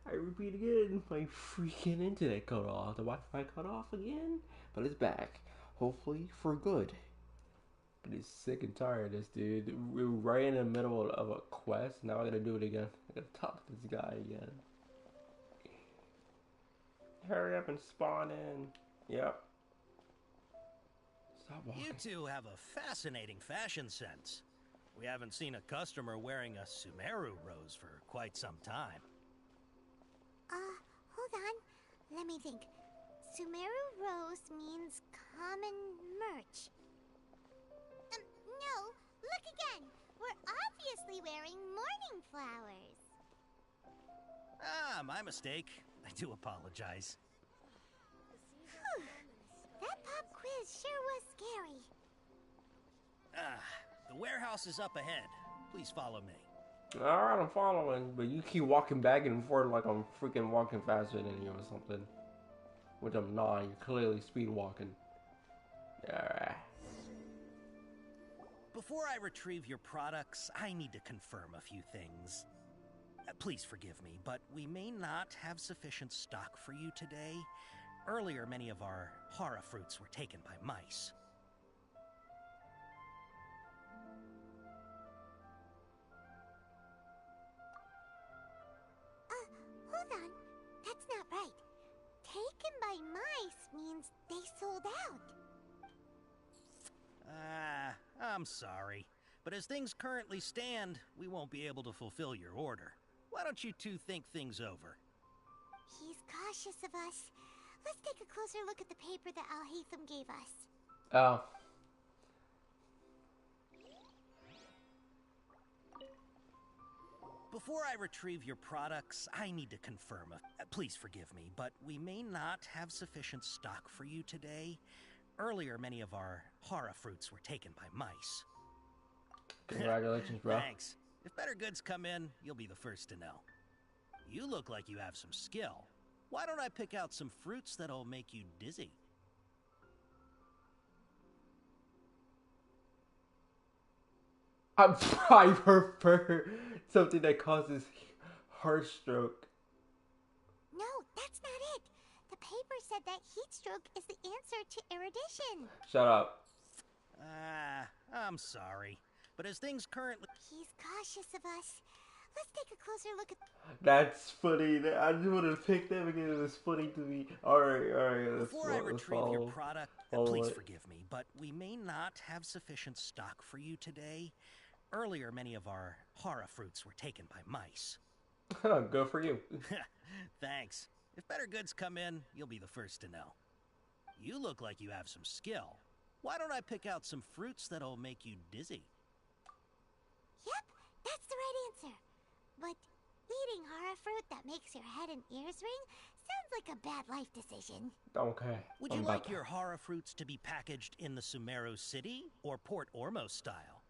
I repeat again, my freaking internet cut off. The Wi-Fi cut off again, but it's back. Hopefully for good. But he's sick and tired of this dude. We're right in the middle of a quest. Now I gotta do it again. I gotta talk to this guy again. Hurry up and spawn in. Yep. Stop walking. You two have a fascinating fashion sense. We haven't seen a customer wearing a Sumeru rose for quite some time. Hold on. Let me think. Sumeru rose means common merch. No, look again. We're obviously wearing morning flowers. Ah, my mistake. I do apologize. Whew. That pop quiz sure was scary. The warehouse is up ahead. Please follow me. Alright, I'm following, but you keep walking back and forth like I'm freaking walking faster than you or something. Which I'm not, you're clearly speed walking. Alright. Before I retrieve your products, I need to confirm a few things. Please forgive me, but we may not have sufficient stock for you today. Earlier, many of our hara fruits were taken by mice. Hold on. That's not right. Taken by mice means they sold out. I'm sorry. But as things currently stand, we won't be able to fulfill your order. Why don't you two think things over? He's cautious of us. Let's take a closer look at the paper that Al-Haytham gave us. Oh. Before I retrieve your products, I need to confirm. Please forgive me, but we may not have sufficient stock for you today. Earlier, many of our hara fruits were taken by mice. Congratulations, bro. Thanks. If better goods come in, you'll be the first to know. You look like you have some skill. Why don't I pick out some fruits that'll make you dizzy? I prefer something that causes heart stroke. No, that's not it. The paper said that heat stroke is the answer to erudition. Shut up. I'm sorry. But as things currently... He's cautious of us. Let's take a closer look at... That's funny. I just wanted to pick them because it was funny to me. Alright, Before I retrieve your product, please forgive me, but we may not have sufficient stock for you today. Earlier, many of our hara fruits were taken by mice. Good for you. Thanks. If better goods come in, you'll be the first to know. You look like you have some skill. Why don't I pick out some fruits that'll make you dizzy? Yep, that's the right answer. But eating hara fruit that makes your head and ears ring sounds like a bad life decision. Okay. Would you like your hara fruits to be packaged in the Sumeru City or Port Ormos style?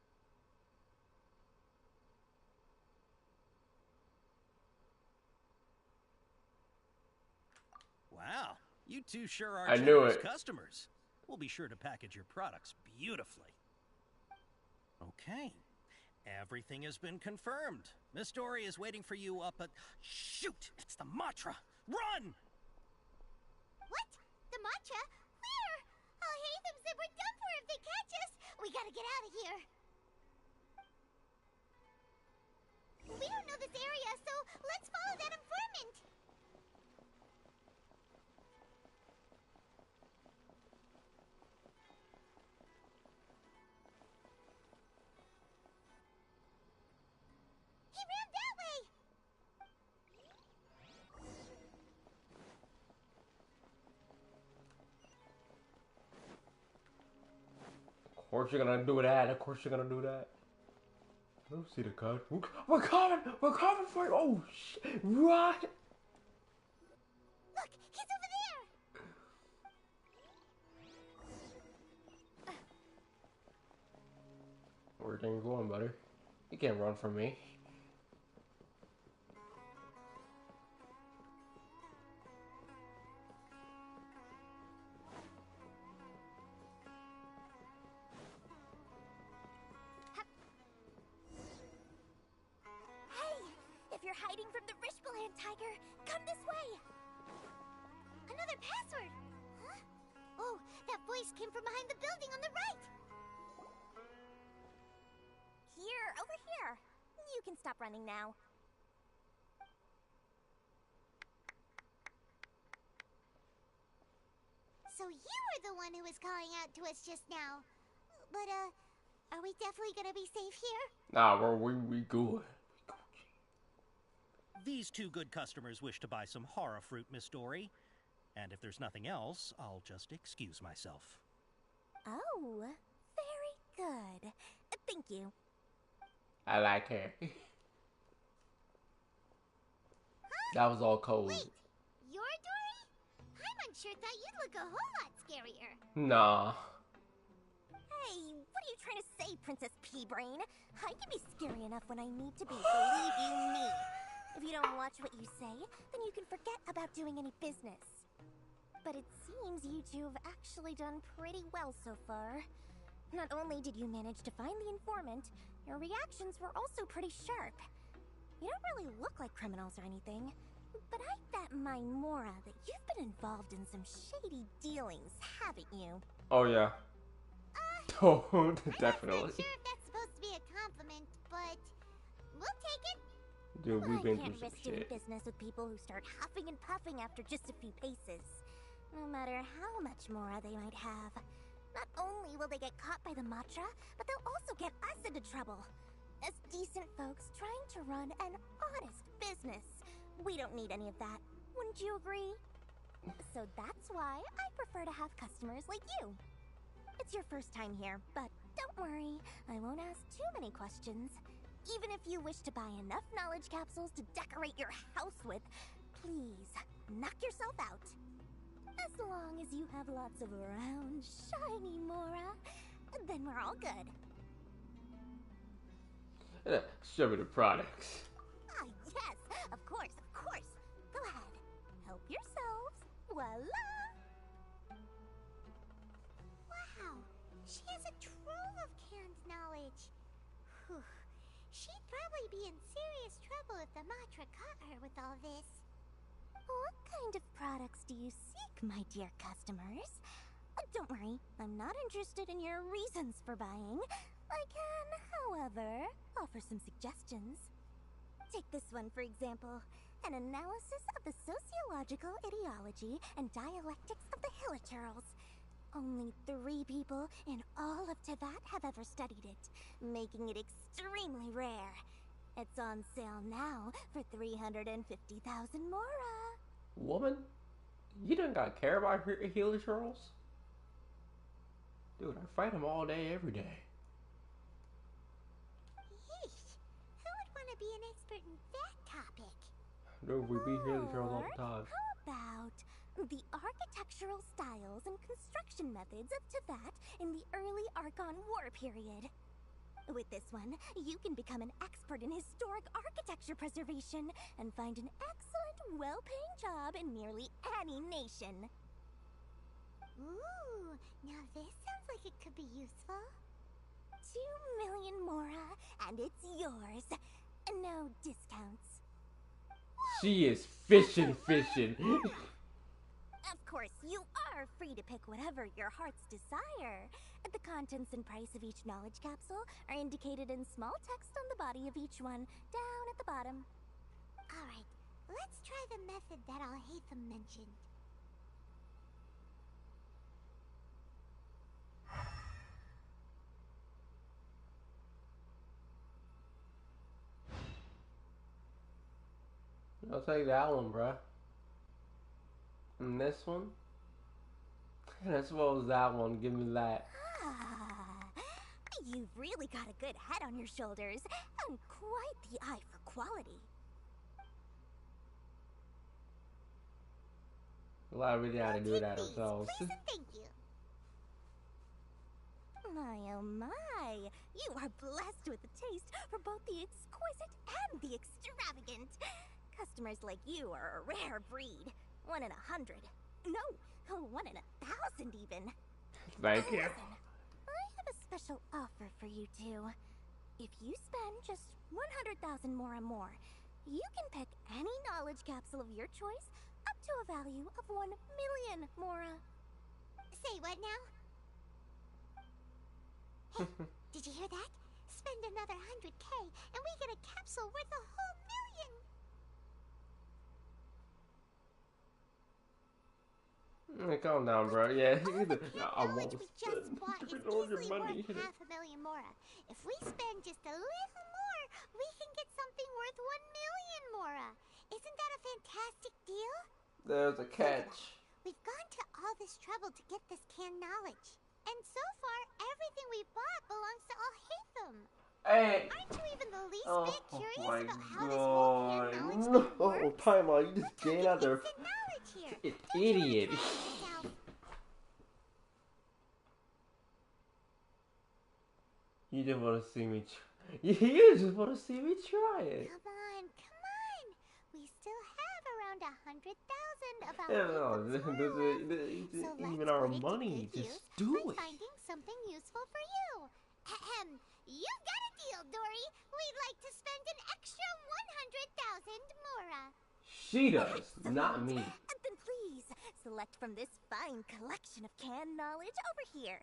Wow, you two sure are generous customers. We'll be sure to package your products beautifully. Okay, everything has been confirmed. Miss Dory is waiting for you up at... Shoot! It's the Matra! Run! What? The Matra? Where? Al-Haytham said we're done for if they catch us. We gotta get out of here. We don't know this area, so let's follow that informant. He ran that way. Of course you're gonna do that. Of course you're gonna do that. I don't see the code. We're coming! We're coming for you! Oh, shit! Run! Look, he's over there. Where are you going, buddy? You can't run from me. you're hiding from the Rishbaland tiger, come this way! Another password! Huh? Oh, that voice came from behind the building on the right! Here, over here. You can stop running now. So you were the one who was calling out to us just now. But, are we definitely gonna be safe here? Nah, we good. These two good customers wish to buy some horror fruit, Miss Dory. And if there's nothing else, I'll just excuse myself. Oh, very good. Thank you. I like her. That was all cold. Wait, you're Dory? Sure thought you'd look a whole lot scarier. Nah. Hey, what are you trying to say, Princess Pea-Brain? I can be scary enough when I need to be, believe you me. If you don't watch what you say, then you can forget about doing any business. But it seems you two have actually done pretty well so far. Not only did you manage to find the informant, your reactions were also pretty sharp. You don't really look like criminals or anything. But I bet my Mora that you've been involved in some shady dealings, haven't you? Oh yeah. Oh, definitely. I'm not sure if that's supposed to be a compliment, but we'll take it. Dude, we've been through I can't some risk doing shit. business with people who start huffing and puffing after just a few paces. No matter how much Mora they might have. Not only will they get caught by the Matra, but they'll also get us into trouble. As decent folks trying to run an honest business. We don't need any of that. Wouldn't you agree? So that's why I prefer to have customers like you. It's your first time here, but don't worry, I won't ask too many questions. Even if you wish to buy enough knowledge capsules to decorate your house with, please, knock yourself out. As long as you have lots of round, shiny Mora, then we're all good. Show me the products. Ah, yes, of course. Go ahead. Help yourselves. Voila! Wow, she has a trove of canned knowledge. Whew. She'd probably be in serious trouble if the Matra caught her with all this. What kind of products do you seek, my dear customers? Don't worry, I'm not interested in your reasons for buying. I can, however, offer some suggestions. Take this one, for example. An analysis of the sociological ideology and dialectics of the Hilichurls. Only 3 people in all of Teyvat have ever studied it, making it extremely rare. It's on sale now for 350,000 Mora. Woman, you don't got care about healer trolls? Dude, I fight them all day, every day. Yeesh, who would want to be an expert in that topic? Dude, we beat healer trolls all the time. How about the architectural styles and construction methods of Teyvat in the early Archon War period? With this one, you can become an expert in historic architecture preservation and find an excellent, well-paying job in nearly any nation. Ooh, now this sounds like it could be useful. 2 million Mora, and it's yours. No discounts. She is fishing. Of course, you are free to pick whatever your heart's desire. The contents and price of each knowledge capsule are indicated in small text on the body of each one, down at the bottom. Alright, let's try the method that Alhaitham mentioned. I'll take that one, bruh. And this one? And as well as that one, give me that. Ah, you've really got a good head on your shoulders, and quite the eye for quality. Glad we didn't have to do Take that these, ourselves. please and thank you. My oh my, you are blessed with a taste for both the exquisite and the extravagant. Customers like you are a rare breed. 1 in 100. No, 1 in 1,000 even. Thank you. Listen, I have a special offer for you two. If you spend just 100,000 more and more, You can pick any knowledge capsule of your choice up to a value of 1 million Mora. Say what now? Hey, did you hear that? Spend another 100K and we get a capsule worth a whole million! Calm down, bro. Yeah, All the I knowledge won't we just spend bought is all your easily money. worth 500,000 Mora. If we spend just a little more, we can get something worth 1 million Mora. Isn't that a fantastic deal? There's a catch. We've gone to all this trouble to get this canned knowledge. And so far, everything we bought belongs to Alhaitham. Hey! Aren't you even the least Oh bit curious my about how this whole canned god. knowledge No, thing works? Paimon, you just We're gained out talking there. instant knowledge here. An Don't you wanna idiot. try it yourself? You just want to see me you just want to see me try it. Come on, come on. We still have around 100,000 of our No, Alhaitham's this Mora. is So even let's our put it to money. good Just use do by it. finding something useful for you. Ahem. You got a deal, Dory. We'd like to spend an extra 100,000 Mora. She does, not me. And then please, select from this fine collection of canned knowledge over here.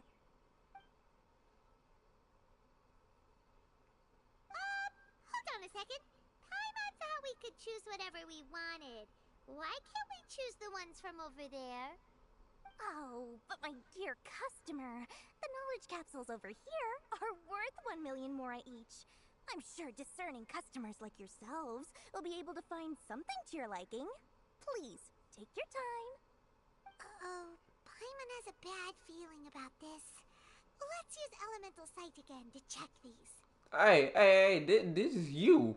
Hold on a second. Paimon thought we could choose whatever we wanted. Why can't we choose the ones from over there? Oh, but my dear customer, the knowledge capsules over here are worth 1 million Mora each. I'm sure discerning customers like yourselves will be able to find something to your liking. Please, take your time. Uh-oh. Paimon has a bad feeling about this. Let's use Elemental Sight again to check these. Hey, this is you.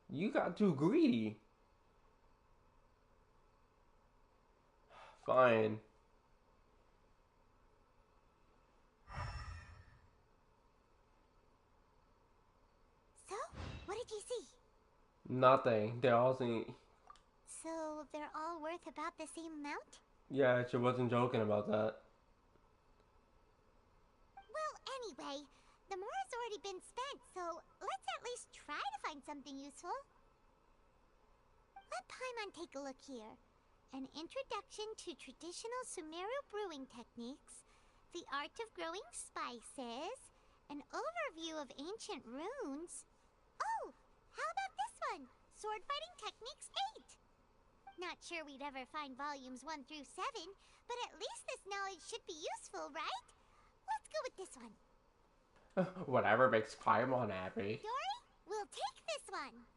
You got too greedy. Fine. So, what did you see? Nothing. They're all saying, So, they're all worth about the same amount? yeah, she wasn't joking about that. Well, anyway, the Mora's already been spent, so let's at least try to find something useful. Let Paimon take a look here. An introduction to traditional Sumeru brewing techniques, the art of growing spices, an overview of ancient runes. Oh, how about this one? Sword fighting techniques 8. Not sure we'd ever find volumes 1 through 7, but at least this knowledge should be useful, right? Let's go with this one. Whatever makes Paimon happy. Dory, we'll take this one.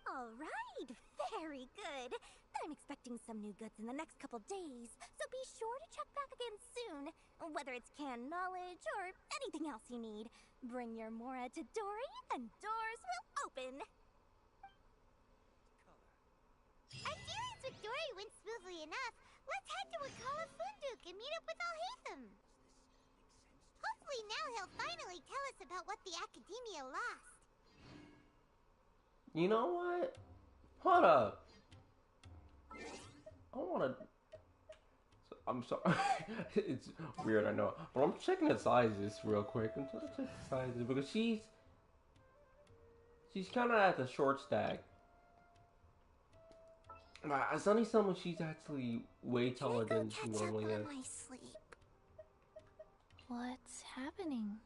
All right, very good. I'm expecting some new goods in the next couple days, so be sure to check back again soon. Whether it's canned knowledge or anything else you need, bring your Mora to Dory and doors will open. Our dealings with Dory went smoothly enough. Let's head to Wakala Funduk and meet up with Alhaitham. Hopefully now he'll finally tell us about what the Academia lost. You know what? Hold up. I wanna... I'm sorry. It's weird, I know. But I'm checking the sizes real quick. I'm trying to check the sizes because she's kind of at the short stack. But Sunny someone she's actually way taller than she normally is. My sleep. What's happening?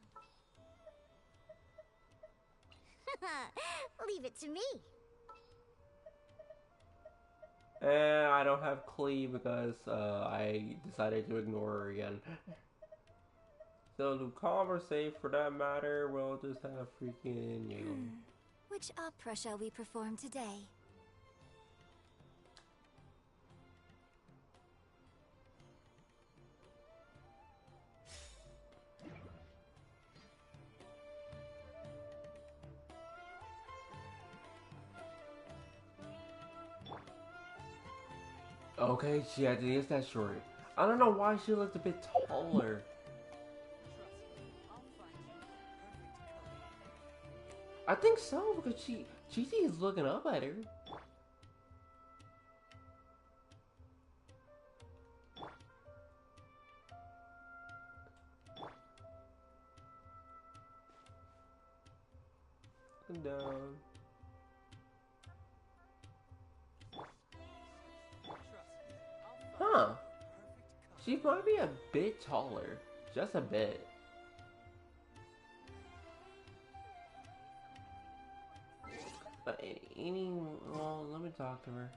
Leave it to me. And I don't have Clee because I decided to ignore her again. So to conversate for that matter, we'll just have freaking you. Which opera shall we perform today? Okay, she actually is that short. I don't know why she looks a bit taller. I think so because she is looking up at her. She might be a bit taller. Just a bit. But well, let me talk to her.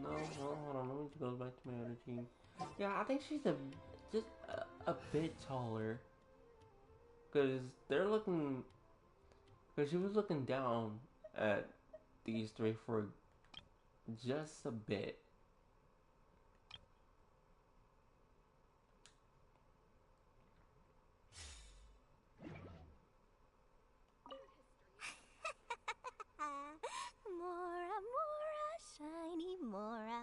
No, hold on. Let me go back to my other team. Yeah, I think she's just a bit taller. Cause they're looking. Cause she was looking down at these three for just a bit. Mora, Mora, shiny Mora.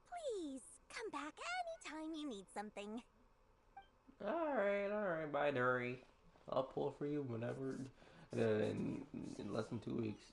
Please, come back anytime you need something. Alright, bye, Dury. I'll pull for you whenever, in less than 2 weeks.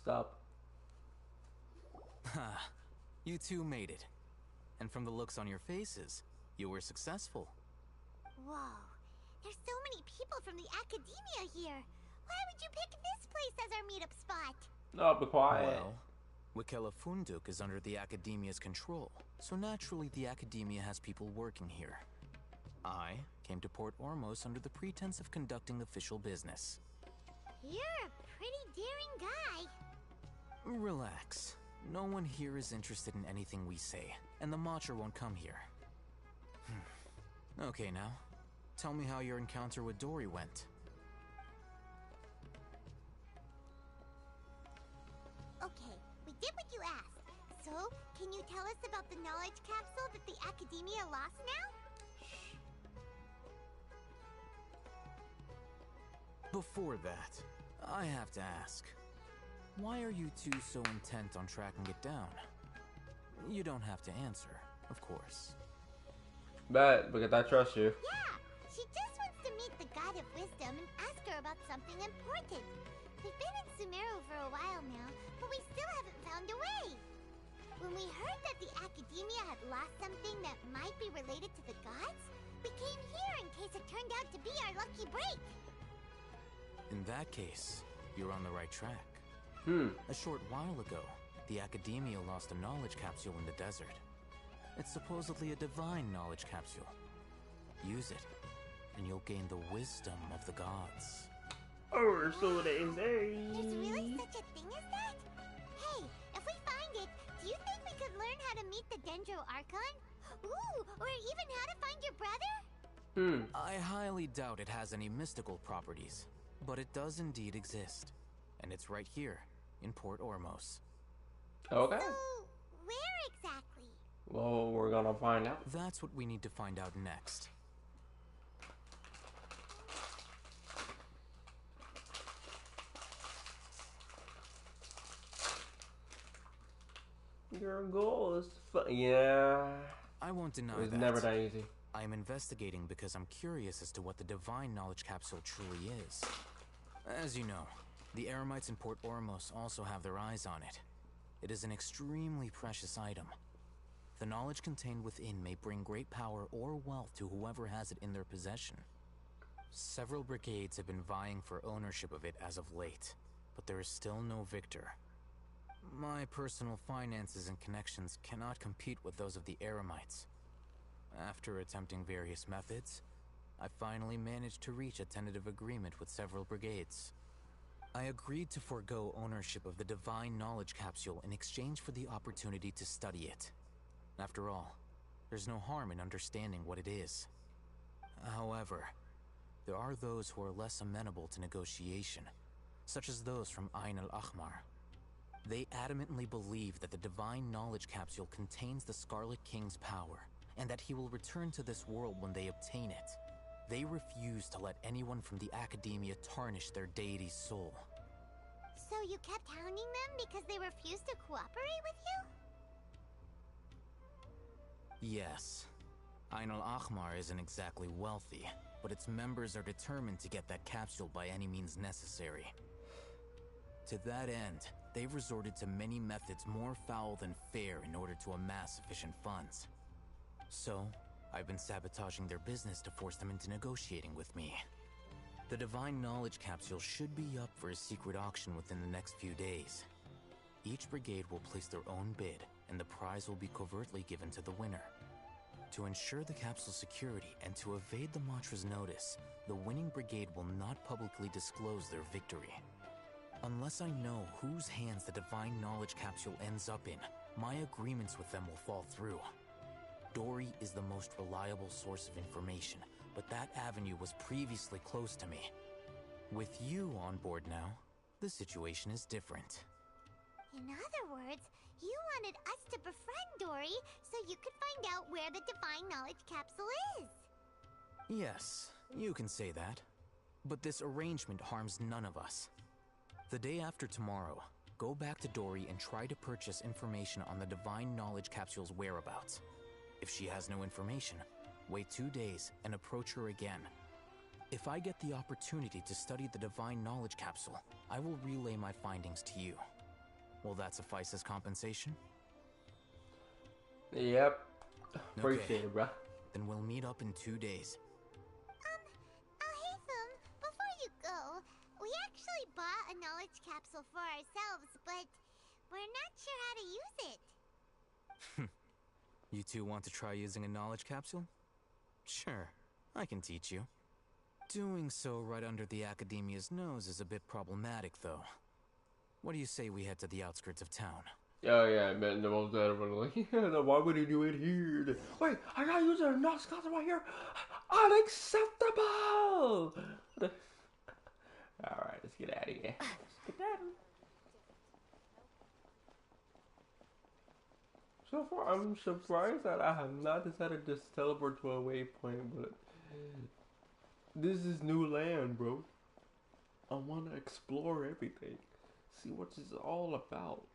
Stop. Ha! You two made it. And from the looks on your faces, you were successful. Whoa. There's so many people from the academia here. Why would you pick this place as our meetup spot? No, be quiet. Well, Wikela Funduk is under the academia's control, so naturally the academia has people working here. I came to Port Ormos under the pretense of conducting official business. You're a pretty daring guy. Relax. No one here is interested in anything we say, and the Matcha won't come here. Okay, now, tell me how your encounter with Dory went. Okay, we did what you asked. So, can you tell us about the knowledge capsule that the academia lost now? Before that, I have to ask, why are you two so intent on tracking it down? You don't have to answer, of course. Bet, because I trust you. Yeah, she just wants to meet the God of Wisdom and ask her about something important. We've been in Sumeru for a while now, but we still haven't found a way. When we heard that the academia had lost something that might be related to the gods, we came here in case it turned out to be our lucky break. In that case, you're on the right track. A short while ago, the academia lost a knowledge capsule in the desert. It's supposedly a divine knowledge capsule. Use it, and you'll gain the wisdom of the gods. Oh, so they say. There's really such a thing as that? Hey, if we find it, do you think we could learn how to meet the Dendro Archon? Ooh, or even how to find your brother? I highly doubt it has any mystical properties, but it does indeed exist. And it's right here, in Port Ormos. Okay. So, where exactly? Well, we're gonna find out. That's what we need to find out next. Your goal is yeah. I won't deny It's that. never that easy. I am investigating because I'm curious as to what the divine knowledge capsule truly is. As you know, the Eremites in Port Ormos also have their eyes on it. It is an extremely precious item. The knowledge contained within may bring great power or wealth to whoever has it in their possession. Several brigades have been vying for ownership of it as of late, but there is still no victor. My personal finances and connections cannot compete with those of the Eremites. After attempting various methods, I finally managed to reach a tentative agreement with several brigades. I agreed to forego ownership of the divine knowledge capsule in exchange for the opportunity to study it. After all, there's no harm in understanding what it is. However, there are those who are less amenable to negotiation, such as those from Ain al-Ahmar. They adamantly believe that the divine knowledge capsule contains the Scarlet King's power, and that he will return to this world when they obtain it. They refuse to let anyone from the academia tarnish their deity's soul. So you kept hounding them because they refused to cooperate with you? Yes. Ain al-Ahmar isn't exactly wealthy, but its members are determined to get that capsule by any means necessary. To that end, they've resorted to many methods more foul than fair in order to amass sufficient funds. So, I've been sabotaging their business to force them into negotiating with me. The Divine Knowledge Capsule should be up for a secret auction within the next few days. Each brigade will place their own bid, and the prize will be covertly given to the winner. To ensure the capsule's security and to evade the Matra's notice, the winning brigade will not publicly disclose their victory. Unless I know whose hands the Divine Knowledge Capsule ends up in, my agreements with them will fall through. Dory is the most reliable source of information, but that avenue was previously closed to me. With you on board now, the situation is different. In other words, you wanted us to befriend Dory so you could find out where the Divine Knowledge Capsule is. Yes, you can say that. But this arrangement harms none of us. The day after tomorrow, go back to Dory and try to purchase information on the Divine Knowledge Capsule's whereabouts. If she has no information, wait 2 days and approach her again. If I get the opportunity to study the Divine Knowledge Capsule, I will relay my findings to you. Will that suffice as compensation? Yep. Appreciate it, bruh. Then we'll meet up in 2 days. Haytham, before you go, we actually bought a knowledge capsule for ourselves, but we're not sure how to use it. You two want to try using a knowledge capsule? Sure, I can teach you. Doing so right under the Academia's nose is a bit problematic, though. What do you say we head to the outskirts of town? Oh yeah, I meant the most like, why would he do it here? Wait, I gotta use a knowledge capsule right here? Unacceptable! Alright, let's get out of here. Let's get out of here. So far, I'm surprised that I have not decided to just teleport to a waypoint, but this is new land, bro. I want to explore everything, see what it's all about.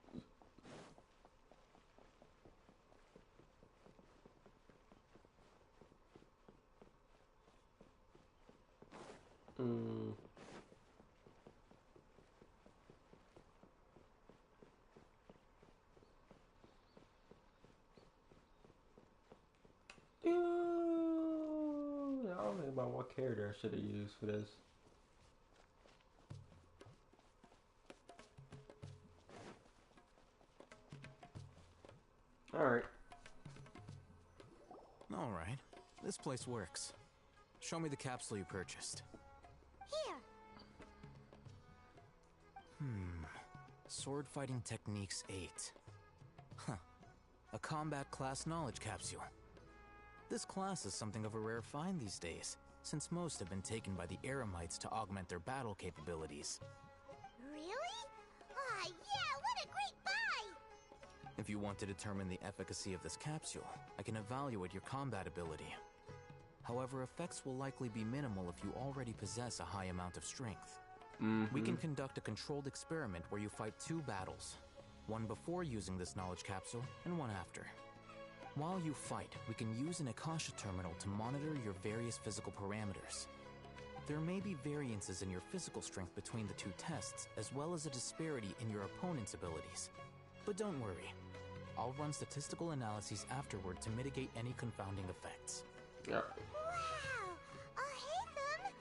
I don't think about what character I should have used for this. Alright. Alright, this place works. Show me the capsule you purchased. Here. Sword Fighting Techniques 8. Huh. A combat class knowledge capsule. This class is something of a rare find these days, since most have been taken by the Eremites to augment their battle capabilities. Really? Ah, yeah, what a great buy! If you want to determine the efficacy of this capsule, I can evaluate your combat ability. However, effects will likely be minimal if you already possess a high amount of strength. We can conduct a controlled experiment where you fight 2 battles, one before using this knowledge capsule and one after. While you fight, we can use an Akasha terminal to monitor your various physical parameters. There may be variances in your physical strength between the 2 tests, as well as a disparity in your opponent's abilities. But don't worry, I'll run statistical analyses afterward to mitigate any confounding effects. Yep. Wow! Haytham!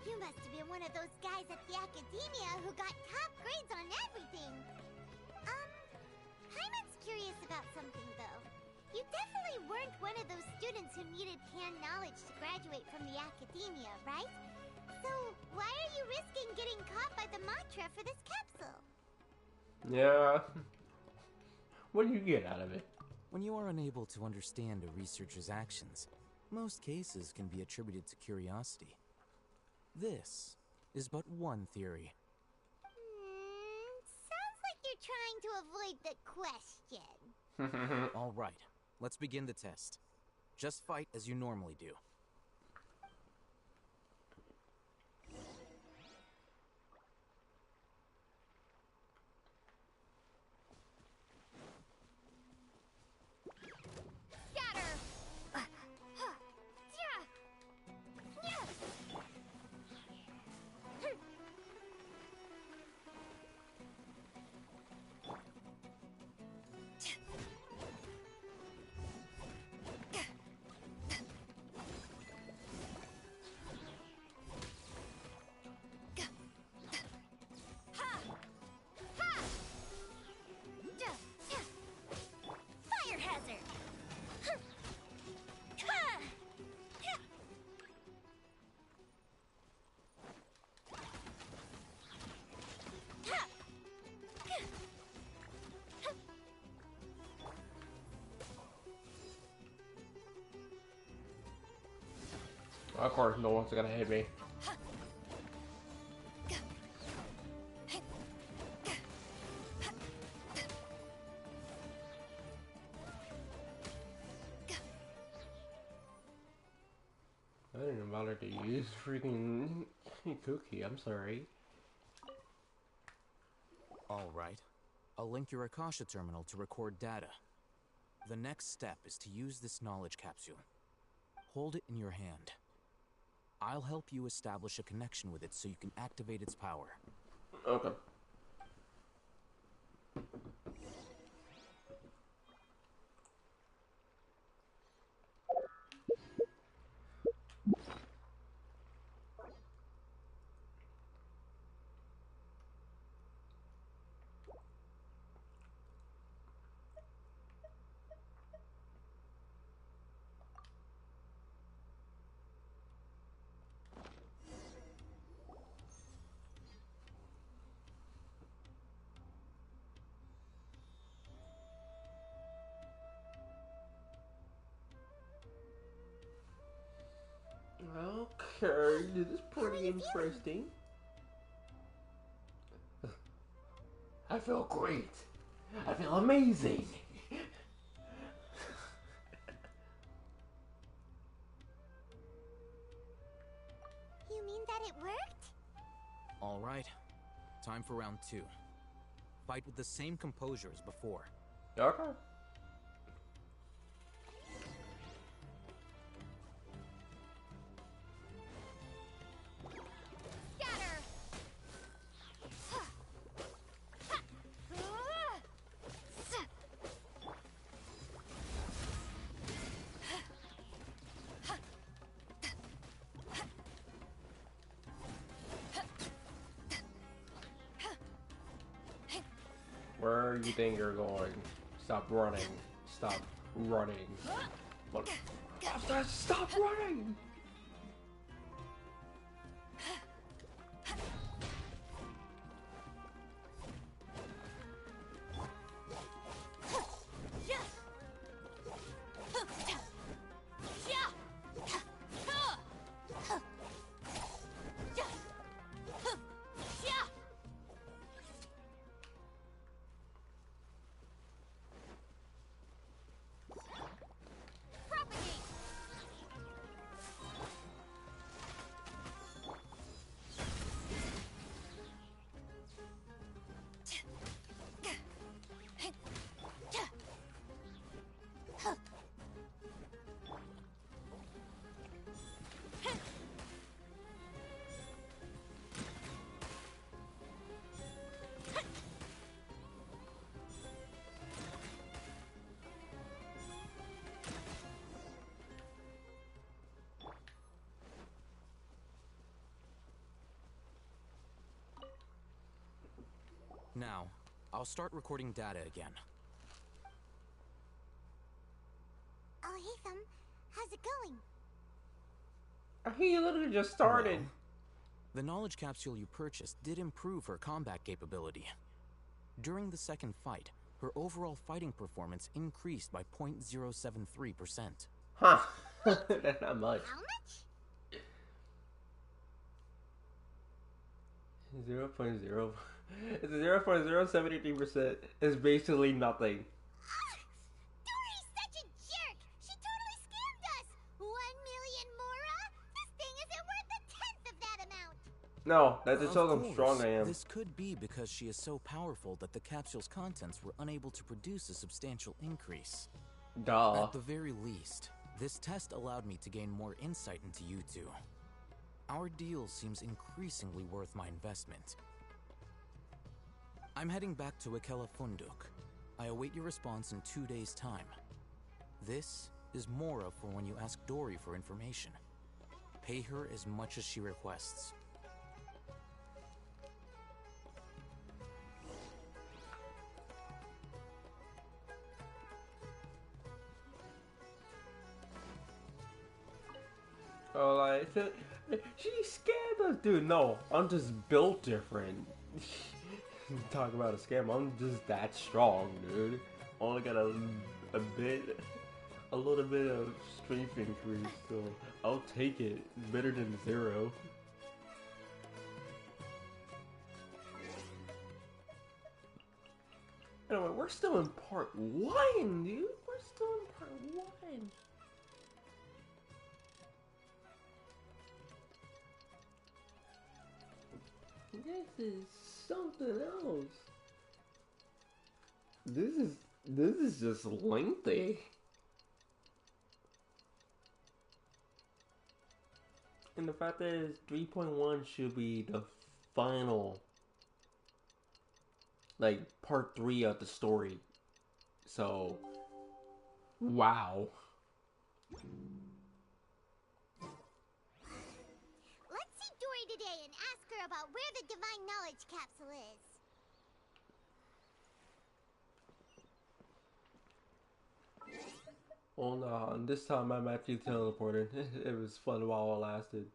You must have been one of those guys at the Academia who got top grades on everything. Hyman's curious about something, though. You definitely weren't one of those students who needed hand knowledge to graduate from the Academia, right? So, why are you risking getting caught by the Matra for this capsule? Yeah. What do you get out of it? When you are unable to understand a researcher's actions, most cases can be attributed to curiosity. This is but one theory. Sounds like you're trying to avoid the question. All right, let's begin the test. Just fight as you normally do. Of course, no one's gonna hit me. I didn't bother to use freaking cookie. I'm sorry. All right. I'll link your Akasha terminal to record data. The next step is to use this knowledge capsule. Hold it in your hand. I'll help you establish a connection with it so you can activate its power. Okay. Okay, this is pretty interesting. I feel great. I feel amazing. You mean that it worked? All right. Time for round 2. Fight with the same composure as before. Okay. Scatter! Where do you think you're going? Stop running. Stop running. What? Stop running! Now, I'll start recording data again. Oh, hey, Thumb. How's it going? He literally just started. Well, the knowledge capsule you purchased did improve her combat capability. During the second fight, her overall fighting performance increased by 0.073%. Huh. That's not much. How much? 0.0. It's 0.073%. It's basically nothing. Dory's such a jerk! She totally scammed us! 1 million mora? This thing isn't worth a tenth of that amount! No, that just Of shows how course, strong I am. This could be because she is so powerful that the capsule's contents were unable to produce a substantial increase. Duh. At the very least, this test allowed me to gain more insight into you two. Our deal seems increasingly worth my investment. I'm heading back to Ikela Funduk. I await your response in 2 days' time. This is Mora for when you ask Dory for information. Pay her as much as she requests. Oh, like, she scammed us, dude. No, I'm just built different. Talk about a scam. I'm just that strong, dude. Only got a bit a little bit of strength increase, so I'll take it. Better than 0. Anyway, we're still in part 1, dude. We're still in part 1. This is something else. This is just lengthy. And the fact that 3.1 should be the final, like, part 3 of the story. So, wow. Let's see Dory today and ask her about where the Divine Knowledge Capsule is. Well, no, this time I'm actually teleported. It was fun while it lasted.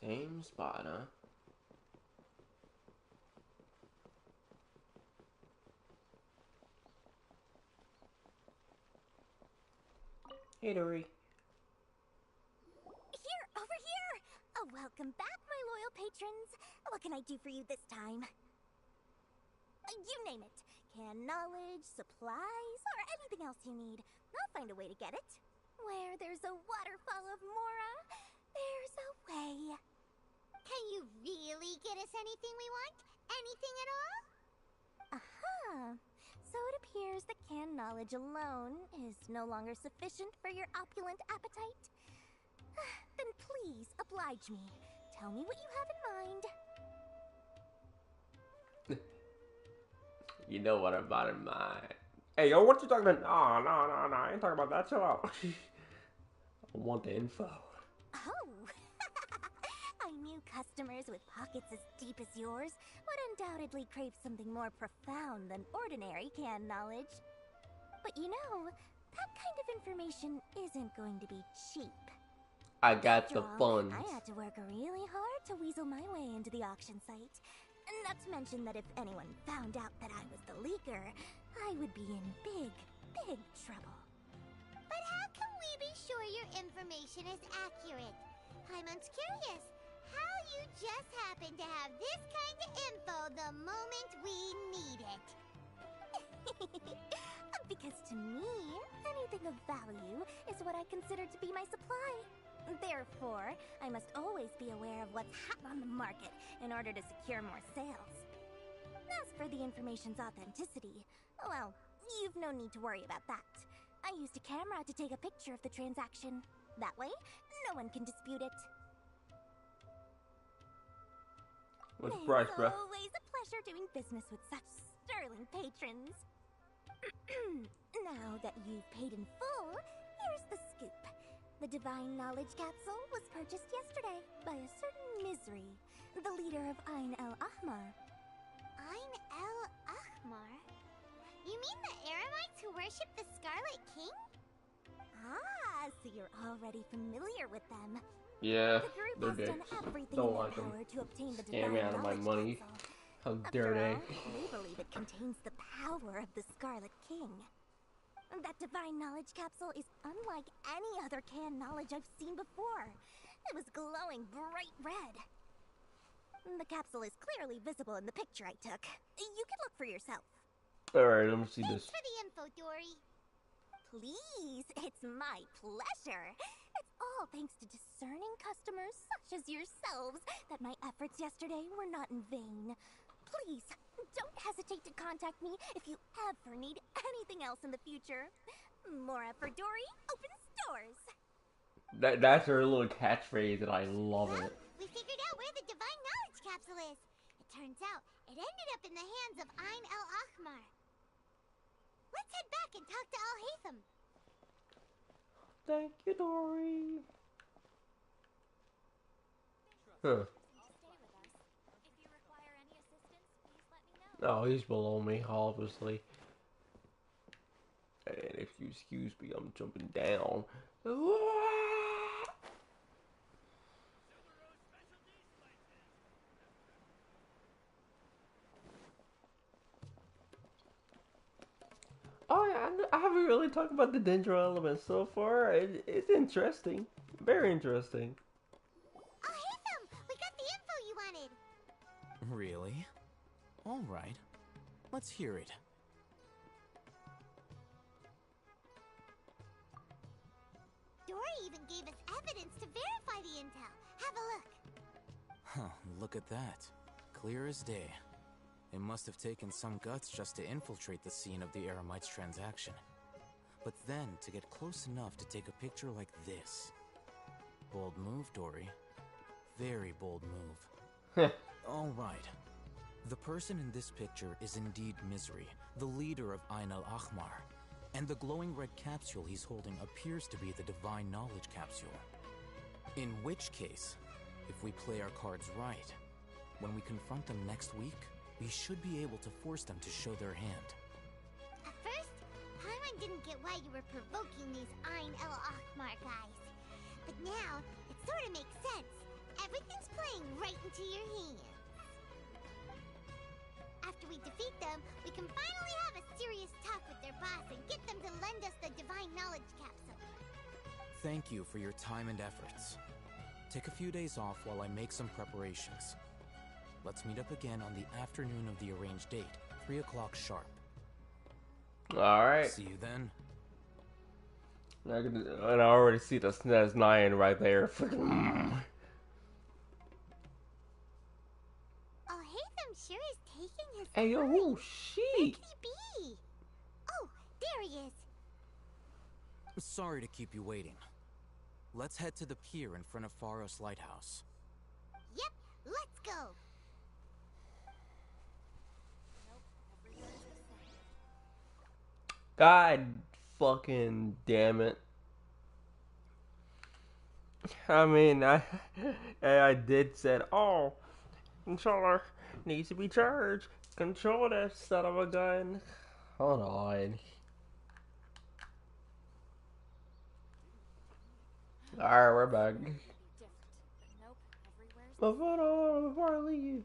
Same spot, huh? Hey, Dory. Here, over here! Oh, welcome back, my loyal patrons. What can I do for you this time? You name it. Canned knowledge, supplies, or anything else you need. I'll find a way to get it. Where there's a waterfall of Mora, there's a way. Can you really get us anything we want? Anything at all? Aha! So it appears that canned knowledge alone is no longer sufficient for your opulent appetite. Then please, oblige me. Tell me what you have in mind. You know what I'm about in mind. Hey, yo, what you talking about? No, I ain't talking about that. Chill out. I want the info. Oh! I knew customers with pockets as deep as yours would undoubtedly crave something more profound than ordinary canned knowledge. But you know, that kind of information isn't going to be cheap. I got the After all, funds. I had to work really hard to weasel my way into the auction site. Not to mention that if anyone found out that I was the leaker, I would be in big, big trouble. But how can we be sure your information is accurate? Paimon's curious how you just happen to have this kind of info the moment we need it. Because to me, anything of value is what I consider to be my supply. Therefore, I must always be aware of what's hot on the market in order to secure more sales. As for the information's authenticity, well, you've no need to worry about that. I used a camera to take a picture of the transaction. That way, no one can dispute it. What's the It's price, bruh? always a pleasure doing business with such sterling patrons. Now that you've paid in full, here's the scoop. The Divine Knowledge Capsule was purchased yesterday by a certain Misery, the leader of Ain El Ahmar. Ain El Ahmar? You mean the Eremites who worship the Scarlet King? Ah, so you're already familiar with them. Yeah, The group they're has dicks. done everything Don't in their like them. power to obtain the Scam me Divine out of my Knowledge money. Capsule. How After dare they? all, they believe it contains the power of the Scarlet King. That Divine Knowledge Capsule is unlike any other canned knowledge I've seen before. It was glowing bright red. The capsule is clearly visible in the picture I took. You can look for yourself. Alright, let me see Thanks this. for the info, Dory. Please, it's my pleasure. It's all thanks to discerning customers such as yourselves that my efforts yesterday were not in vain. Please, don't hesitate to contact me if you ever need anything else in the future. Mora for Dory opens doors. That's her little catchphrase, and I love Well, it. we figured out where the Divine Knowledge Capsule is. It turns out it ended up in the hands of Ain El Ahmar. Let's head back and talk to Al Hatham. Thank you, Dory. Huh. Oh, he's below me, obviously. And if you excuse me, I'm jumping down. Oh yeah, I haven't really talked about the Dendro element so far. It's interesting, very interesting. Oh, hey, Phil! We got the info you wanted! Really? Alright. Let's hear it. Dory even gave us evidence to verify the intel. Have a look. Huh, look at that. Clear as day. It must have taken some guts just to infiltrate the scene of the Eremites transaction. But then, to get close enough to take a picture like this. Bold move, Dory. Very bold move. Alright. The person in this picture is indeed Misery, the leader of Ain al-Ahmar. And the glowing red capsule he's holding appears to be the Divine Knowledge Capsule. In which case, if we play our cards right, when we confront them next week, we should be able to force them to show their hand. At first, Paimon didn't get why you were provoking these Ain el-Ahmar guys. But now, it sort of makes sense. Everything's playing right into your hands. After we defeat them, we can finally have a serious talk with their boss and get them to lend us the Divine Knowledge Capsule. Thank you for your time and efforts. Take a few days off while I make some preparations. Let's meet up again on the afternoon of the arranged date, 3 o'clock sharp. Alright. See you then. And I already see the SNES 9 right there. Oh, Haytham sure is taking his Hey, yo, time. oh, Where shit. could he be? Oh, there he is. Sorry to keep you waiting. Let's head to the pier in front of Pharos Lighthouse. Yep, let's go. God fucking damn it. I mean, I did said, oh, controller needs to be charged. Control that son of a gun. Hold on. Alright, we're back. But hold on, before I leave.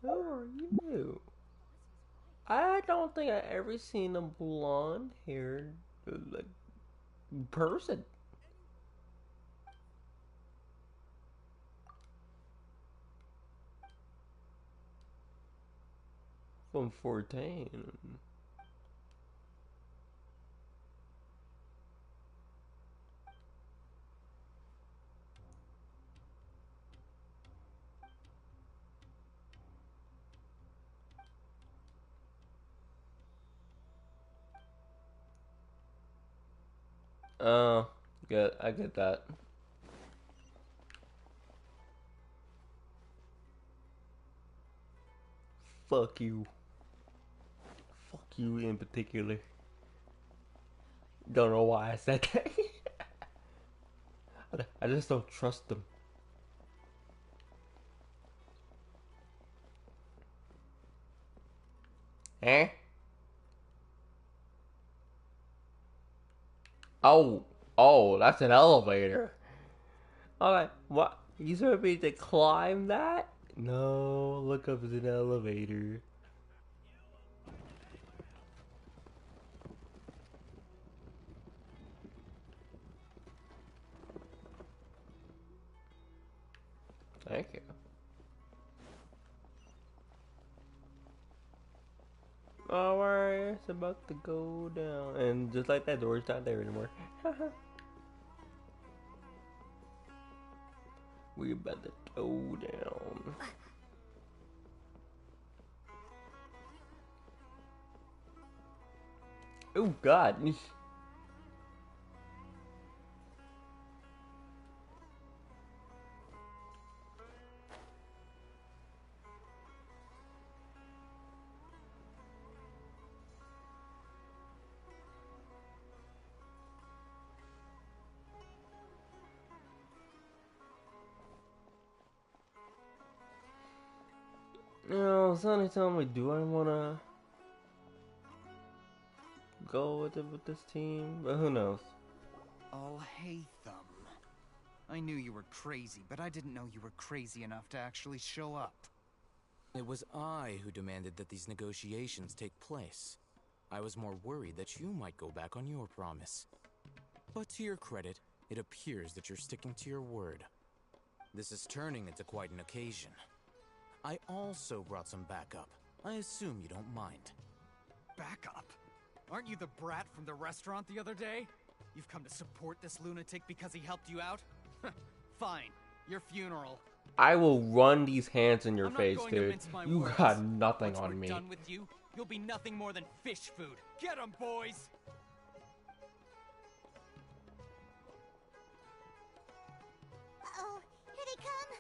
Who are you? I don't think I ever seen a blonde haired like person. From 14. Oh, good. I get that. Fuck you. Fuck you in particular. Don't know why I said that. I just don't trust them. Eh? Oh, oh, that's an elevator. Alright, what? You expect me to climb that? No, look up as an elevator. Thank you. Alright, it's about to go down. And just like that, door's not there anymore. We about to go down. Oh God. No, Sonny, tell me, do I wanna? go with this team, but who knows? I'll hate them. I knew you were crazy, but I didn't know you were crazy enough to actually show up. It was I who demanded that these negotiations take place. I was more worried that you might go back on your promise. But to your credit, it appears that you're sticking to your word. This is turning into quite an occasion. I also brought some backup. I assume you don't mind. Backup? Aren't you the brat from the restaurant the other day? You've come to support this lunatic because he helped you out? Fine. Your funeral. I will run these hands in your I'm face, not going to dude. mince my You words. got nothing Once on we're me. done with you, you'll be nothing more than fish food. Get 'em, boys! Uh-oh, here they come.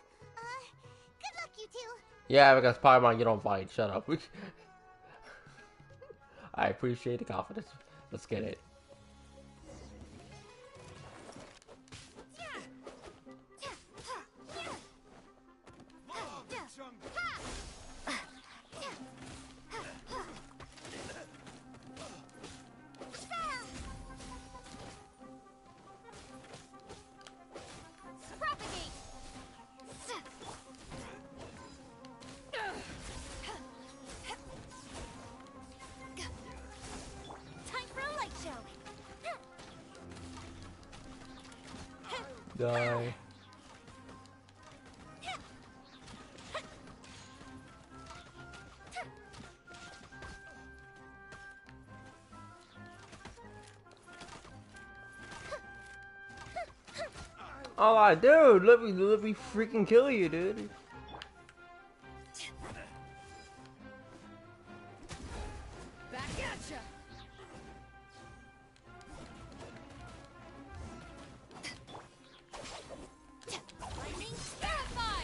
Good luck, you two. Yeah, because Paimon, you don't fight. Shut up. I appreciate the confidence. Let's get it. Die. Oh, dude, let me freaking kill you, dude. Back at ya. Lightning Verify!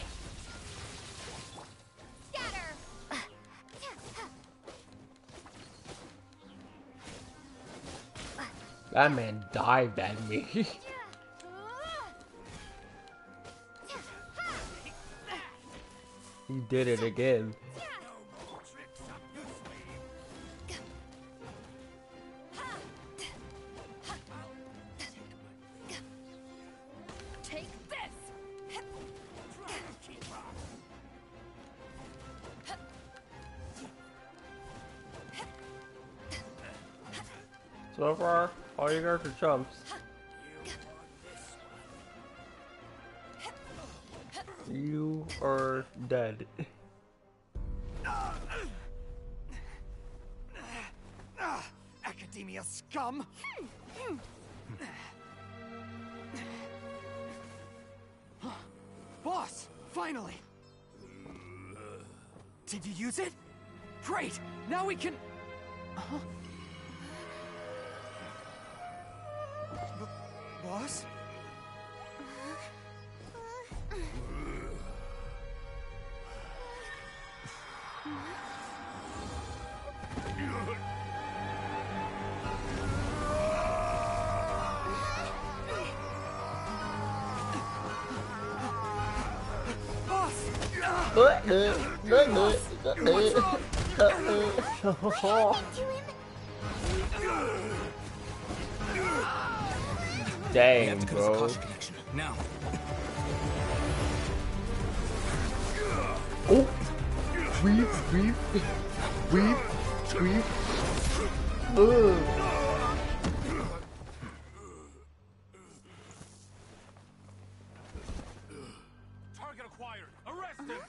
Scatter! That man dived at me. He did it again. Take this! So far, all you guys are chumps. You are dead. Academia scum! Boss! Finally! Did you use it? Great! Now we can... Boss? Dang, The bro. Akasha connection. Now. Oh! Weave. Ugh. Target acquired. Arrest him.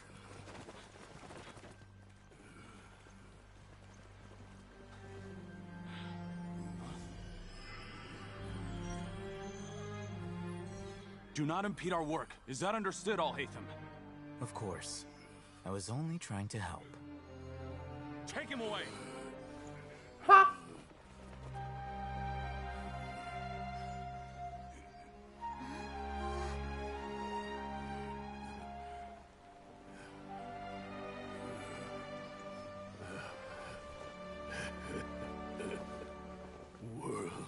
Do not impede our work. Is that understood, Al-Haytham? Of course. I was only trying to help. Take him away. Ha! World,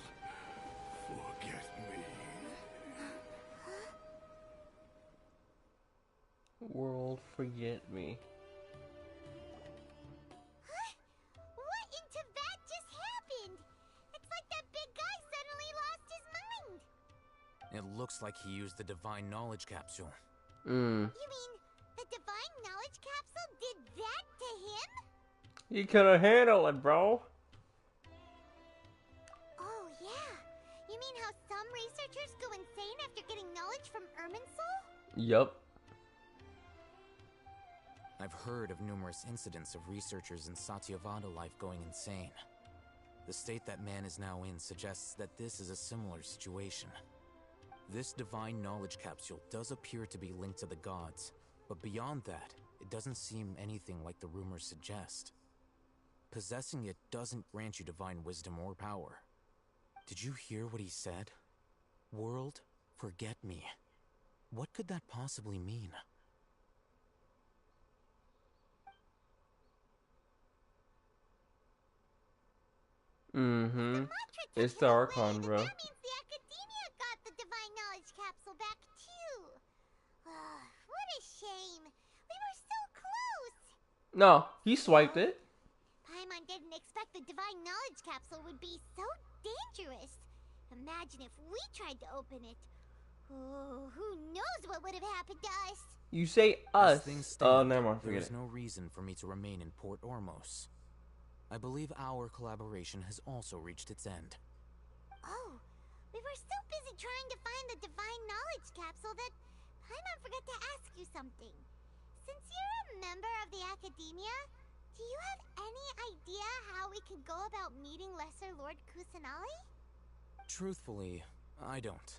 forget me. World, forget me. What in Tibet just happened? It It looks like he used the divine knowledge capsule. You mean the divine knowledge capsule did that to him? He couldn't handle it, bro. Oh, yeah. You mean how some researchers go insane after getting knowledge from Irminsul? Yup. I've heard of numerous incidents of researchers in Satyavada life going insane. The state that man is now in suggests that this is a similar situation. This divine knowledge capsule does appear to be linked to the gods, but beyond that, it doesn't seem anything like the rumors suggest. Possessing it doesn't grant you divine wisdom or power. Did you hear what he said? World, forget me. What could that possibly mean? It's the Archon, bro. That means the Academia got the divine knowledge capsule back too. What a shame. We were so close. No, he swiped it. Paimon didn't expect the divine knowledge capsule would be so dangerous. Imagine if we tried to open it. Oh, who knows what would have happened to us? You say As us. things Oh, stand, never mind. there Forget is it. no reason for me to remain in Port Ormos. I believe our collaboration has also reached its end. Oh, we were so busy trying to find the divine knowledge capsule that Paimon forgot to ask you something. Since you're a member of the Academia, do you have any idea how we could go about meeting Lesser Lord Kusanali? Truthfully, I don't.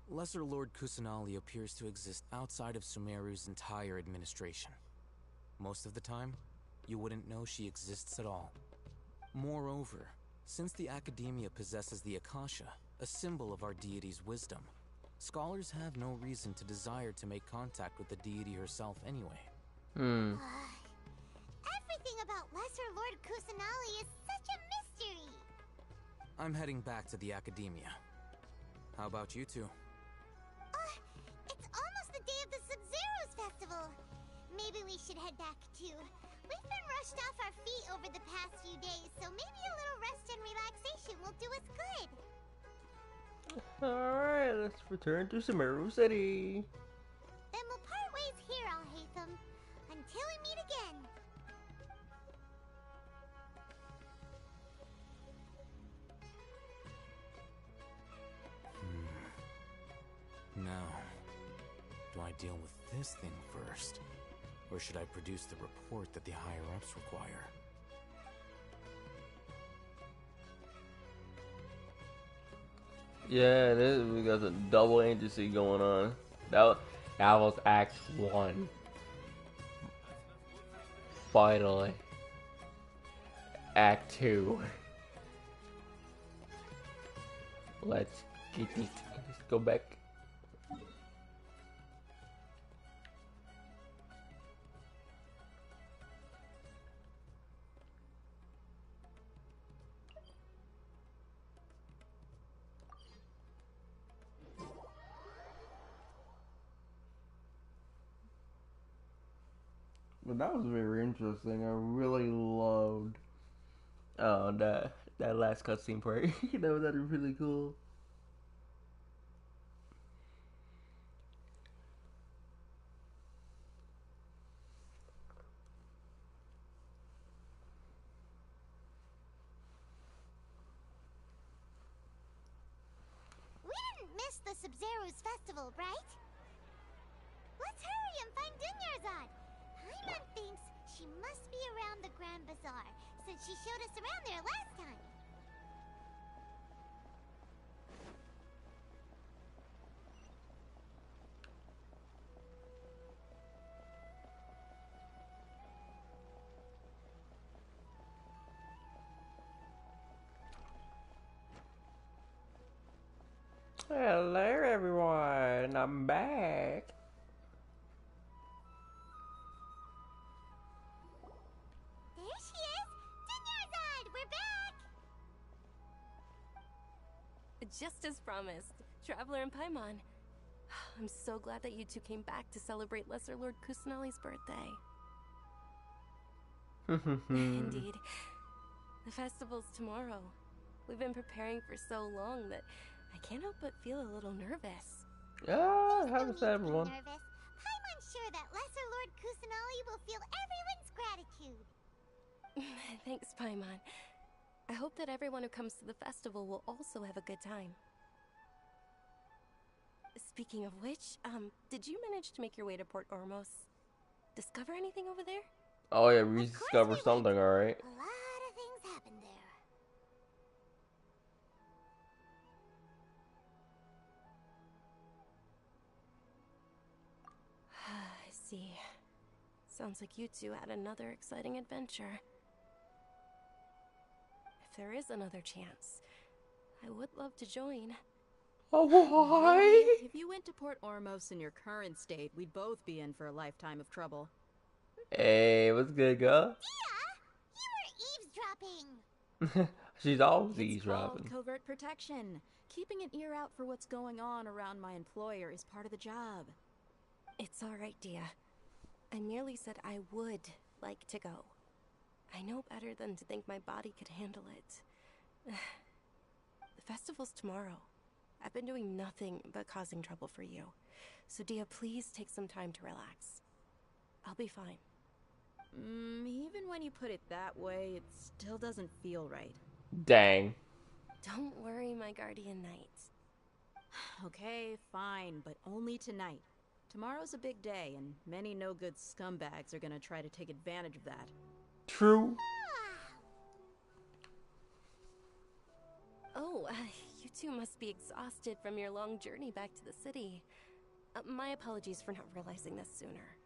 Lesser Lord Kusanali appears to exist outside of Sumeru's entire administration. Most of the time, you wouldn't know she exists at all. Moreover, since the Academia possesses the Akasha, a symbol of our deity's wisdom, scholars have no reason to desire to make contact with the deity herself anyway. Everything about Lesser Lord Kusanali is such a mystery. I'm heading back to the Academia. How about you two? It's almost the day of the Sub-Zero's festival. Maybe we should head back too. We've been rushed off our feet over the past few days, so maybe a little rest and relaxation will do us good. Alright, let's return to Sumeru City. Then we'll part ways here, Al-Haytham. Until we meet again. Now, do I deal with this thing first? Or should I produce the report that the higher-ups require? Yeah, we got a double agency going on. That was Act 1. Finally. Act 2. Let's get these. Let's go back. But that was very interesting. I really loved that last cutscene part. That was really cool. We didn't miss the Sub-Zero's festival, right? Let's hurry and find Dunyarzad. Paimon thinks she must be around the Grand Bazaar, since she showed us around there last time. Hello, everyone. I'm back. There she is! Dunyarzad! We're back! Just as promised, Traveler and Paimon. I'm so glad that you two came back to celebrate Lesser Lord Kusanali's birthday. Indeed. The festival's tomorrow. We've been preparing for so long that I can't help but feel a little nervous. Yeah, happens to everyone. Nervous. I'm sure that Lesser Lord Kusanali will feel everyone's gratitude. Thanks, Paimon. I hope that everyone who comes to the festival will also have a good time. Speaking of which, did you manage to make your way to Port Ormos? Discover anything over there? Oh yeah, we discovered something, alright. A lot of things happened there. I see. Sounds like you two had another exciting adventure. If there is another chance, I would love to join. Oh, why? If you went to Port Ormos in your current state, we'd both be in for a lifetime of trouble. Hey, what's good, girl? Yeah, you were eavesdropping. She's always It's eavesdropping. called covert protection. Keeping an ear out for what's going on around my employer is part of the job. It's alright, Dia. I merely said I would like to go. I know better than to think my body could handle it. The festival's tomorrow. I've been doing nothing but causing trouble for you. So Dia, please take some time to relax. I'll be fine. Even when you put it that way, it still doesn't feel right. Dang. Don't worry, my guardian knight. Okay, fine, but only tonight. Tomorrow's a big day, and many no-good scumbags are gonna try to take advantage of that. True. Oh, you two must be exhausted from your long journey back to the city. My apologies for not realizing this sooner.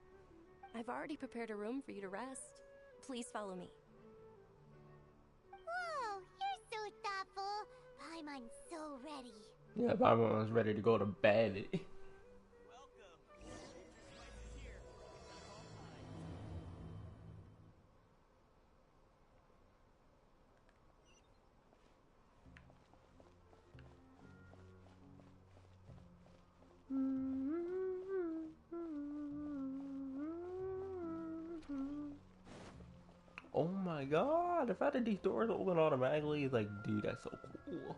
I've already prepared a room for you to rest. Please follow me. Whoa, you're so thoughtful. Paimon's so ready. Yeah, Paimon was ready to go to bed. Oh my god, the fact that these doors open automatically is like, dude, that's so cool.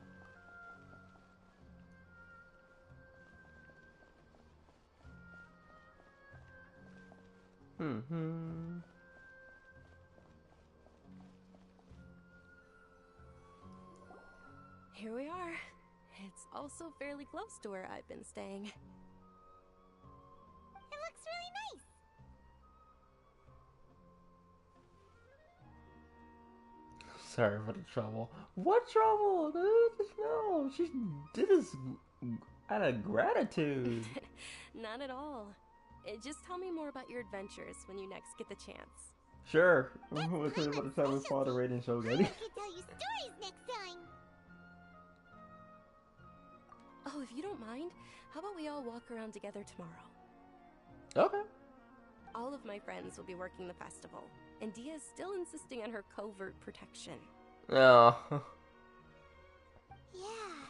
Here we are. It's also fairly close to where I've been staying. It looks really nice. Sorry for the trouble. What trouble, dude? No, she did this out of gratitude. Not at all. Just tell me more about your adventures when you next get the chance. Sure. We'll tell you about the time we fought the raiding shogun. I could tell you stories next time. Oh, if you don't mind, how about we all walk around together tomorrow? Okay. All of my friends will be working the festival, and Dia is still insisting on her covert protection. Oh. Yeah.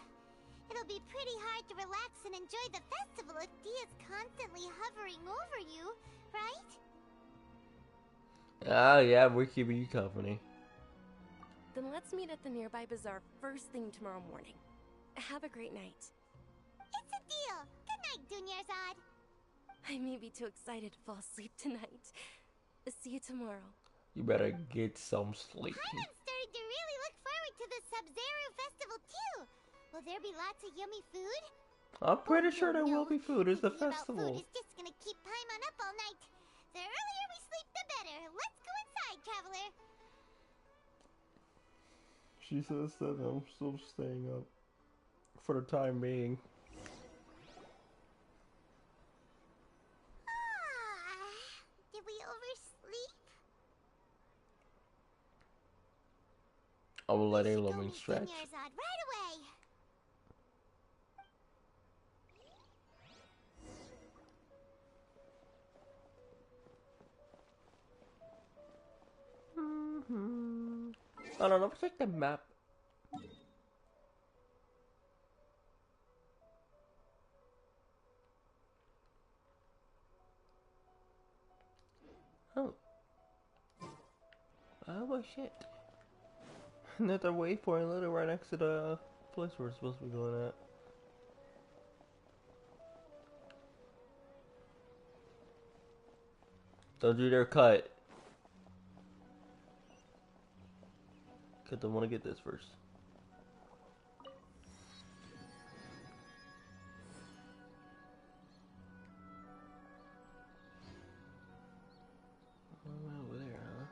It'll be pretty hard to relax and enjoy the festival if Dia's constantly hovering over you, right? Ah, yeah, we're keeping you company. Then let's meet at the nearby bazaar first thing tomorrow morning. Have a great night. It's a deal. Good night, Dunyarzad. I may be too excited to fall asleep tonight. See you tomorrow. You better get some sleep. Paimon's starting to really look forward to the Sub-Zero festival too. Will there be lots of yummy food? I'm pretty sure there No, will be food. It's the thinking about festival. food is just gonna keep Paimon up all night. The earlier we sleep, the better. Let's go inside, traveler. She says that I'm still staying up for the time being. Did we oversleep? I will let We a should go loving meet stretch. Dunyarzad right away. I don't know, check the map. Oh. Oh shit. Another waypoint literally right next to the place we're supposed to be going at. Don't do their cut. Cause I want to get this first. Over there,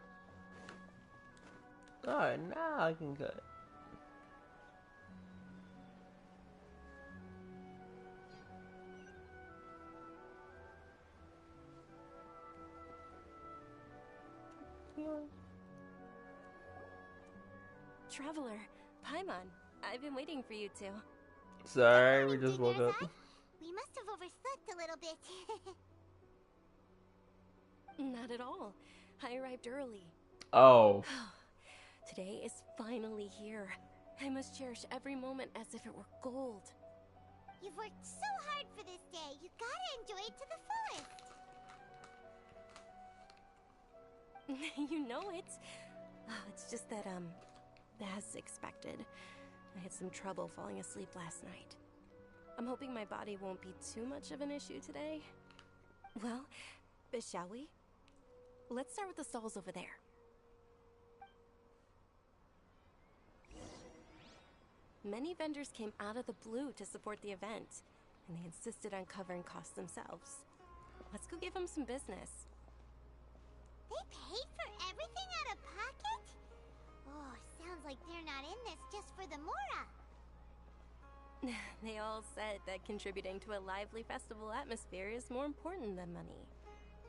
huh? Alright, now I can cut. Traveler, Paimon, I've been waiting for you two. Sorry, we just woke up. We must have overslept a little bit. Not at all. I arrived early. Oh. Today is finally here. I must cherish every moment as if it were gold. You've worked so hard for this day. You gotta enjoy it to the fullest. You know it. Oh, it's just that, as expected, I had some trouble falling asleep last night. I'm hoping my body won't be too much of an issue today. Well, shall we? Let's start with the stalls over there. Many vendors came out of the blue to support the event, and they insisted on covering costs themselves. Let's go give them some business. They paid for everything out of pocket? Oh, sounds like they're not in this just for the Mora. They all said that contributing to a lively festival atmosphere is more important than money.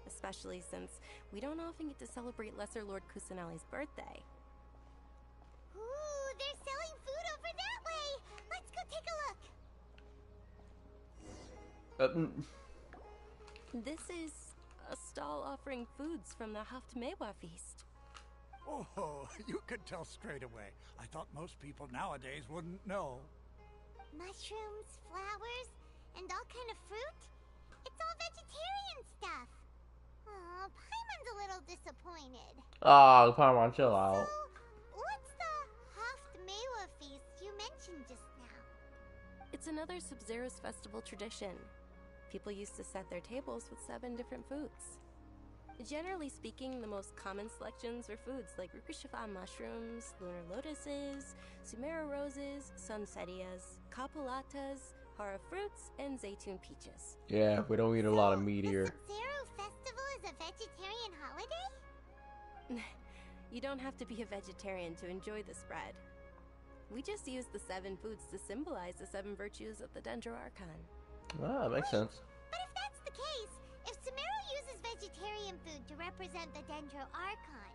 Especially since we don't often get to celebrate Lesser Lord Kusanali's birthday. Ooh, they're selling food over that way! Let's go take a look! This is a stall offering foods from the Haftmewa feast. Oh, you could tell straight away. I thought most people nowadays wouldn't know. Mushrooms, flowers, and all kind of fruit? It's all vegetarian stuff. Oh, Paimon's a little disappointed. Oh, Paimon, chill out. So, what's the Haftmewa feast you mentioned just now? It's another Sub-Zero's festival tradition. People used to set their tables with 7 different foods. Generally speaking, the most common selections were foods like Rukushifa mushrooms, lunar lotuses, Sumeru roses, sunsettias, capulatas, hara fruits, and zaytun peaches. Yeah, we don't eat a lot of meat here. The Sub-Zero festival is a vegetarian holiday? You don't have to be a vegetarian to enjoy the spread. We just use the 7 foods to symbolize the 7 virtues of the Dendro Archon. Ah, makes sense. But if that's the case, if Sumeru uses vegetarian food to represent the Dendro Archon,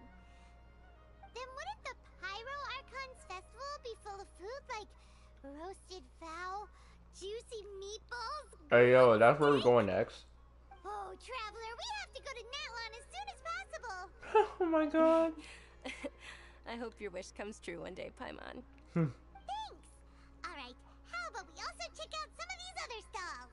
then wouldn't the Pyro Archon's festival be full of food like roasted fowl, juicy meatballs? Hey, yo, that's where we're going next. Oh, Traveler, we have to go to Natlan as soon as possible. Oh my god. I hope your wish comes true one day, Paimon. Thanks. All right, how about we also check out some of these other stalls?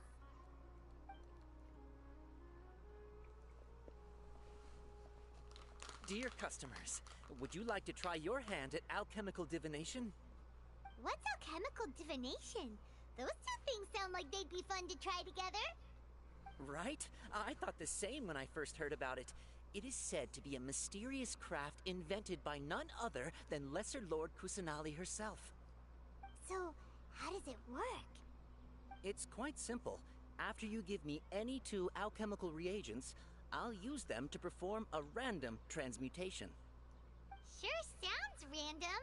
Dear customers, would you like to try your hand at alchemical divination? What's alchemical divination? Those two things sound like they'd be fun to try together. Right? I thought the same when I first heard about it. It is said to be a mysterious craft invented by none other than Lesser Lord Kusanali herself. So, how does it work? It's quite simple. After you give me any 2 alchemical reagents, I'll use them to perform a random transmutation. Sure sounds random.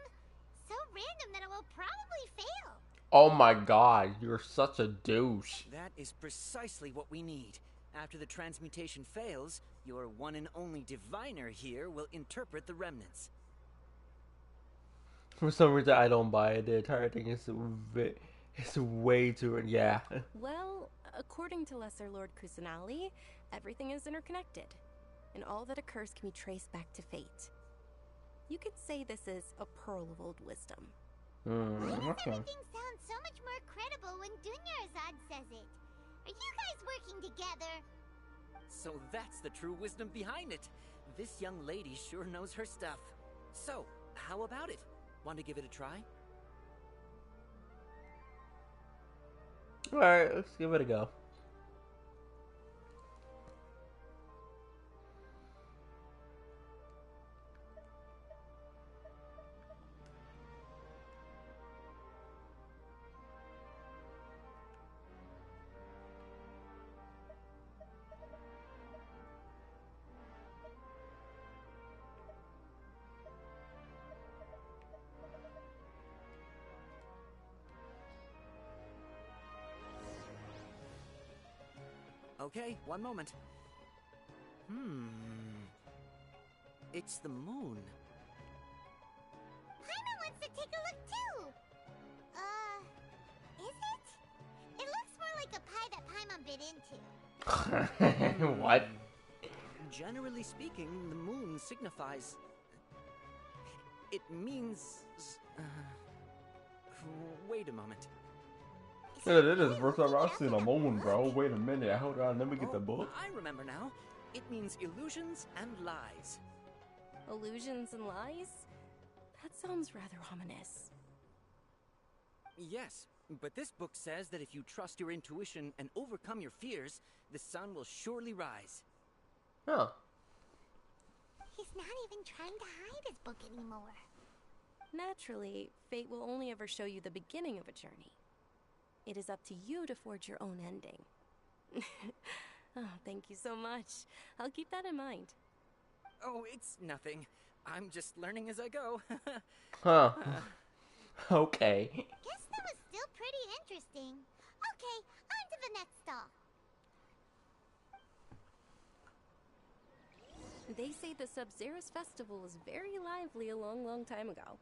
So random that it will probably fail. Oh my god, you're such a douche. That is precisely what we need. After the transmutation fails, your one and only diviner here will interpret the remnants. For some reason, I don't buy it. The entire thing is it's way too... Yeah. Well, according to Lesser Lord Kusanali, everything is interconnected, and all that occurs can be traced back to fate. You could say this is a pearl of old wisdom. Everything sounds so much more credible when Dunyarzad says it. Are you guys working together? So that's the true wisdom behind it. This young lady sure knows her stuff. So, how about it? Want to give it a try? Alright, let's give it a go. Okay, one moment. It's the moon. Paimon wants to take a look too! Is it? It looks more like a pie that Paimon bit into. What? Generally speaking, the moon signifies... It means... Wait a moment. Yeah, that is the first time I've seen a moon, bro. Wait a minute. Hold on. Let me get the book. I remember now. It means illusions and lies. Illusions and lies? That sounds rather ominous. Yes, but this book says that if you trust your intuition and overcome your fears, the sun will surely rise. Huh. He's not even trying to hide his book anymore. Naturally, fate will only ever show you the beginning of a journey. It is up to you to forge your own ending. Oh, thank you so much. I'll keep that in mind. Oh, it's nothing. I'm just learning as I go. Huh. Okay. Guess that was still pretty interesting. Okay, on to the next stall. They say the Sub-Zerus festival was very lively a long, long time ago.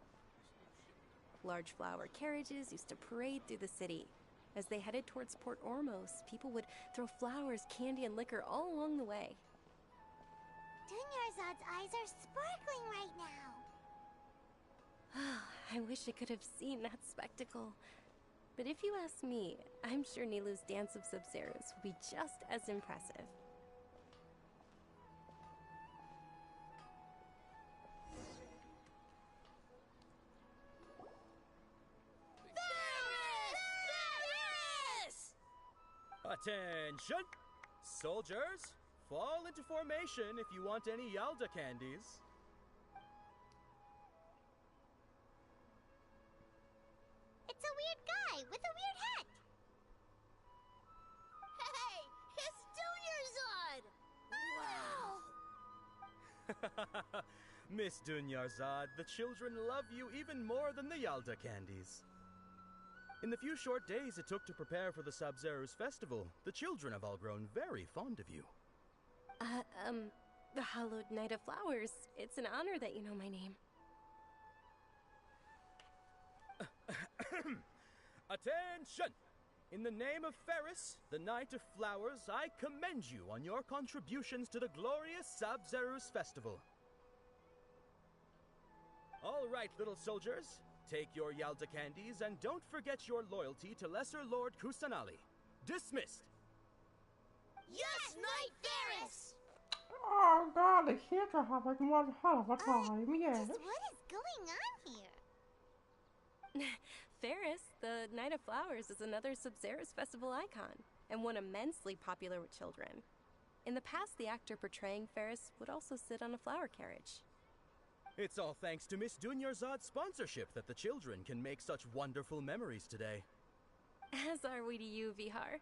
Large flower carriages used to parade through the city. As they headed towards Port Ormos, people would throw flowers, candy, and liquor all along the way. Dunyarzad's eyes are sparkling right now. I wish I could have seen that spectacle. But if you ask me, I'm sure Nilou's Dance of Sub-Zerus will be just as impressive. Attention! Soldiers, fall into formation if you want any Yalda candies. It's a weird guy with a weird hat. Hey, it's Dunyarzad! Wow! Miss Dunyarzad, the children love you even more than the Yalda candies. In the few short days it took to prepare for the Sub-Zerus festival, the children have all grown very fond of you. The Hallowed Knight of Flowers. It's an honor that you know my name. Attention! In the name of Ferris, the Knight of Flowers, I commend you on your contributions to the glorious Sub-Zerus festival. All right, little soldiers. Take your Yalda candies and don't forget your loyalty to Lesser Lord Kusanali. Dismissed! Yes, Knight Ferris! Oh god, the kids are having one hell of a time, yes. Just what is going on here? Ferris, the Knight of Flowers, is another Sub-Zerus festival icon, and one immensely popular with children. In the past, the actor portraying Ferris would also sit on a flower carriage. It's all thanks to Miss Dunyarzad's sponsorship that the children can make such wonderful memories today. As are we to you, Vihar.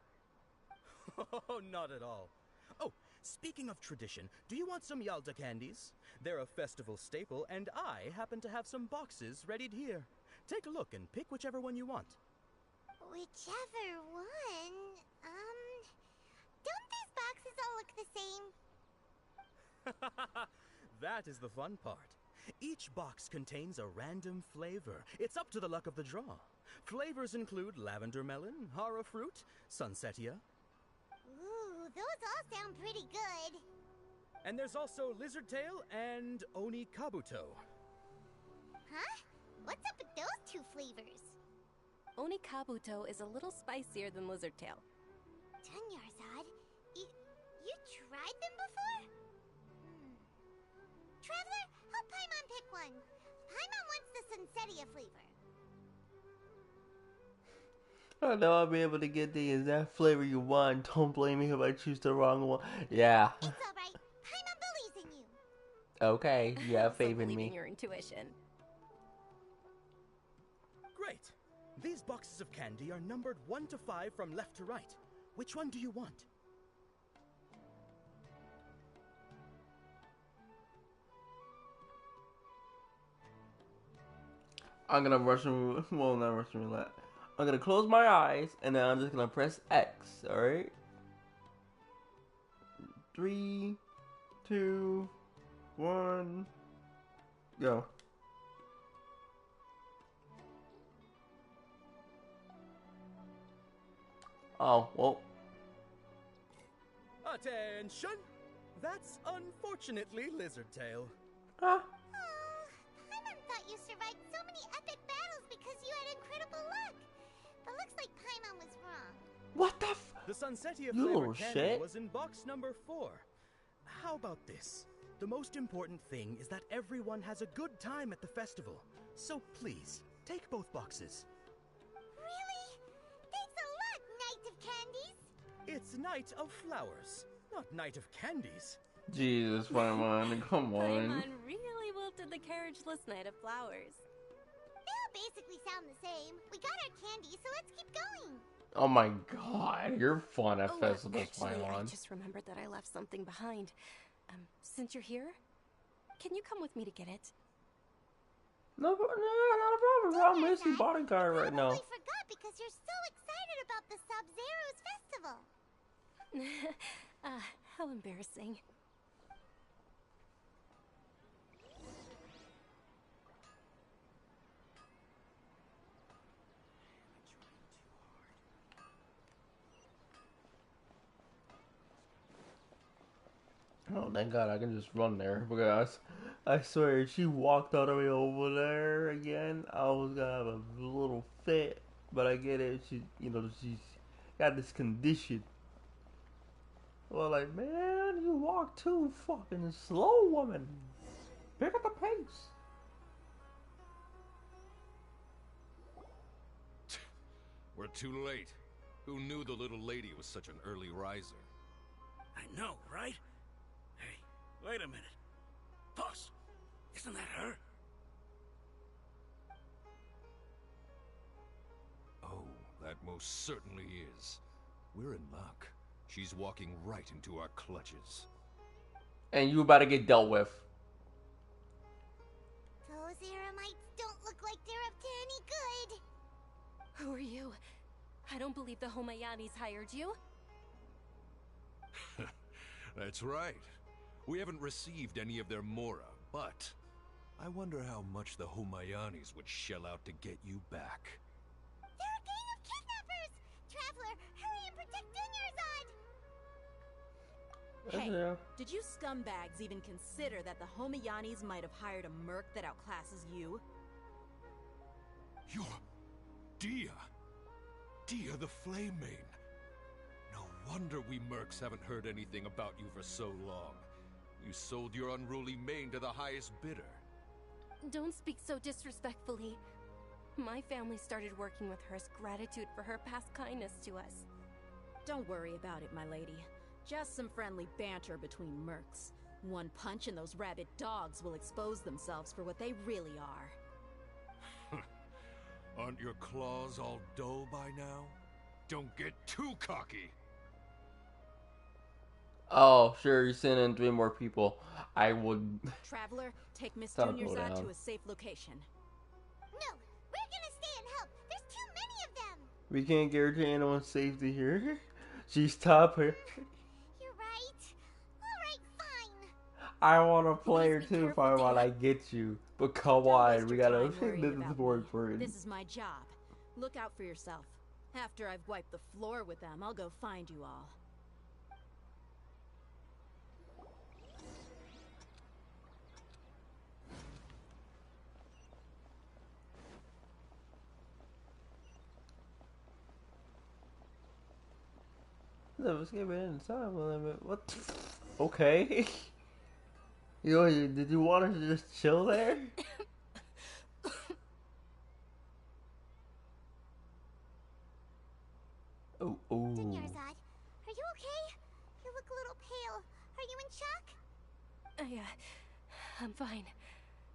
Oh, not at all. Oh, speaking of tradition, do you want some Yalda candies? They're a festival staple, and I happen to have some boxes readied here. Take a look and pick whichever one you want. Whichever one? Don't these boxes all look the same? That is the fun part. Each box contains a random flavor. It's up to the luck of the draw. Flavors include lavender melon, hara fruit, sunsetia. Ooh, those all sound pretty good. And there's also lizard tail and oni kabuto. Huh? What's up with those two flavors? Oni Kabuto is a little spicier than Lizard Tail. Dunyarzad, you tried them before? Traveler, help Paimon pick one. Paimon wants the Sunsetia flavor. I know I'll be able to get the exact flavor you want. Don't blame me if I choose the wrong one. Yeah. It's alright. Paimon believes in you. Okay, you have faith in Believe me. in your intuition. Great. These boxes of candy are numbered 1 to 5 from left to right. Which one do you want? I'm gonna well, not Russian roulette. I'm gonna close my eyes and then I'm just gonna press X, alright? 3, 2, 1, go. Oh, well. Attention! That's unfortunately Lizardtail. Huh? Paimon thought you survived so many epic battles because you had incredible luck. But looks like Paimon was wrong. What the f- The Sunsetia You little flavored candy shit. was in box number 4. How about this? The most important thing is that everyone has a good time at the festival. So please, take both boxes. Really? Thanks a lot, Knight of Candies. It's Night of Flowers, not Night of Candies. Jesus, Paimon, come on. Paimon really wilted the carriageless Knight of Flowers. They all basically sound the same. We got our candy, so let's keep going. Oh my god, you're fun at festivals, Actually, I Paimon. just remembered that I left something behind. Since you're here, can you come with me to get it? No, not a problem. I'm missing bodyguard right now. I forgot because you're so excited about the Sub-Zero's festival. How embarrassing. Oh, thank God I can just run there because I swear she walked all the way over there again. I was gonna have a little fit, but I get it. She's got this condition. Well, like, man, you walk too fucking slow, woman. Pick up the pace. We're too late. Who knew the little lady was such an early riser? I know, right? Hey, wait a minute. Boss, isn't that her? Oh, that most certainly is. We're in luck. She's walking right into our clutches. And you about to get dealt with. Those Eremites don't look like they're up to any good. Who are you? I don't believe the Homayanis hired you. That's right. We haven't received any of their mora, but I wonder how much the Homayanis would shell out to get you back. They're a gang of kidnappers! Traveler, hurry and protect Dunyarzad! Hey, did you scumbags even consider that the Homayanis might have hired a merc that outclasses you? You're Dia. Dia the Flame Main. No wonder we mercs haven't heard anything about you for so long. You sold your unruly mane to the highest bidder. Don't speak so disrespectfully. My family started working with her as gratitude for her past kindness to us. Don't worry about it, my lady. Just some friendly banter between mercs. One punch and those rabid dogs will expose themselves for what they really are. Aren't your claws all dull by now? Don't get too cocky! Oh, sure, you're sending 3 more people. I would... Traveler, take Miss That'll go Dunyarzad down. to a safe location. No, we're gonna stay and help. There's too many of them. We can't guarantee anyone's safety here. She's top here. You're right. All right, fine. I want to play her too, Fire, while I get you. But come on, we gotta... Time worrying This is about more me. important. This is my job. Look out for yourself. After I've wiped the floor with them, I'll go find you all. Let's get in time limit. What? Okay. Did you want to just chill there? Oh, Dunyarzad, are you okay? You look a little pale. Are you in shock? I'm fine.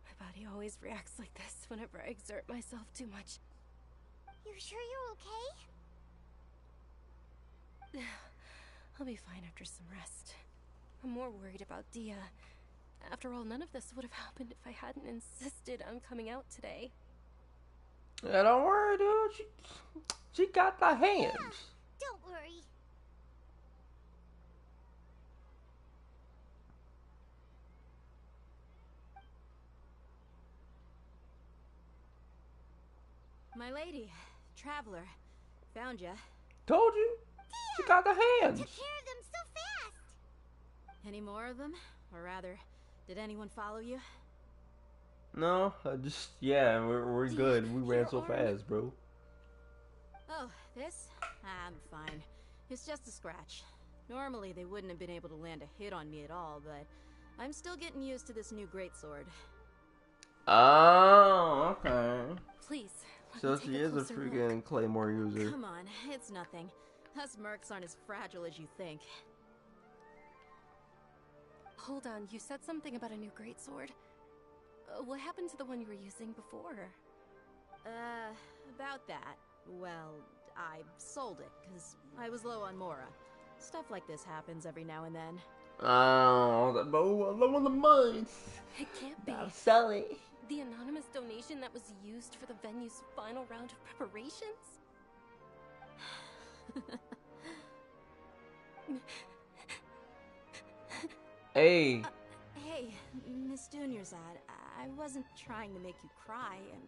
My body always reacts like this whenever I exert myself too much. You sure you're okay? I'll be fine after some rest. I'm more worried about Dia. After all, none of this would have happened if I hadn't insisted on coming out today. Yeah, don't worry, dude. She got the hands. Don't worry. My lady, traveler, found ya. Told you. She got the hands. Took care of them so fast. Any more of them? Or rather, did anyone follow you? No, yeah, we're good. We ran so fast, bro. Oh, this? I'm fine. It's just a scratch. Normally, they wouldn't have been able to land a hit on me at all, but I'm still getting used to this new greatsword. Oh, okay. Please. So she is a freaking Claymore user. Come on, it's nothing. Us mercs aren't as fragile as you think. Hold on, you said something about a new greatsword. What happened to the one you were using before? About that. Well, I sold it, because I was low on Mora. Stuff like this happens every now and then. Oh, low on the mines. It can't be. I'll sell it. The anonymous donation that was used for the venue's final round of preparations? Hey. Hey, Miss Dunyarzad, I wasn't trying to make you cry, and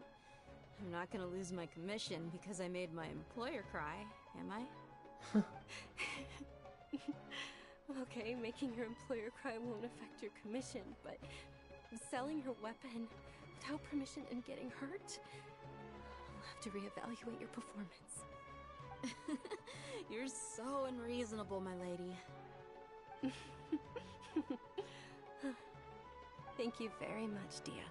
I'm not gonna lose my commission because I made my employer cry, am I? Okay, making your employer cry won't affect your commission, but selling your weapon without permission and getting hurt? I'll have to reevaluate your performance. You're so unreasonable, my lady. Thank you very much, Dia.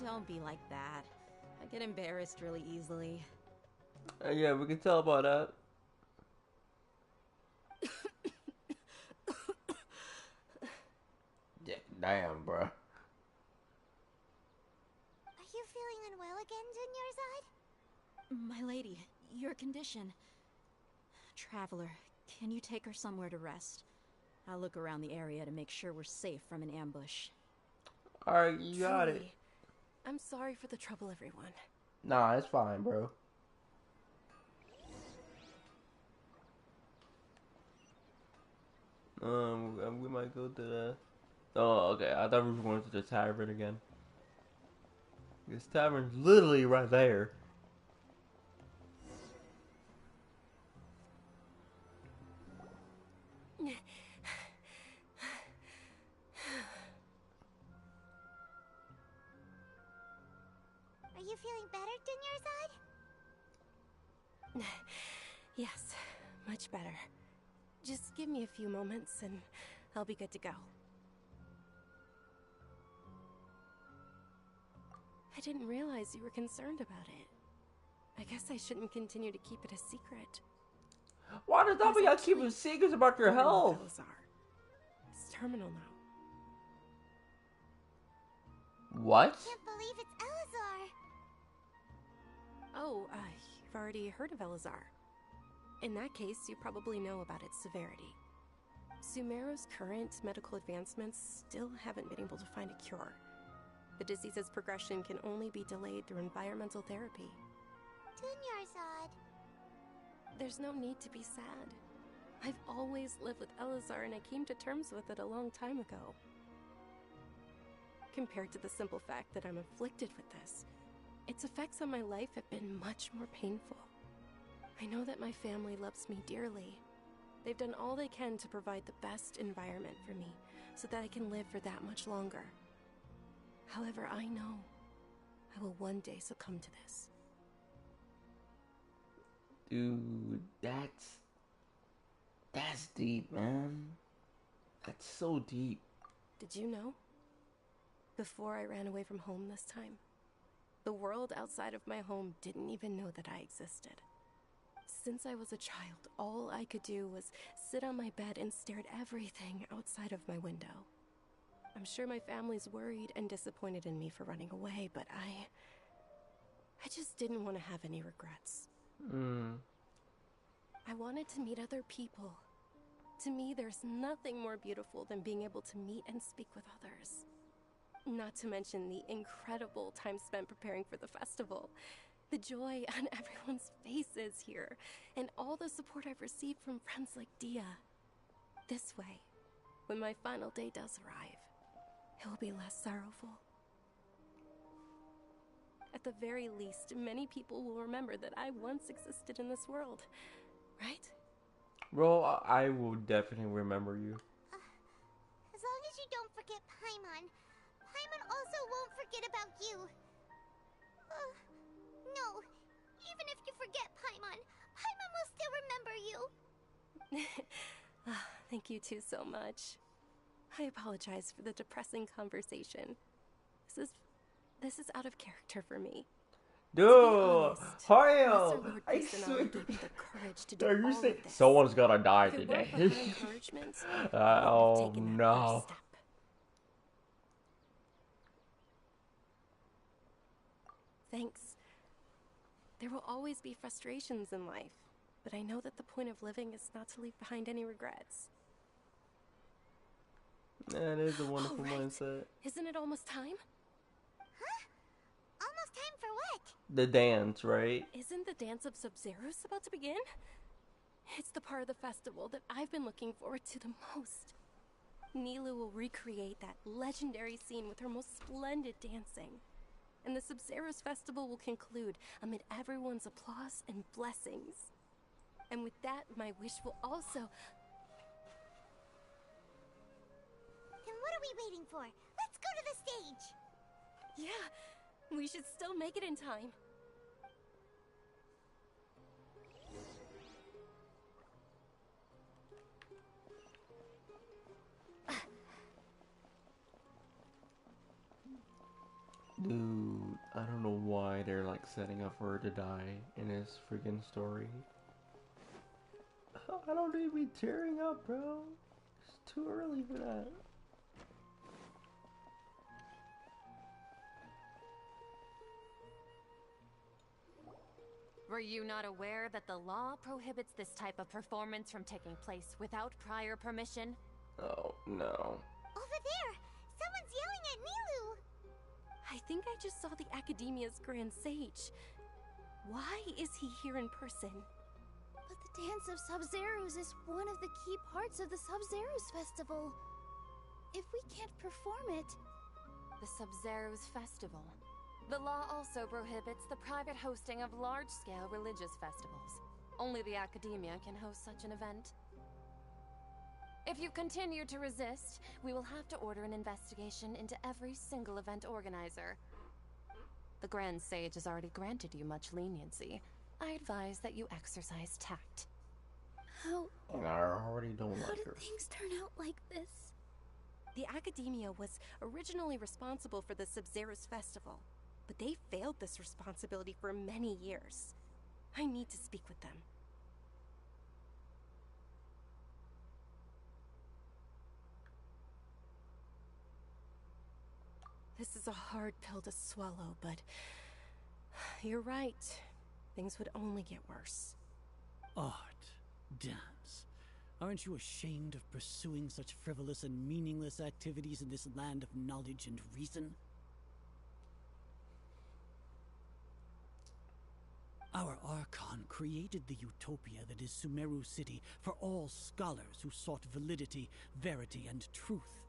Don't be like that. I get embarrassed really easily. Yeah, we can tell about that. Yeah, damn, bruh. Are you feeling unwell again, Dunyarzad? My lady, your condition. Traveler, can you take her somewhere to rest? I'll look around the area to make sure we're safe from an ambush. Alright, you got it. I'm sorry for the trouble, everyone. Nah, it's fine, bro. We might go to the... Oh, okay. I thought we were going to the tavern again. This tavern's literally right there. Are you feeling better, Dunyarzad? Yes, much better. Just give me a few moments and I'll be good to go. I didn't realize you were concerned about it. I guess I shouldn't continue to keep it a secret. Why does that y'all keeping secrets about your health? It's terminal now. What? I can't believe it's Elazar. Oh, you've already heard of Elazar. In that case, you probably know about its severity. Sumeru's current medical advancements still haven't been able to find a cure. The disease's progression can only be delayed through environmental therapy. Dunyarzad. There's no need to be sad. I've always lived with Elazar and I came to terms with it a long time ago. Compared to the simple fact that I'm afflicted with this, its effects on my life have been much more painful. I know that my family loves me dearly. They've done all they can to provide the best environment for me so that I can live for that much longer. However, I know I will one day succumb to this. Dude, that's deep, man. That's so deep. Did you know? Before I ran away from home this time, the world outside of my home didn't even know that I existed. Since I was a child, all I could do was sit on my bed and stare at everything outside of my window. I'm sure my family's worried and disappointed in me for running away, but I just didn't want to have any regrets. I wanted to meet other people. To me, there's nothing more beautiful than being able to meet and speak with others. Not to mention the incredible time spent preparing for the festival. The joy on everyone's faces here, and all the support I've received from friends like Dia. This way, when my final day does arrive, it will be less sorrowful. At the very least, many people will remember that I once existed in this world. Right? Bro, I will definitely remember you. As long as you don't forget Paimon, Paimon also won't forget about you. No, even if you forget Paimon, Paimon will still remember you. Thank you two so much. I apologize for the depressing conversation. This is out of character for me. Dude, Poyo! I swear. Are you saying someone's gonna die today? Oh no. Thanks. There will always be frustrations in life, but I know that the point of living is not to leave behind any regrets. That is a wonderful mindset. Isn't it almost time? Huh? Almost time for what? The dance, right? Isn't the dance of Sub-Zeros about to begin? It's the part of the festival that I've been looking forward to the most. Nilou will recreate that legendary scene with her most splendid dancing. And the Sub-Zeros festival will conclude amid everyone's applause and blessings. And with that, my wish will also... Then what are we waiting for? Let's go to the stage! Yeah, we should still make it in time. Dude, I don't know why they're like setting up for her to die in this freaking story. I don't need to be tearing up, bro. It's too early for that. Were you not aware that the law prohibits this type of performance from taking place without prior permission? Oh, no. Over there! Someone's yelling at Nilou! I think I just saw the Academia's Grand Sage. Why is he here in person? But the Dance of Sub-Zeros is one of the key parts of the Sub-Zeros Festival. If we can't perform it... The Sub-Zeros Festival. The law also prohibits the private hosting of large-scale religious festivals. Only the Academia can host such an event. If you continue to resist, we will have to order an investigation into every single event organizer. The Grand Sage has already granted you much leniency. I advise that you exercise tact. How... And I already don't How like did her. things turn out like this? The Academia was originally responsible for the Sub-Zeros Festival, but they failed this responsibility for many years. I need to speak with them. This is a hard pill to swallow, but you're right. Things would only get worse. Art, dance. Aren't you ashamed of pursuing such frivolous and meaningless activities in this land of knowledge and reason? Our Archon created the utopia that is Sumeru City for all scholars who sought validity, verity, and truth,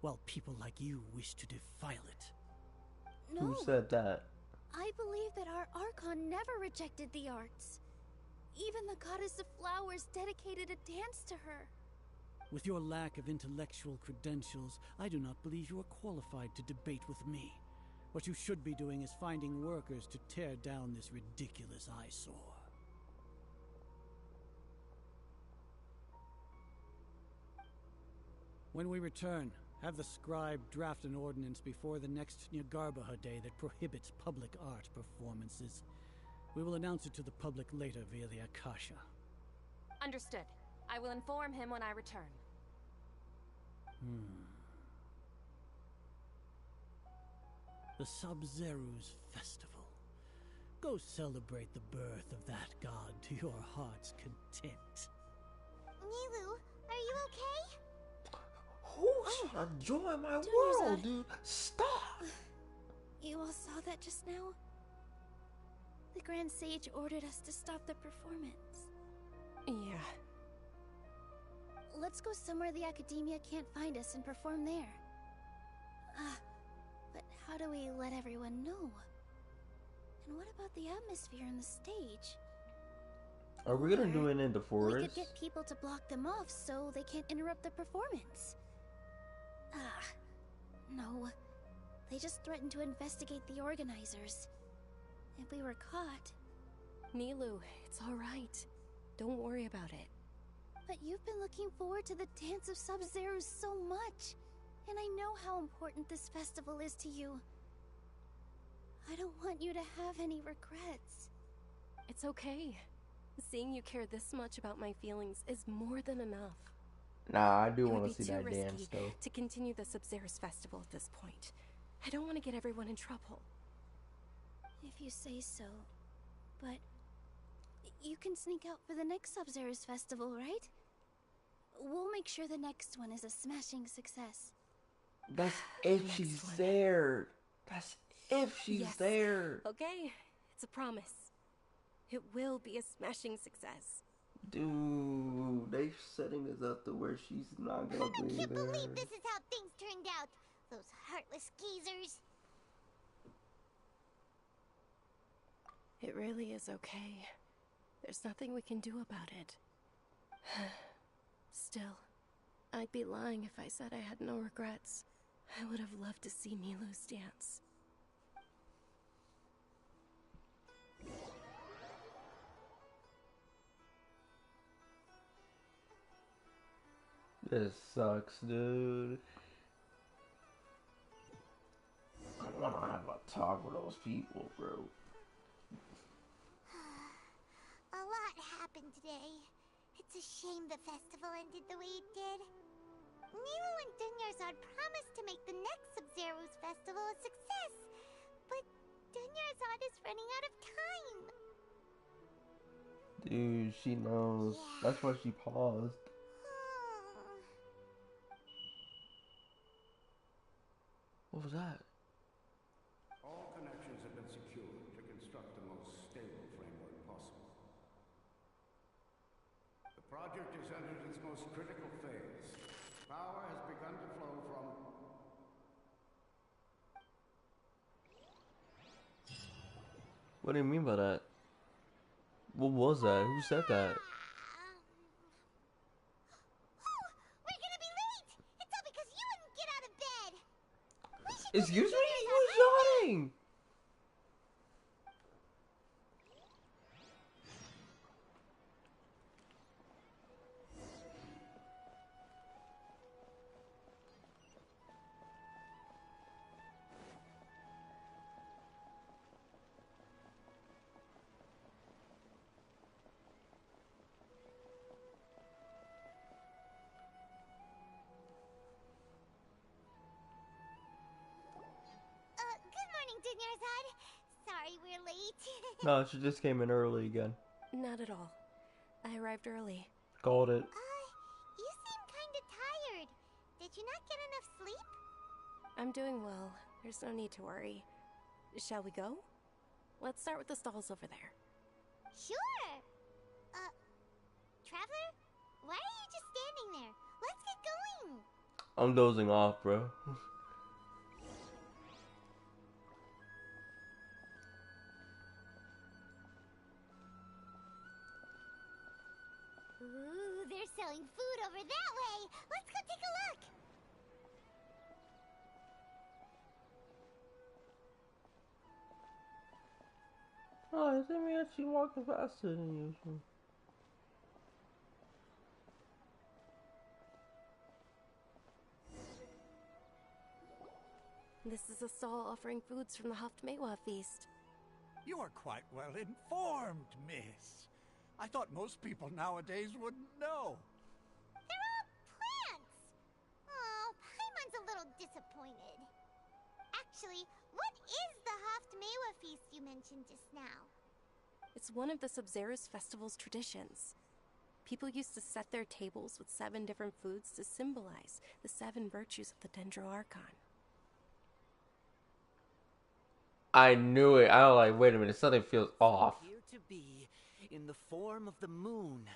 while people like you wish to defile it. No. Who said that? I believe that our Archon never rejected the arts. Even the Goddess of Flowers dedicated a dance to her. With your lack of intellectual credentials, I do not believe you are qualified to debate with me. What you should be doing is finding workers to tear down this ridiculous eyesore. When we return, have the scribe draft an ordinance before the next Nyargarbaha Day that prohibits public art performances. We will announce it to the public later via the Akasha. Understood. I will inform him when I return. The Sub-Zeros Festival. Go celebrate the birth of that god to your heart's content. Nilou, are you okay? Who's enjoying my world, dude? Stop! You all saw that just now? The Grand Sage ordered us to stop the performance. Yeah. Let's go somewhere the Academia can't find us and perform there. But how do we let everyone know? And what about the atmosphere and the stage? Are we gonna do it in the We forest? could get people to block them off so they can't interrupt the performance. No. They just threatened to investigate the organizers. If we were caught... Milu, it's alright. Don't worry about it. But you've been looking forward to the Dance of Sub-Zero so much. And I know how important this festival is to you. I don't want you to have any regrets. It's okay. Seeing you care this much about my feelings is more than enough. Nah, I do It would want be to see too that risky dance though. to continue the Sub-Zero's festival at this point. I don't want to get everyone in trouble. If you say so. But... you can sneak out for the next Sub-Zero's festival, right? We'll make sure the next one is a smashing success. That's if she's there. That's if she's Yes. there. Okay, it's a promise. It will be a smashing success. Dude, they setting this up to where she's not gonna I be can't there. believe this is how things turned out. Those heartless geezers. It really is okay. There's nothing we can do about it. Still, I'd be lying if I said I had no regrets. I would have loved to see Milu's dance. This sucks, dude. I wanna have a talk with those people, bro. A lot happened today. It's a shame the festival ended the way it did. Nero and Dunyarzad promised to make the next Sub-Zero's festival a success, but Dunyarzad is running out of time. Dude, she knows. That's why she paused. What was that? All connections have been secured to construct the most stable framework possible. The project has entered its most critical phase. Power has begun to flow from... What do you mean by that? What was that? Who said that? We're gonna be late! It's all because you wouldn't get out of bed! Excuse me? Who's yawning? Good morning, Dunyarzad. Sorry we're late. No, she just came in early again. Not at all. I arrived early. Called it. You seem kinda tired. Did you not get enough sleep? I'm doing well. There's no need to worry. Shall we go? Let's start with the stalls over there. Sure! Traveler? Why are you just standing there? Let's get going! I'm dozing off, bro. Ooh, they're selling food over that way! Let's go take a look! Oh, is me actually walking faster than usual? This is a stall offering foods from the Haftmewa feast. You are quite well informed, miss. I thought most people nowadays wouldn't know. They're all plants! Oh, Paimon's a little disappointed. Actually, what is the Haftmewa feast you mentioned just now? It's one of the Sub-Zero's festival's traditions. People used to set their tables with 7 different foods to symbolize the 7 virtues of the Dendro Archon. I knew it. I was like, wait a minute, something feels off. Appear to be in the form of the moon.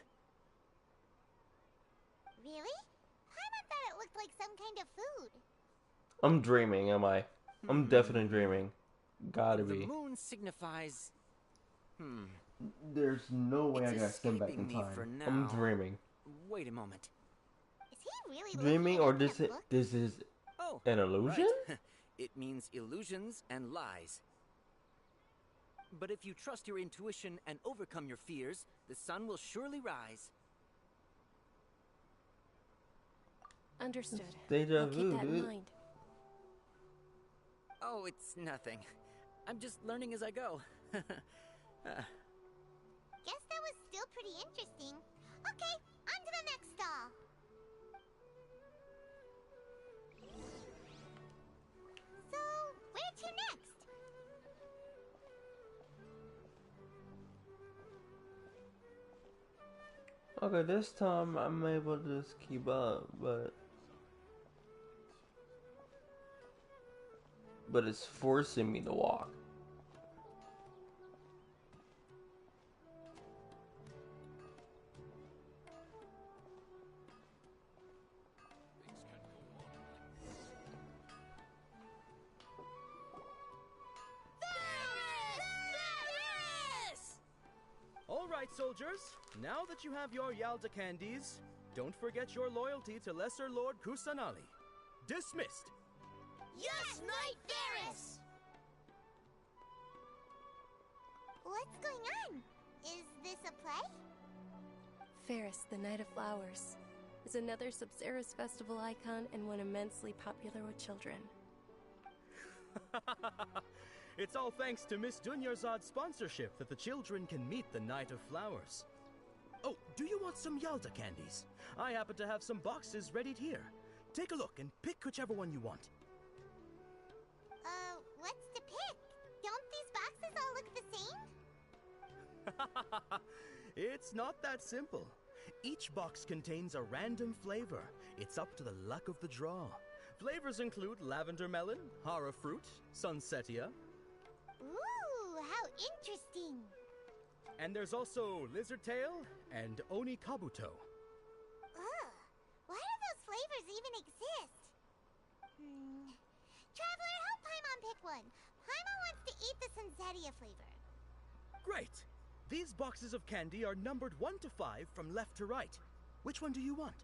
Really? Paimon thought it looked like some kind of food. I'm dreaming, am I? I'm definitely dreaming. Gotta The be. moon signifies... There's no way I It's gotta send back in escaping me time. for now. I'm dreaming. Wait a moment. Is he really Dreaming, or this is Oh, an illusion? right. It means illusions and lies. But if you trust your intuition and overcome your fears, the sun will surely rise. Understood. Deja I'll keep vu, that in dude. mind. Oh, it's nothing. I'm just learning as I go. Guess that was still pretty interesting. Okay, on to the next stall. So, where to next? Okay, this time I'm able to just keep up, but it's forcing me to walk. All right, soldiers. Now that you have your Yalda candies, don't forget your loyalty to Lesser Lord Kusanali. Dismissed. Yes, Knight Varys! What's going on? Is this a play? Ferris, the Night of Flowers, is another Sub-Zerus festival icon and one immensely popular with children. It's all thanks to Miss Dunyarzad's sponsorship that the children can meet the Night of Flowers. Oh, do you want some Yalda candies? I happen to have some boxes readied here. Take a look and pick whichever one you want. What's to pick? Don't these boxes all look the same? It's not that simple. Each box contains a random flavor. It's up to the luck of the draw. Flavors include lavender melon, hara fruit, sunsetia. Ooh, how interesting. And there's also lizard tail and oni kabuto. Ugh, why do those flavors even exist? Traveler, help Paimon pick one. Paimon wants to eat the sunsetia flavor. Great! These boxes of candy are numbered 1 to 5 from left to right. Which one do you want?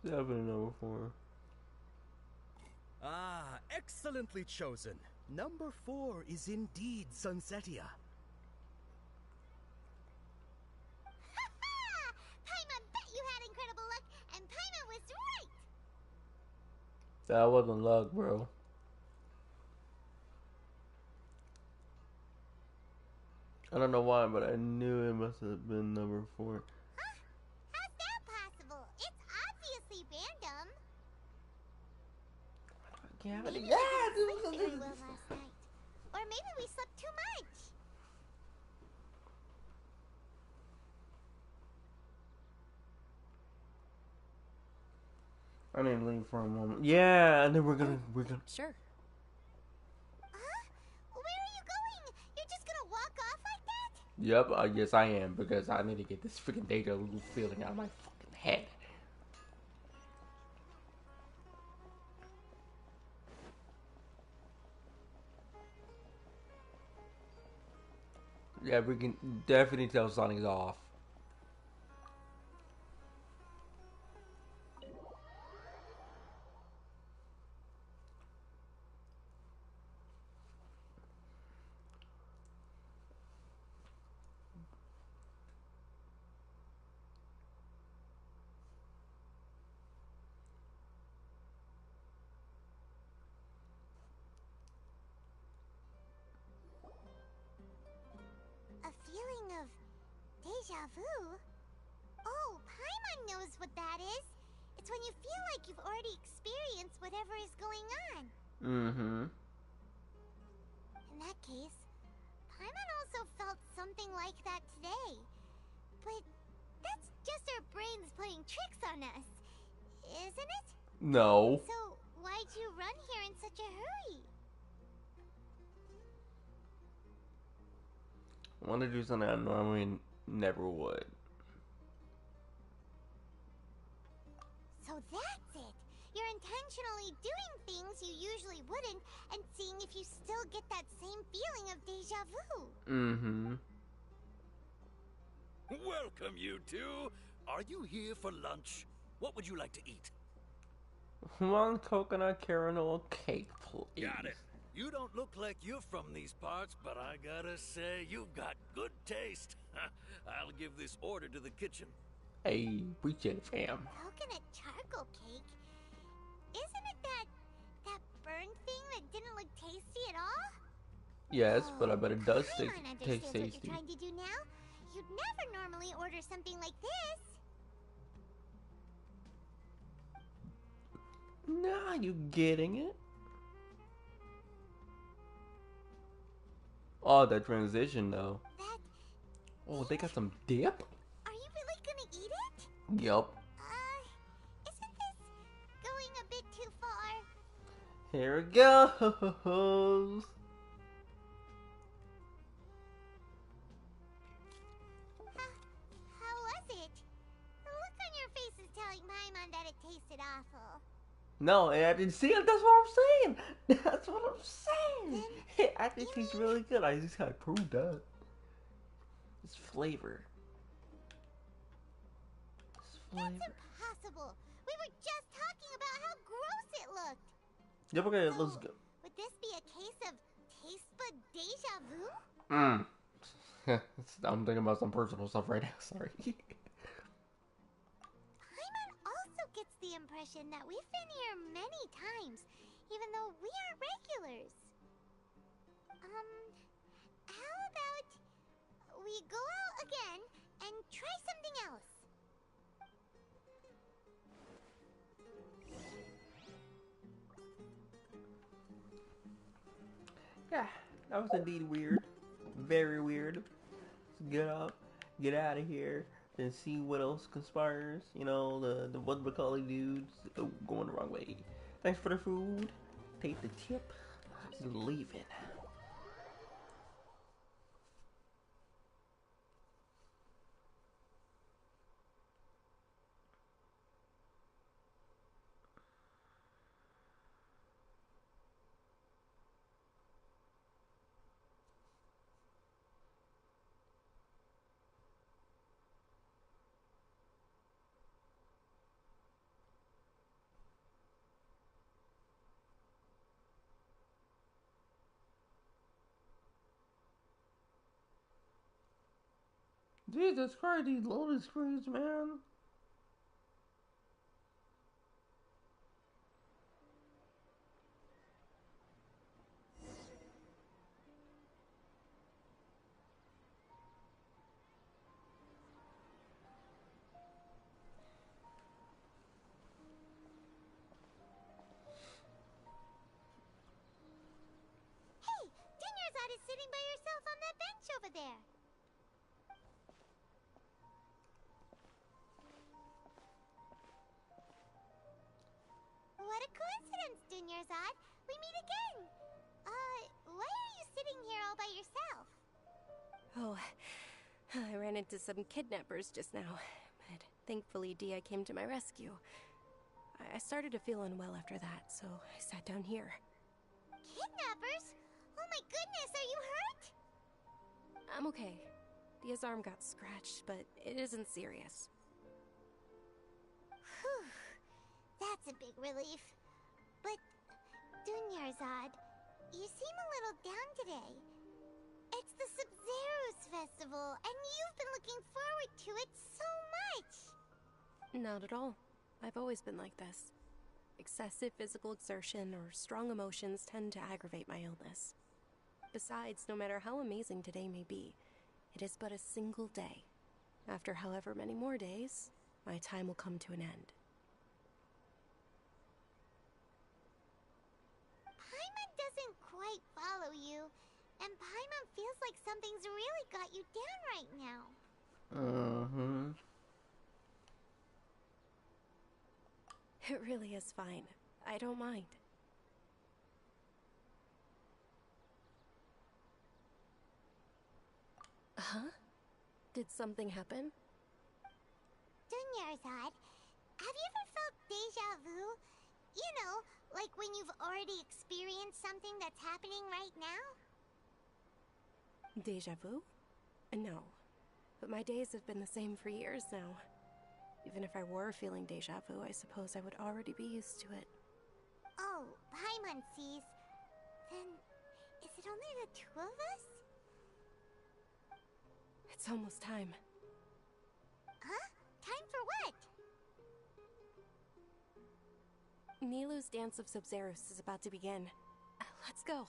7 and number 4. Ah, excellently chosen. Number 4 is indeed sunsetia. Paimon bet you had incredible luck, and Paimon was right! That wasn't luck, bro. I don't know why, but I knew it must have been number 4. Huh? How's that possible? It's obviously random. Yeah, Maybe we yeah, didn't sleep very well last night. Or maybe we slept too much. I need to leave for a moment. Yeah, and then we're gonna. Sure. Huh? Where are you going? You're just gonna walk off like that? Yep, yes I am, because I need to get this freaking deja vu feeling out of my fucking head. Yeah, we can definitely tell Sonic's off. A feeling of deja vu? Oh, Paimon knows what that is. It's when you feel like you've already experienced whatever is going on. Mm-hmm. In that case, Paimon also felt something like that today. But that's just our brains playing tricks on us, isn't it? No. So, why'd you run here in such a hurry? I want to do something I normally never would. So that's it! You're intentionally doing things things you usually wouldn't and seeing if you still get that same feeling of deja vu. Mm-hmm. Welcome, you two. Are you here for lunch? What would you like to eat? One coconut caramel cake, please. Got it. You don't look like you're from these parts, but I gotta say, you've got good taste. I'll give this order to the kitchen. Hey, appreciate it, fam. Coconut charcoal cake? Isn't it that burned thing that didn't look tasty at all? Yes, but I bet it does taste What tasty. you're trying to do now? You'd never normally order something like this. Nah, you getting it? Oh, that transition though. Oh, they got some dip? Are you really gonna eat it? Yup. Isn't this going a bit too far? Here it goes. How was it? The look on your face is telling Paimon that it tasted awful. No, I didn't see it. That's what I'm saying. That's what I'm saying. It actually tastes really good. I just gotta prove that. It's flavor. That's impossible. We were just talking about how gross it looked. Yep, okay, it looks good. Would this be a case of taste bud deja vu? I'm thinking about some personal stuff right now. Sorry. Paimon also gets the impression that we've been here many times, even though we aren't regulars. How about we go out again and try something else? Yeah, that was indeed weird. Very weird. Let's get up, get out of here, and see what else conspires. You know, the what-we-calling dudes going the wrong way. Thanks for the food. Take the tip. Leaving. Jesus Christ, these loading screens, man. Hey, Dinyarzad is sitting by herself on that bench over there. What a coincidence, Dinyarzad. We meet again. Why are you sitting here all by yourself? Oh, I ran into some kidnappers just now, but thankfully Dia came to my rescue. I started to feel unwell after that, so I sat down here. Kidnappers? Oh my goodness, are you hurt? I'm okay. Dia's arm got scratched, but it isn't serious. Whew. That's a big relief. But, Dunyarzad, you seem a little down today. It's the Sub-Zero's festival, and you've been looking forward to it so much! Not at all. I've always been like this. Excessive physical exertion or strong emotions tend to aggravate my illness. Besides, no matter how amazing today may be, it is but a single day. After however many more days, my time will come to an end. Paimon doesn't quite follow you, and Paimon feels like something's really got you down right now. It really is fine. I don't mind. Huh? Did something happen? Dunyarzad, have you ever felt deja vu? You know, Like when you've already experienced something that's happening right now? Deja vu? No. But my days have been the same for years now. Even if I were feeling deja vu, I suppose I would already be used to it. Oh, Paimon sees. Then, is it only the two of us? It's almost time. Huh? Time for what? Nilou's Dance of Sub-Zerus is about to begin. Let's go.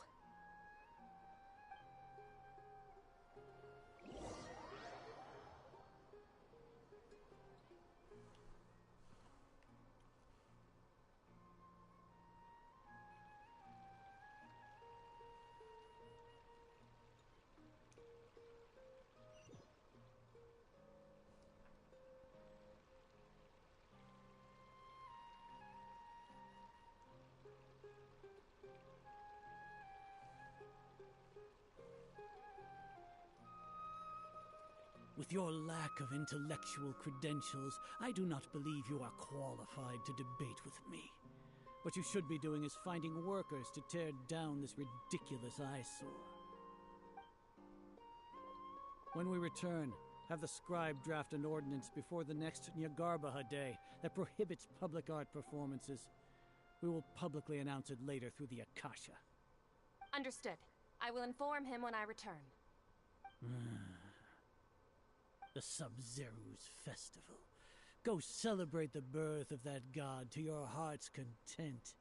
With your lack of intellectual credentials, I do not believe you are qualified to debate with me. What you should be doing is finding workers to tear down this ridiculous eyesore. When we return, have the scribe draft an ordinance before the next Nyagarbaha Day that prohibits public art performances. We will publicly announce it later through the Akasha. Understood. I will inform him when I return. The Sub-Zeru's festival. Go celebrate the birth of that god to your heart's content.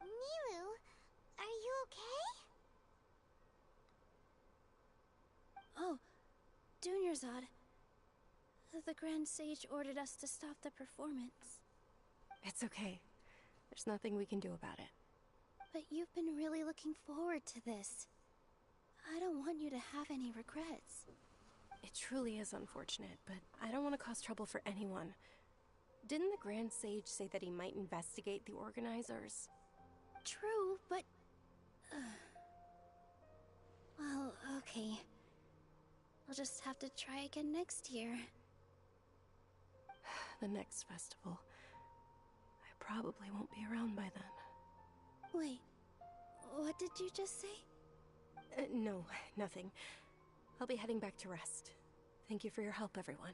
Nilou, are you okay? Oh, Dunyarzad. The Grand Sage ordered us to stop the performance. It's okay. There's nothing we can do about it. But you've been really looking forward to this. I don't want you to have any regrets. It truly is unfortunate, but I don't want to cause trouble for anyone. Didn't the Grand Sage say that he might investigate the organizers? True, but... well, okay. I'll just have to try again next year. The next festival. I probably won't be around by then. Wait, what did you just say? No, nothing. I'll be heading back to rest. Thank you for your help, everyone.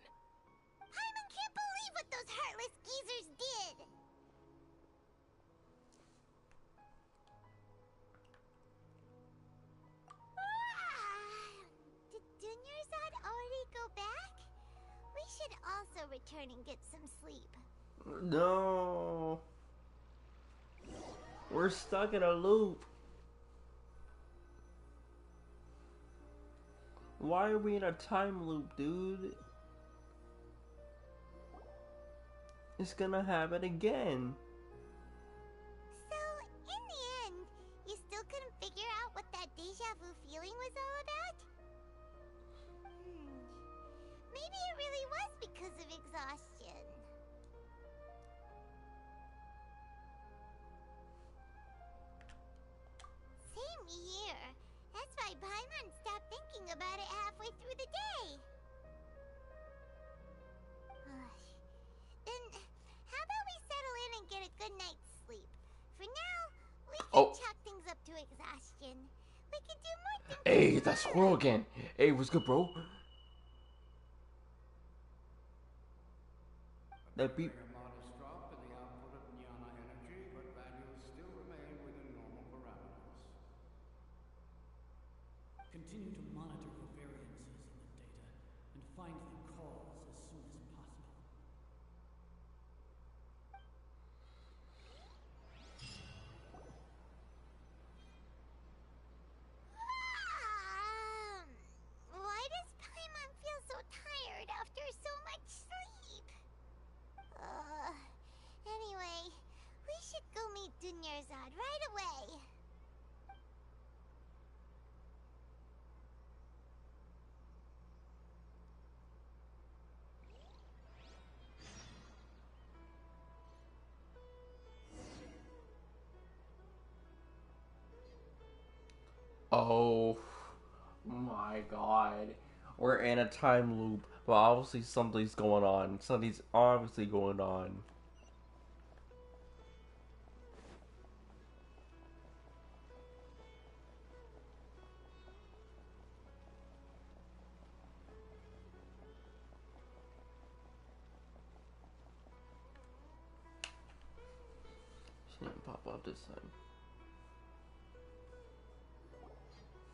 Paimon can't believe what those heartless geezers did! Did Dunyarzad already go back? We should also return and get some sleep. No. We're stuck in a loop. Why are we in a time loop, dude? It's gonna happen again. So, in the end, you still couldn't figure out what that deja vu feeling was all about? Maybe it really was because of exhaustion. Same here. That's why Paimon stopped thinking about it halfway through the day. Then, how about we settle in and get a good night's sleep? For now, we can chalk things up to exhaustion. We can do more things. Hey, that's Squirrel again. Hey, what's good, bro? That beep. A modest drop in the output of Jnana energy, but values still remain within normal parameters. Continue to monitor for variances in the data and find the cause as soon as possible. Why does Paimon feel so tired after so much sleep? Anyway, we should go meet Dunyarzad right away. Oh my god. We're in a time loop, but obviously something's going on. Something's obviously going on. She didn't pop up this time.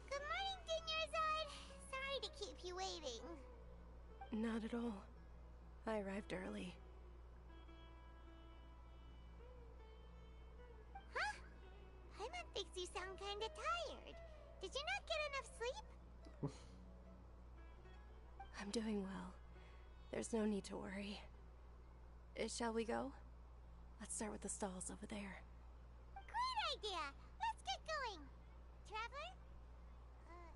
Good morning, Dinyerzad. Sorry to keep you waiting. Not at all. I arrived early. Huh? Paimon thinks you sound kinda tired. Did you not get enough sleep? I'm doing well. There's no need to worry. Shall we go? Let's start with the stalls over there. Great idea! Let's get going! Traveler? Hey.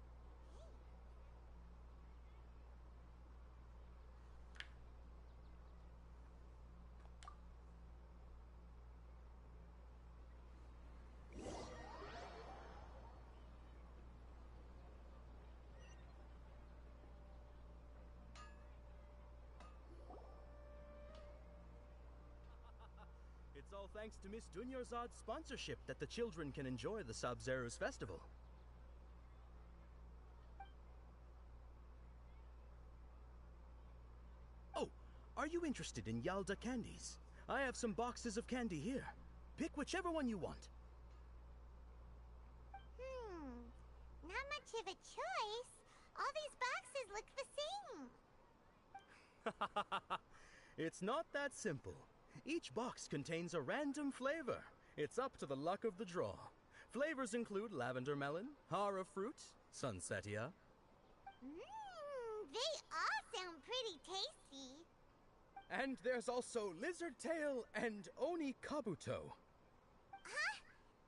It's all thanks to Miss Dunyarzad's sponsorship that the children can enjoy the Sub-Zero's festival. Oh, are you interested in Yalda candies? I have some boxes of candy here. Pick whichever one you want. Not much of a choice. All these boxes look the same. It's not that simple. Each box contains a random flavor. It's up to the luck of the draw. Flavors include lavender melon, hara fruit, sunsetia. They all sound pretty tasty. And there's also lizard tail and oni kabuto. Huh?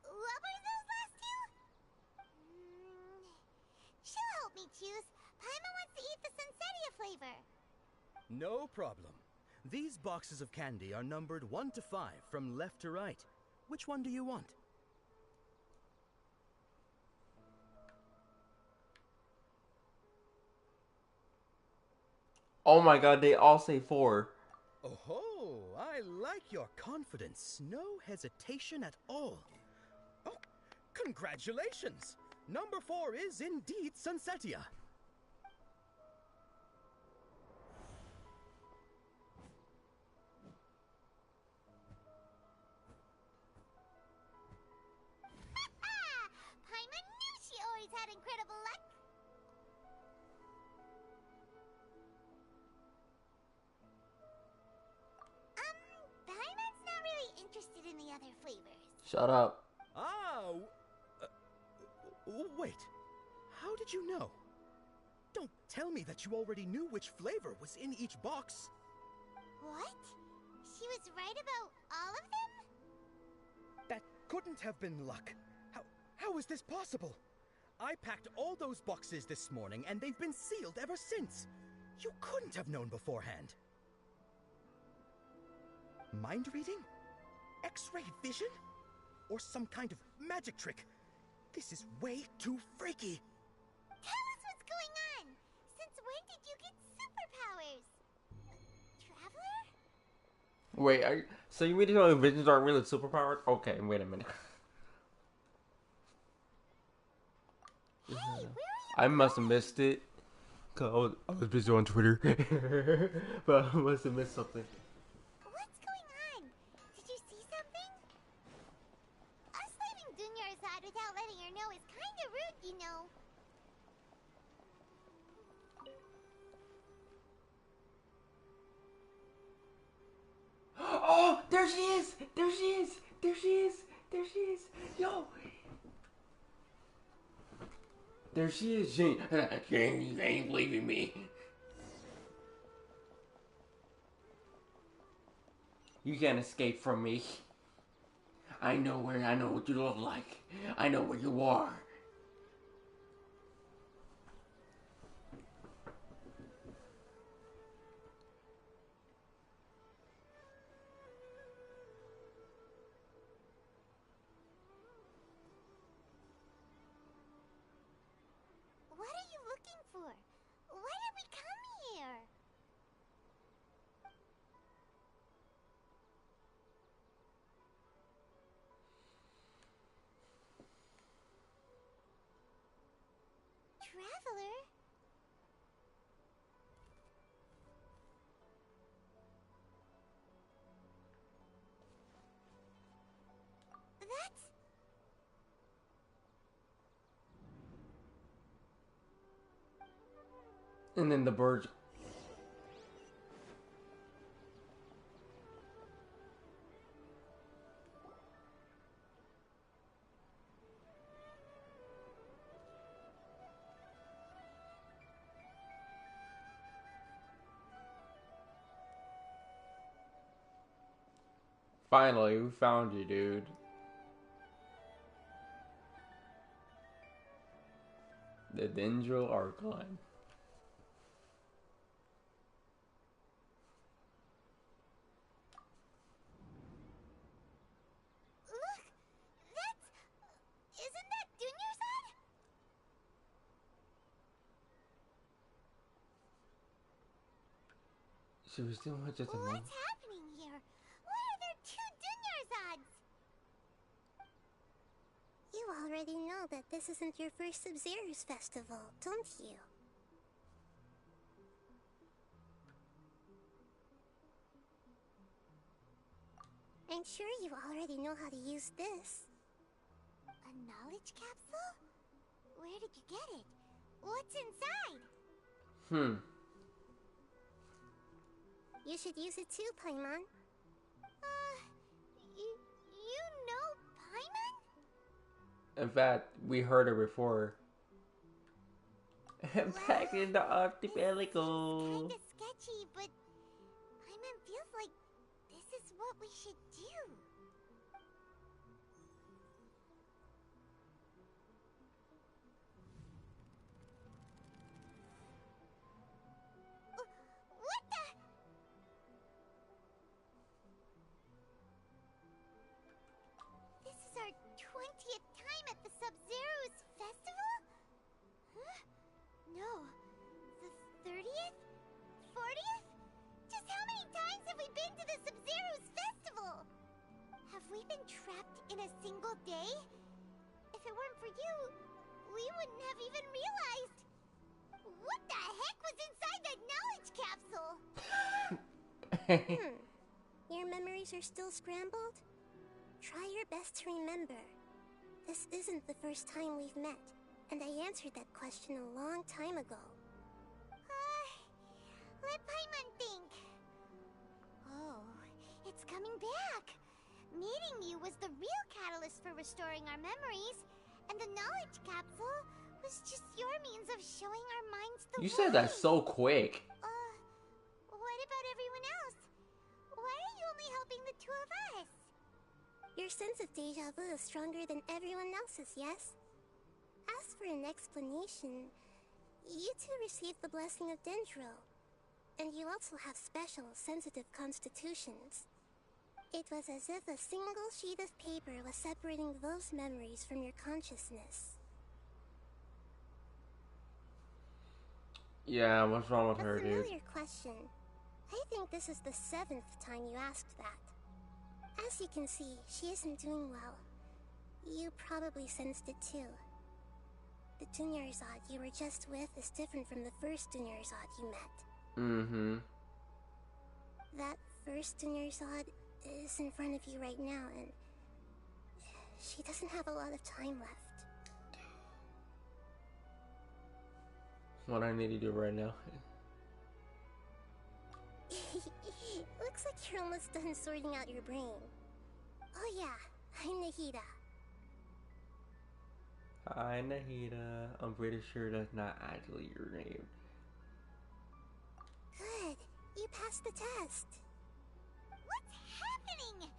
What were those last two? She'll help me choose. Paimon wants to eat the sunsetia flavor. No problem. These boxes of candy are numbered 1 to 5 from left to right. Which one do you want? Oh my god, they all say 4. Oh, I like your confidence. No hesitation at all. Oh, congratulations! Number 4 is indeed Sunsetia. Paimon knew she always had incredible luck. Paimon's not really interested in the other flavors. Shut up. Ah, wait. How did you know? Don't tell me that you already knew which flavor was in each box. What? She was right about all of them? That couldn't have been luck. How is this possible? I packed all those boxes this morning and they've been sealed ever since. You couldn't have known beforehand. Mind reading? X-ray vision? Or some kind of magic trick? This is way too freaky. Tell us what's going on! Since when did you get superpowers? Traveler? Wait, so you mean to tell me visions aren't really superpowers? Okay, wait a minute. Hey, where are you? I must have missed it. Cause I was busy on Twitter. But I must have missed something. What's going on? Did you see something? Us leaving Dunyarzad without letting her know is kinda rude, you know. Oh, there she is! There she is! There she is! There she is! Yo! There she is. She ain't believing me. You can't escape from me. I know what you look like. I know where you are. did we come here? Traveler? That's... And then the birds. Finally, we found you, dude. The Dendril Archon. Look! That's... Isn't that Dunyarzad? She was doing just a moment. What's happening here? Why are there two Dunyarzads? You already know that this isn't your first Sub-Zero's festival, don't you? I'm sure you already know how to use this. A knowledge capsule? Where did you get it? What's inside? You should use it too, Paimon. You know Paimon? In fact, we heard her before. Back in the archipelago. Kinda sketchy, but Paimon feels like this is what we should do. What the? This is our 20th time at the Sub-Zero's festival? Huh? No. The 30th? 40th? Just how many times have we been to the Sub-Zero's festival? Have we been trapped in a single day? If it weren't for you, we wouldn't have even realized. What the heck was inside that knowledge capsule? Your memories are still scrambled? Try your best to remember. This isn't the first time we've met, and I answered that question a long time ago. Let Paimon think. Oh, it's coming back. Meeting you was the real catalyst for restoring our memories, and the knowledge capsule was just your means of showing our minds the way. You said that so quick. What about everyone else? Why are you only helping the two of us? Your sense of deja vu is stronger than everyone else's, yes? As for an explanation, you two received the blessing of Dendril, and you also have special, sensitive constitutions. It was as if a single sheet of paper was separating those memories from your consciousness. Yeah, what's wrong with her, A dude? familiar question. I think this is the 7th time you asked that. As you can see, she isn't doing well. You probably sensed it too. The Dunyarzad you were just with is different from the first Dunyarzad you met. That first Dunyarzad is in front of you right now, and she doesn't have a lot of time left. What I need to do right now. Looks like you're almost done sorting out your brain. Oh yeah, I'm Nahida. Hi, Nahida. I'm pretty sure that's not actually your name. Good. You passed the test. What's happening?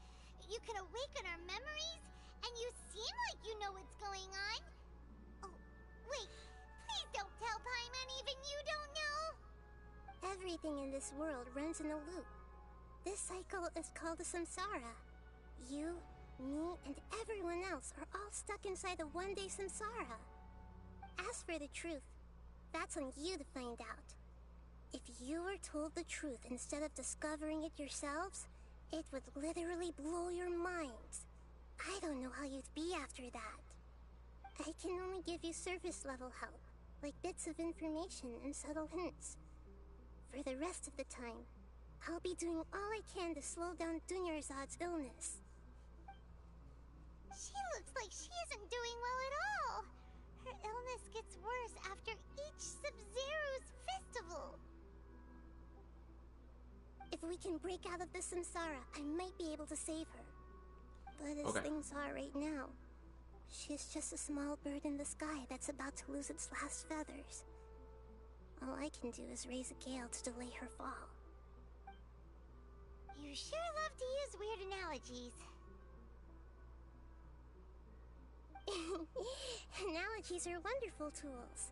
You can awaken our memories, and you seem like you know what's going on. Oh, wait. Please don't tell Paimon even you don't know. Everything in this world runs in a loop. This cycle is called a samsara. You, me, and everyone else are all stuck inside a one-day samsara. As for the truth, that's on you to find out. If you were told the truth instead of discovering it yourselves, it would literally blow your minds. I don't know how you'd be after that. I can only give you surface level help, like bits of information and subtle hints. For the rest of the time, I'll be doing all I can to slow down Dunyarzad's illness. She looks like she isn't doing well at all. Her illness gets worse after each Sub-Zero's festival. If we can break out of the samsara, I might be able to save her. But as things are right now, she's just a small bird in the sky that's about to lose its last feathers. All I can do is raise a gale to delay her fall. You sure love to use weird analogies. Analogies are wonderful tools.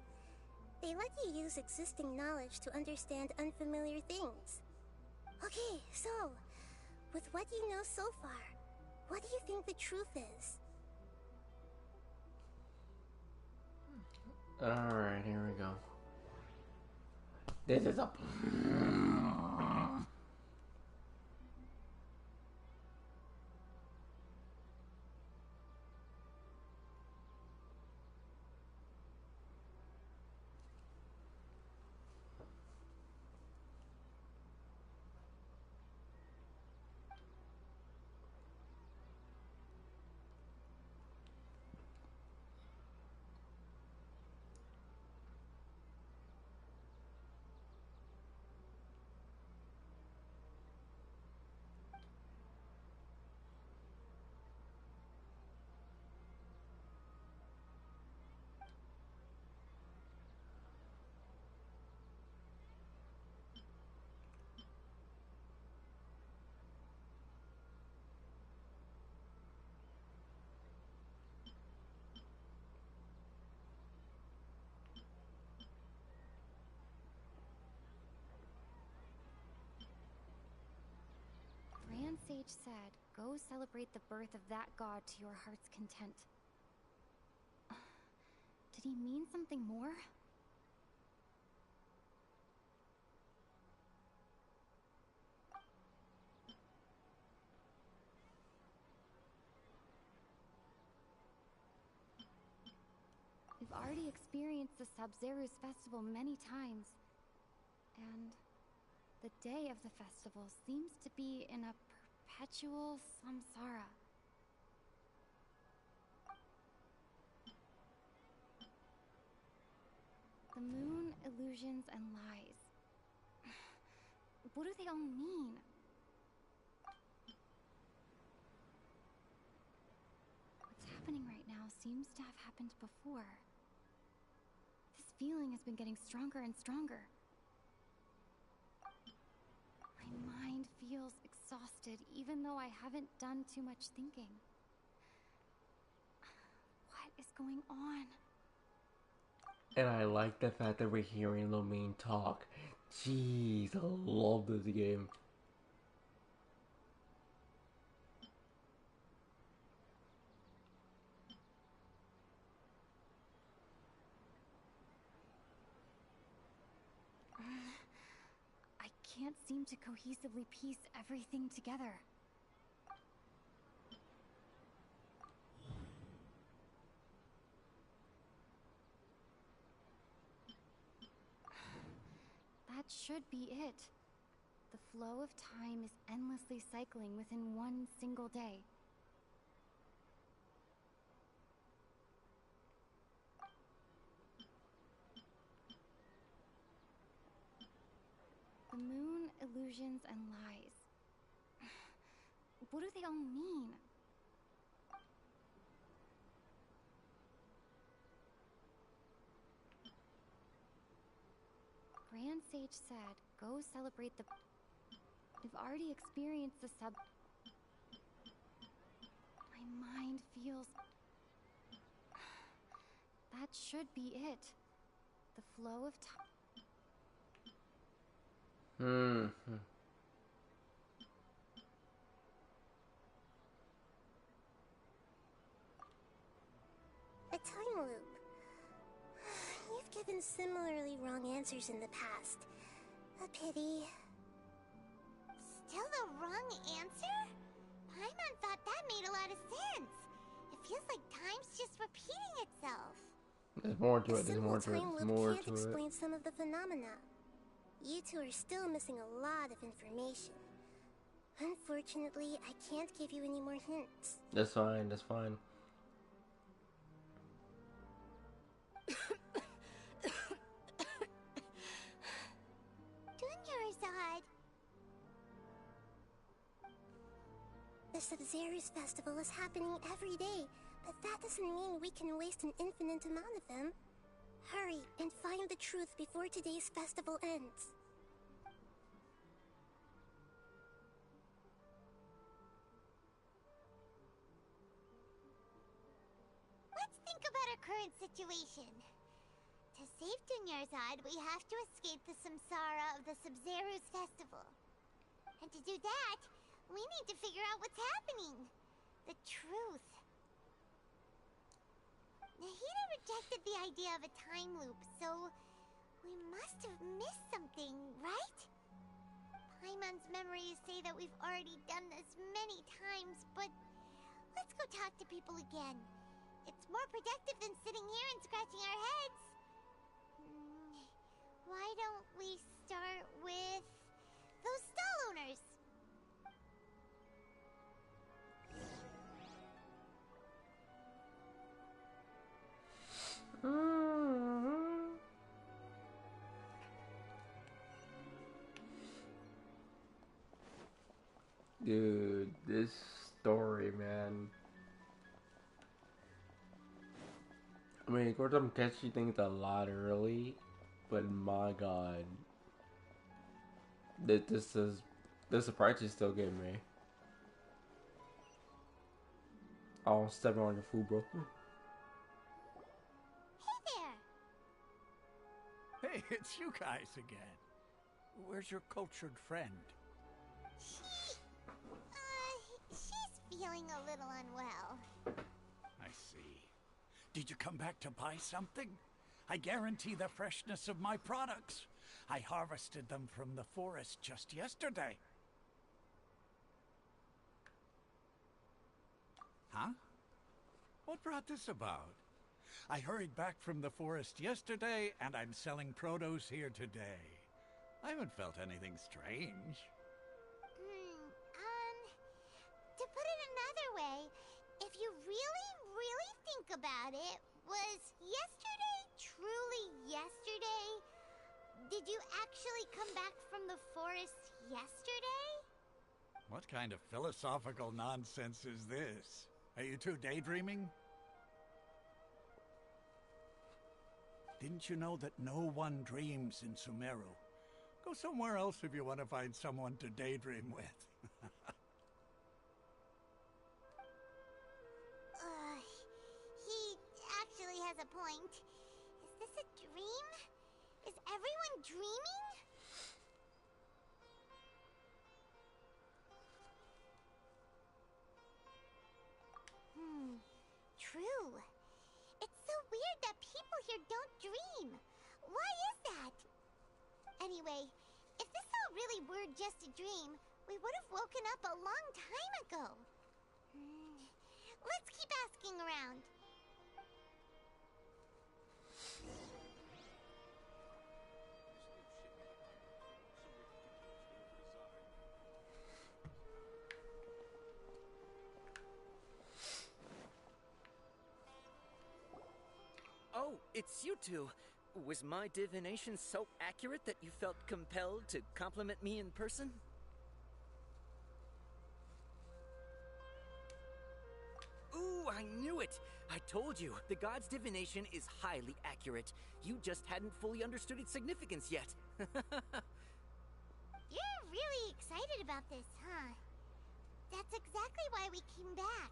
They let you use existing knowledge to understand unfamiliar things. Okay, so, with what you know so far, what do you think the truth is? Alright, here we go. This is a... Grand Sage said, go celebrate the birth of that god to your heart's content. Did he mean something more? We've already experienced the Sub-Zero's festival many times, and the day of the festival seems to be in a perpetual samsara. The moon, illusions, and lies. What do they all mean? What's happening right now seems to have happened before. This feeling has been getting stronger and stronger. My mind feels exhausted, even though I haven't done too much thinking. What is going on? And I like the fact that we're hearing Lomine talk. Jeez, I love this game. I can't seem to cohesively piece everything together. That should be it. The flow of time is endlessly cycling within one single day. The moon, illusions, and lies. What do they all mean? Grand Sage said, go celebrate the... We've already experienced the sub... My mind feels... That should be it. The flow of time... A time loop. You've given similarly wrong answers in the past. A pity. Still the wrong answer? Paimon thought that made a lot of sense. It feels like time's just repeating itself. There's more to it, there's Simple more to it, time there's loop more can't to it. explain some of the phenomena. You two are still missing a lot of information. Unfortunately, I can't give you any more hints. That's fine, that's fine. Dunyarzad. The Sub-Zero's festival is happening every day, but that doesn't mean we can waste an infinite amount of them. Hurry and find the truth before today's festival ends. Let's think about our current situation. To save Dunyarzad, we have to escape the samsara of the Sub-Zero's festival. And to do that, we need to figure out what's happening. The truth. Nahida rejected the idea of a time loop, so we must have missed something, right? Paimon's memories say that we've already done this many times, but let's go talk to people again. It's more productive than sitting here and scratching our heads. Why don't we start with those stall owners? Dude, this story, man. I mean, of course, I'm catching things a lot early, but my god, the surprise is still getting me. Oh, I'm stepping on your food, bro. Hey, it's you guys again. Where's your cultured friend? She's feeling a little unwell. I see. Did you come back to buy something? I guarantee the freshness of my products. I harvested them from the forest just yesterday. Huh? What brought this about? I hurried back from the forest yesterday, and I'm selling produce here today. I haven't felt anything strange. To put it another way, if you really think about it, was yesterday truly yesterday? Did you actually come back from the forest yesterday? What kind of philosophical nonsense is this? Are you two daydreaming? Didn't you know that no one dreams in Sumeru? Go somewhere else if you want to find someone to daydream with. He actually has a point. Is this a dream? Is everyone dreaming? True. It's so weird that people here don't dream. Why is that? Anyway, if this all really were just a dream, we would have woken up a long time ago. Let's keep asking around. Oh, it's you two. Was my divination so accurate that you felt compelled to compliment me in person? Ooh, I knew it! I told you, the god's divination is highly accurate. You just hadn't fully understood its significance yet. You're really excited about this, huh? That's exactly why we came back.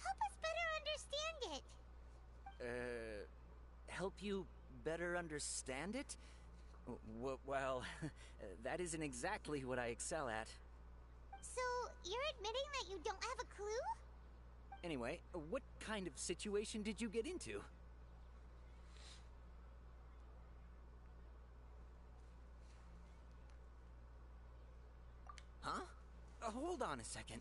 Help us better understand it. Help you better understand it? Well, that isn't exactly what I excel at. So, you're admitting that you don't have a clue? Anyway, what kind of situation did you get into? Hold on a second.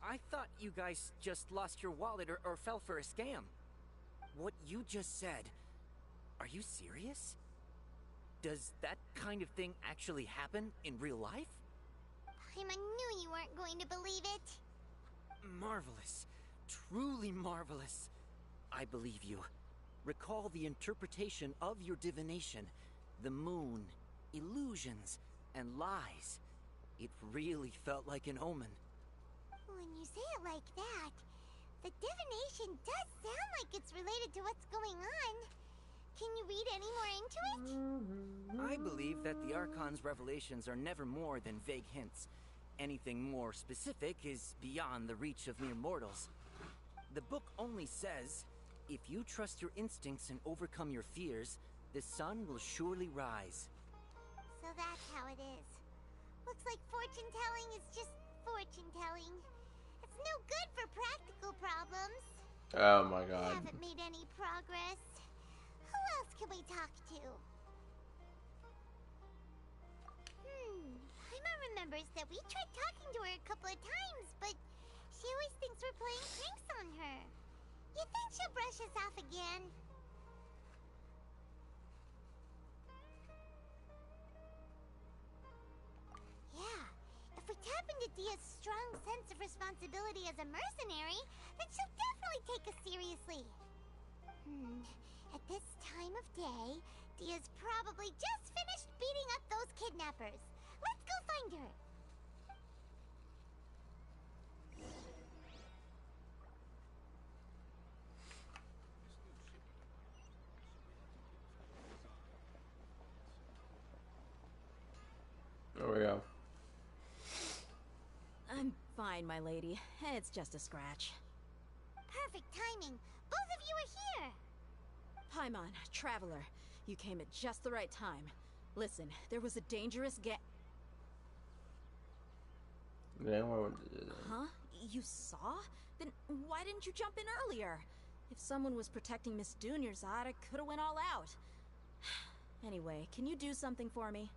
I thought you guys just lost your wallet or fell for a scam. What you just said, are you serious? Does that kind of thing actually happen in real life? Paimon knew you weren't going to believe it. Marvelous. Truly marvelous. I believe you. Recall the interpretation of your divination. The moon, illusions, and lies. It really felt like an omen. When you say it like that, the divination does sound like it's related to what's going on. Can you read any more into it? I believe that the Archon's revelations are never more than vague hints. Anything more specific is beyond the reach of mere mortals. The book only says, if you trust your instincts and overcome your fears, the sun will surely rise. So that's how it is. Looks like fortune-telling is just fortune-telling. It's no good for practical problems. Oh my god. We haven't made any progress. Who else can we talk to? Paimon remembers that we tried talking to her a couple of times, but she always thinks we're playing pranks on her. You think she'll brush us off again? Yeah, if we tap into Dia's strong sense of responsibility as a mercenary, then she'll definitely take us seriously. At this time of day, Dia's probably just finished beating up those kidnappers. Let's go find her. There we go. I'm fine, my lady. It's just a scratch. Perfect timing. Both of you are here. Paimon, Traveler, you came at just the right time. Listen, there was a dangerous Huh? You saw? Then why didn't you jump in earlier? If someone was protecting Miss Dunyarzad, I could've went all out. Anyway, can you do something for me?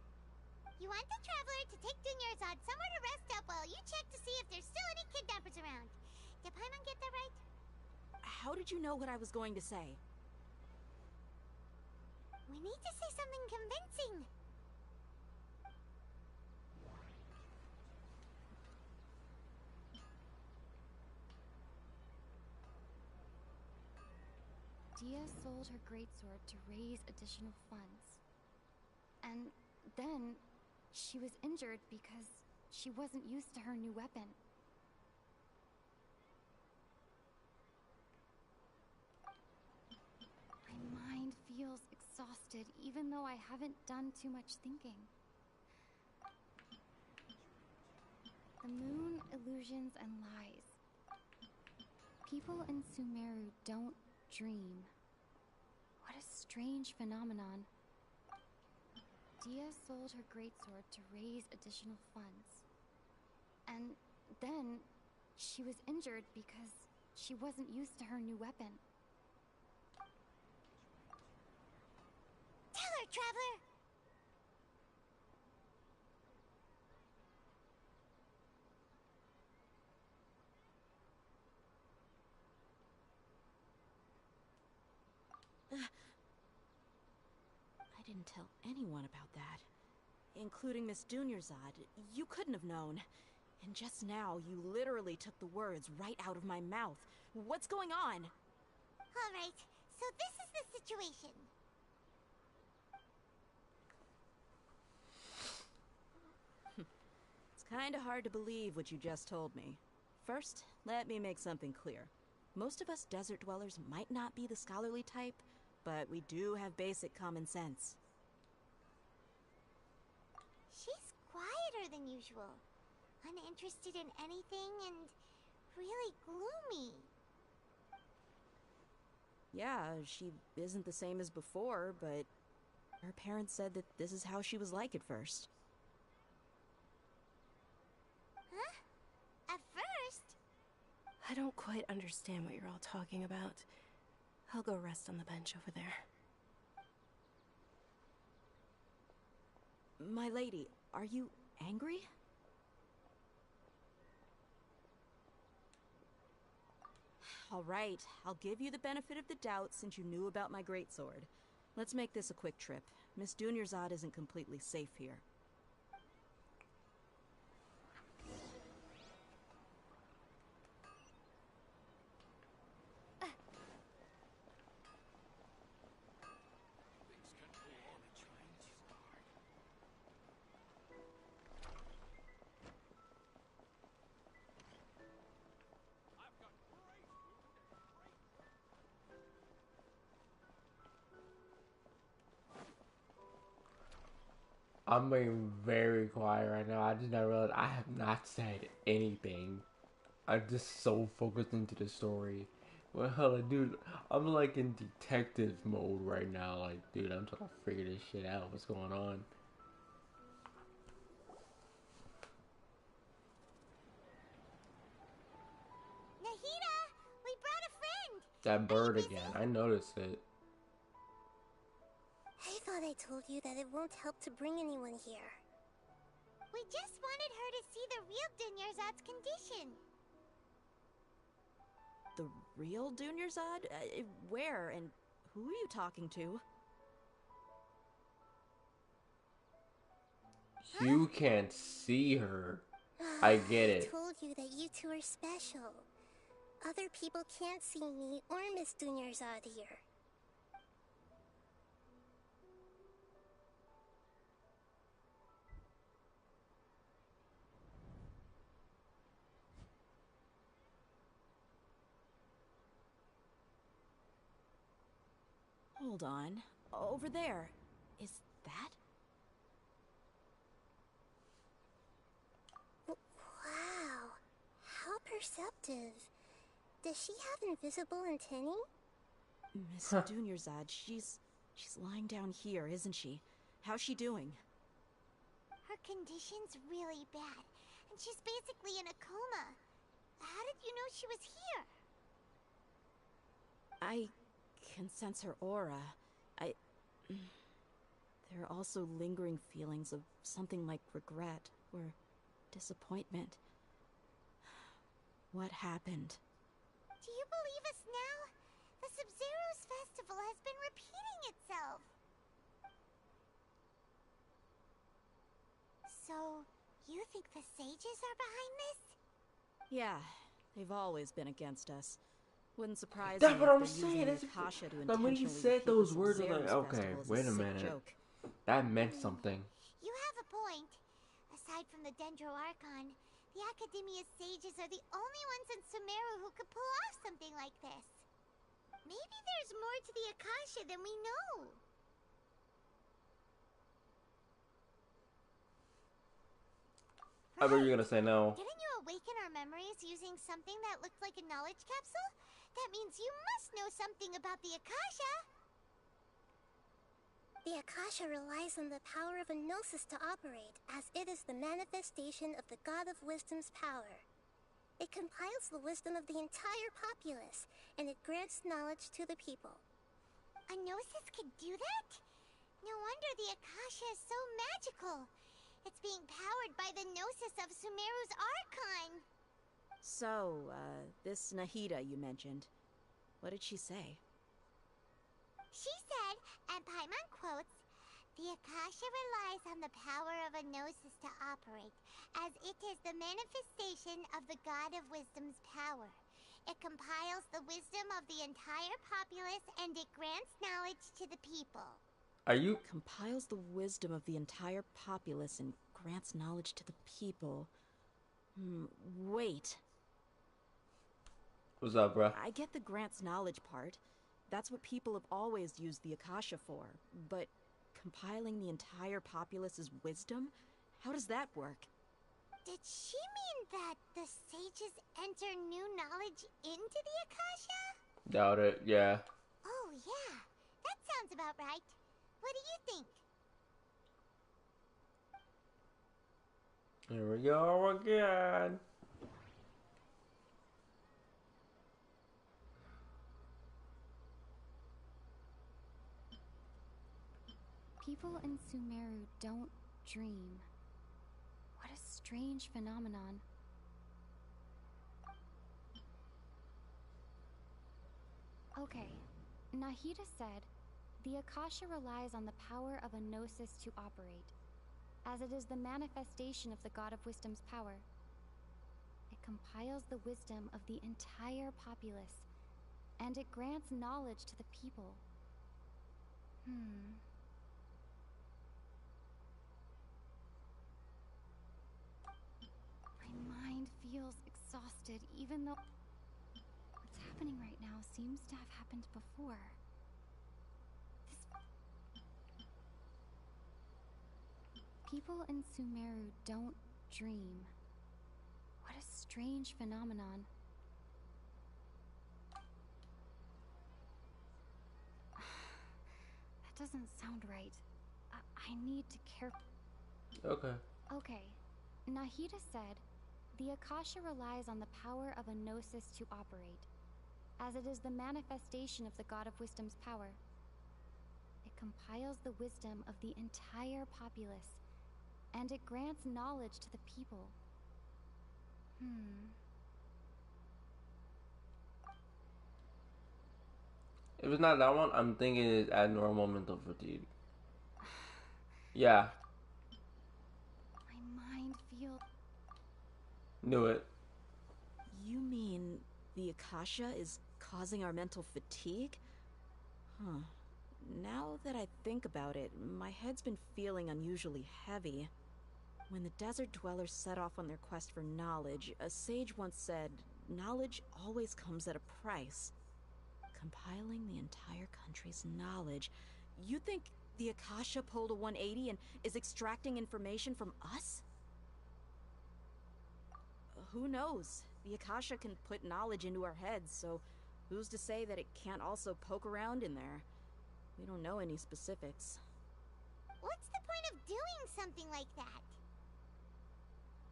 You want the Traveler to take Dunyarzad somewhere to rest up while you check to see if there's still any kidnappers around. Did Paimon get that right? How did you know what I was going to say? We need to say something convincing. Dia sold her greatsword to raise additional funds. And then she was injured because she wasn't used to her new weapon. My mind feels exhausted even though I haven't done too much thinking. The moon, illusions, and lies. People in Sumeru don't dream. What a strange phenomenon. Dia sold her greatsword to raise additional funds. And then she was injured because she wasn't used to her new weapon. Tell her, Traveler! I didn't tell anyone about that. Including Miss Dunyarzad. You couldn't have known. And just now, you literally took the words right out of my mouth. What's going on? Alright, so this is the situation. It's kinda hard to believe what you just told me. First, let me make something clear. Most of us desert dwellers might not be the scholarly type, but we do have basic common sense. She's quieter than usual. Uninterested in anything and really gloomy. Yeah, she isn't the same as before, but her parents said that this is how she was like at first. Huh? At first? I don't quite understand what you're all talking about. I'll go rest on the bench over there. My lady, are you angry? Alright, I'll give you the benefit of the doubt since you knew about my greatsword. Let's make this a quick trip. Miss Dunyarzad isn't completely safe here. I'm being very quiet right now. I just not realized I have not said anything. I'm just so focused into the story. Well, like, dude, I'm like in detective mode right now. Like, dude, I'm trying to figure this shit out. What's going on? Nahida, we brought a friend. That bird again. I noticed it. I thought I told you that it won't help to bring anyone here. We just wanted her to see the real Dunyarzad's condition. The real Dunyarzad? Where and who are you talking to? You can't see her. I get it. I told you that you two are special. Other people can't see me or Miss Dunyarzad here. Hold on. Over there. Is that? Wow. How perceptive. Does she have invisible antennae? Miss Dunyarzad, she's lying down here, isn't she? How's she doing? Her condition's really bad, and she's basically in a coma. How did you know she was here? I can sense her aura. There are also lingering feelings of something like regret or disappointment. What happened? Do you believe us now? The Sub-Zero's festival has been repeating itself. So, you think the sages are behind this? Yeah, they've always been against us. Wouldn't surprise That's me what if I'm they're saying. using That's the Akasha to like when you intentionally said repeat those the words, I'm like, Sub-Zero's okay, festival as a wait a sick minute. joke. That meant something. You have a point. Aside from the Dendro Archon, the Academia's sages are the only ones in Sumeru who could pull off something like this. Maybe there's more to the Akasha than we know. I bet you're gonna say no. Didn't you awaken our memories using something that looked like a knowledge capsule? That means you must know something about the Akasha. The Akasha relies on the power of a gnosis to operate, as it is the manifestation of the God of Wisdom's power. It compiles the wisdom of the entire populace, and it grants knowledge to the people. A gnosis could do that? No wonder the Akasha is so magical. It's being powered by the gnosis of Sumeru's Archon. So, this Nahida you mentioned, what did she say? She said, and Paimon quotes, "The Akasha relies on the power of a gnosis to operate, as it is the manifestation of the God of Wisdom's power. It compiles the wisdom of the entire populace, and it grants knowledge to the people." Are you? Compiles the wisdom of the entire populace and grants knowledge to the people. Wait. What's up, bro? I get the grants knowledge part. That's what people have always used the Akasha for. But compiling the entire populace's wisdom? How does that work? Did she mean that the sages enter new knowledge into the Akasha? Doubt it, yeah. Oh, yeah. That sounds about right. What do you think? Here we go again. People in Sumeru don't dream. What a strange phenomenon. Okay. Nahida said, the Akasha relies on the power of a gnosis to operate, as it is the manifestation of the God of Wisdom's power. It compiles the wisdom of the entire populace, and it grants knowledge to the people. My mind feels exhausted, even though what's happening right now seems to have happened before. People in Sumeru don't dream. What a strange phenomenon. That doesn't sound right. I need to care. Okay. Okay. Nahida said, the Akasha relies on the power of a gnosis to operate, as it is the manifestation of the God of Wisdom's power. It compiles the wisdom of the entire populace, and it grants knowledge to the people. If it's not that one, I'm thinking it's abnormal mental fatigue. Yeah. My mind feels... Knew it. You mean the Akasha is causing our mental fatigue? Huh. Now that I think about it, my head's been feeling unusually heavy. When the desert dwellers set off on their quest for knowledge, a sage once said, knowledge always comes at a price. Compiling the entire country's knowledge. You think the Akasha pulled a 180 and is extracting information from us? Who knows? The Akasha can put knowledge into our heads, so who's to say that it can't also poke around in there? We don't know any specifics. What's the point of doing something like that?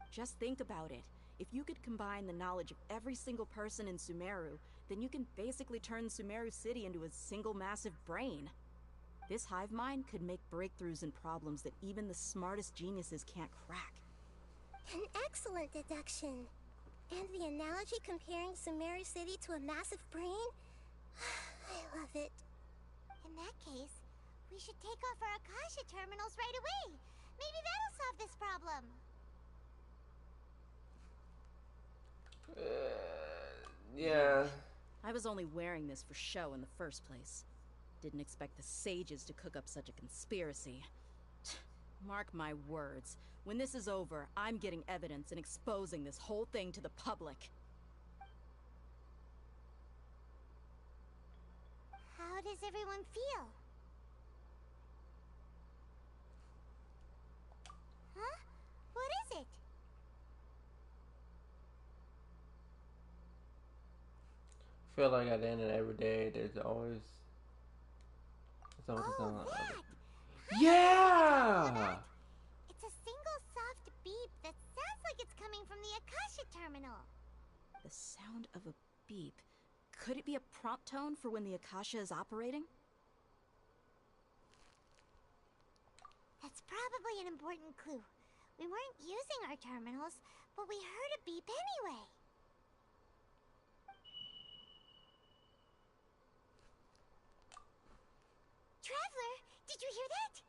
Just think about it. If you could combine the knowledge of every single person in Sumeru, then you can basically turn Sumeru City into a single massive brain. This hive mind could make breakthroughs in problems that even the smartest geniuses can't crack. An excellent deduction. And the analogy comparing Sumeru City to a massive brain? I love it. In that case, we should take off our Akasha terminals right away. Maybe that'll solve this problem. Yeah. I was only wearing this for show in the first place. Didn't expect the sages to cook up such a conspiracy. Mark my words. When this is over, I'm getting evidence and exposing this whole thing to the public. How does everyone feel? Huh? What is it? Feel like at the end of every day, there's always something. Yeah! It's a single soft beep that sounds like it's coming from the Akasha terminal. The sound of a beep. Could it be a prompt tone for when the Akasha is operating? That's probably an important clue. We weren't using our terminals, but we heard a beep anyway. Traveler, did you hear that?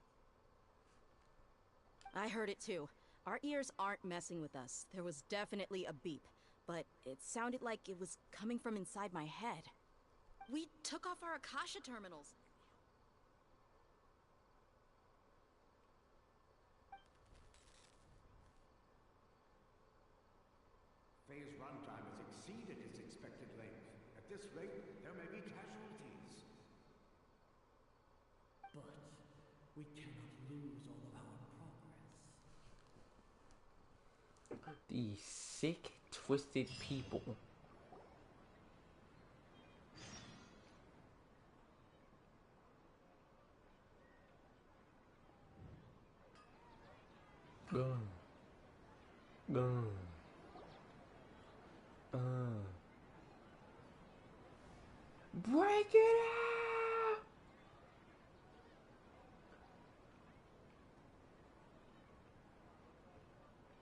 I heard it too. Our ears aren't messing with us. There was definitely a beep, but it sounded like it was coming from inside my head. We took off our Akasha terminals. Phase runtime has exceeded its expected length. At this rate, there may be casualties. But we cannot lose all of our progress. These sick, twisted people. Gone. Gone. Break it out!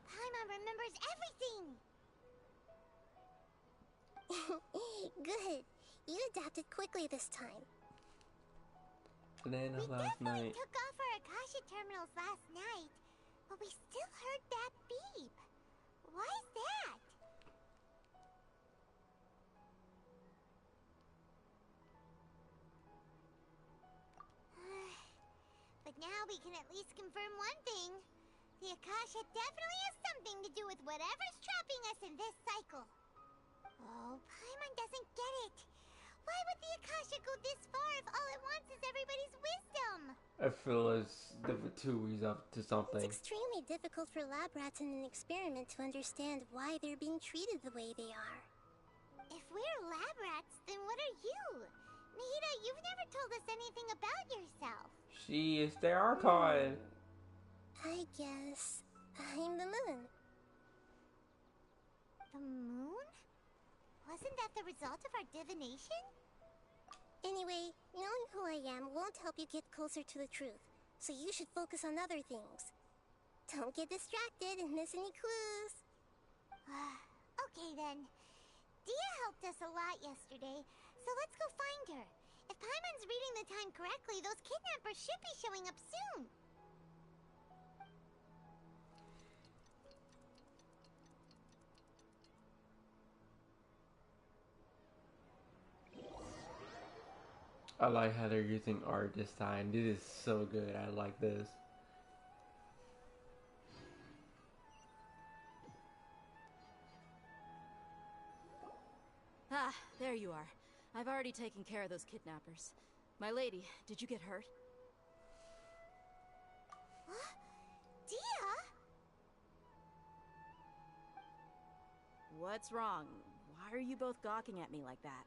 Paimon remembers everything! Good. You adapted quickly this time. Banana last night. Took off our Akasha terminals last night, but we still heard that beep. Why is that? But now we can at least confirm one thing. The Akasha definitely has something to do with whatever's trapping us in this cycle. Oh, Paimon doesn't get it. Why would the Akasha go this far if all it wants is everybody's wisdom? I feel as the Vatui's up to something. It's extremely difficult for lab rats in an experiment to understand why they're being treated the way they are. If we're lab rats, then what are you? Nahida, you've never told us anything about yourself. She is the Archon. I guess I'm the moon. The moon? Wasn't that the result of our divination? Anyway, knowing who I am won't help you get closer to the truth, so you should focus on other things. Don't get distracted and miss any clues. Okay then. Dia helped us a lot yesterday, so let's go find her. If Paimon's reading the time correctly, those kidnappers should be showing up soon. I like how they're using art this time. This is so good. I like this. Ah, there you are. I've already taken care of those kidnappers. My lady, did you get hurt? Dia? What's wrong? Why are you both gawking at me like that?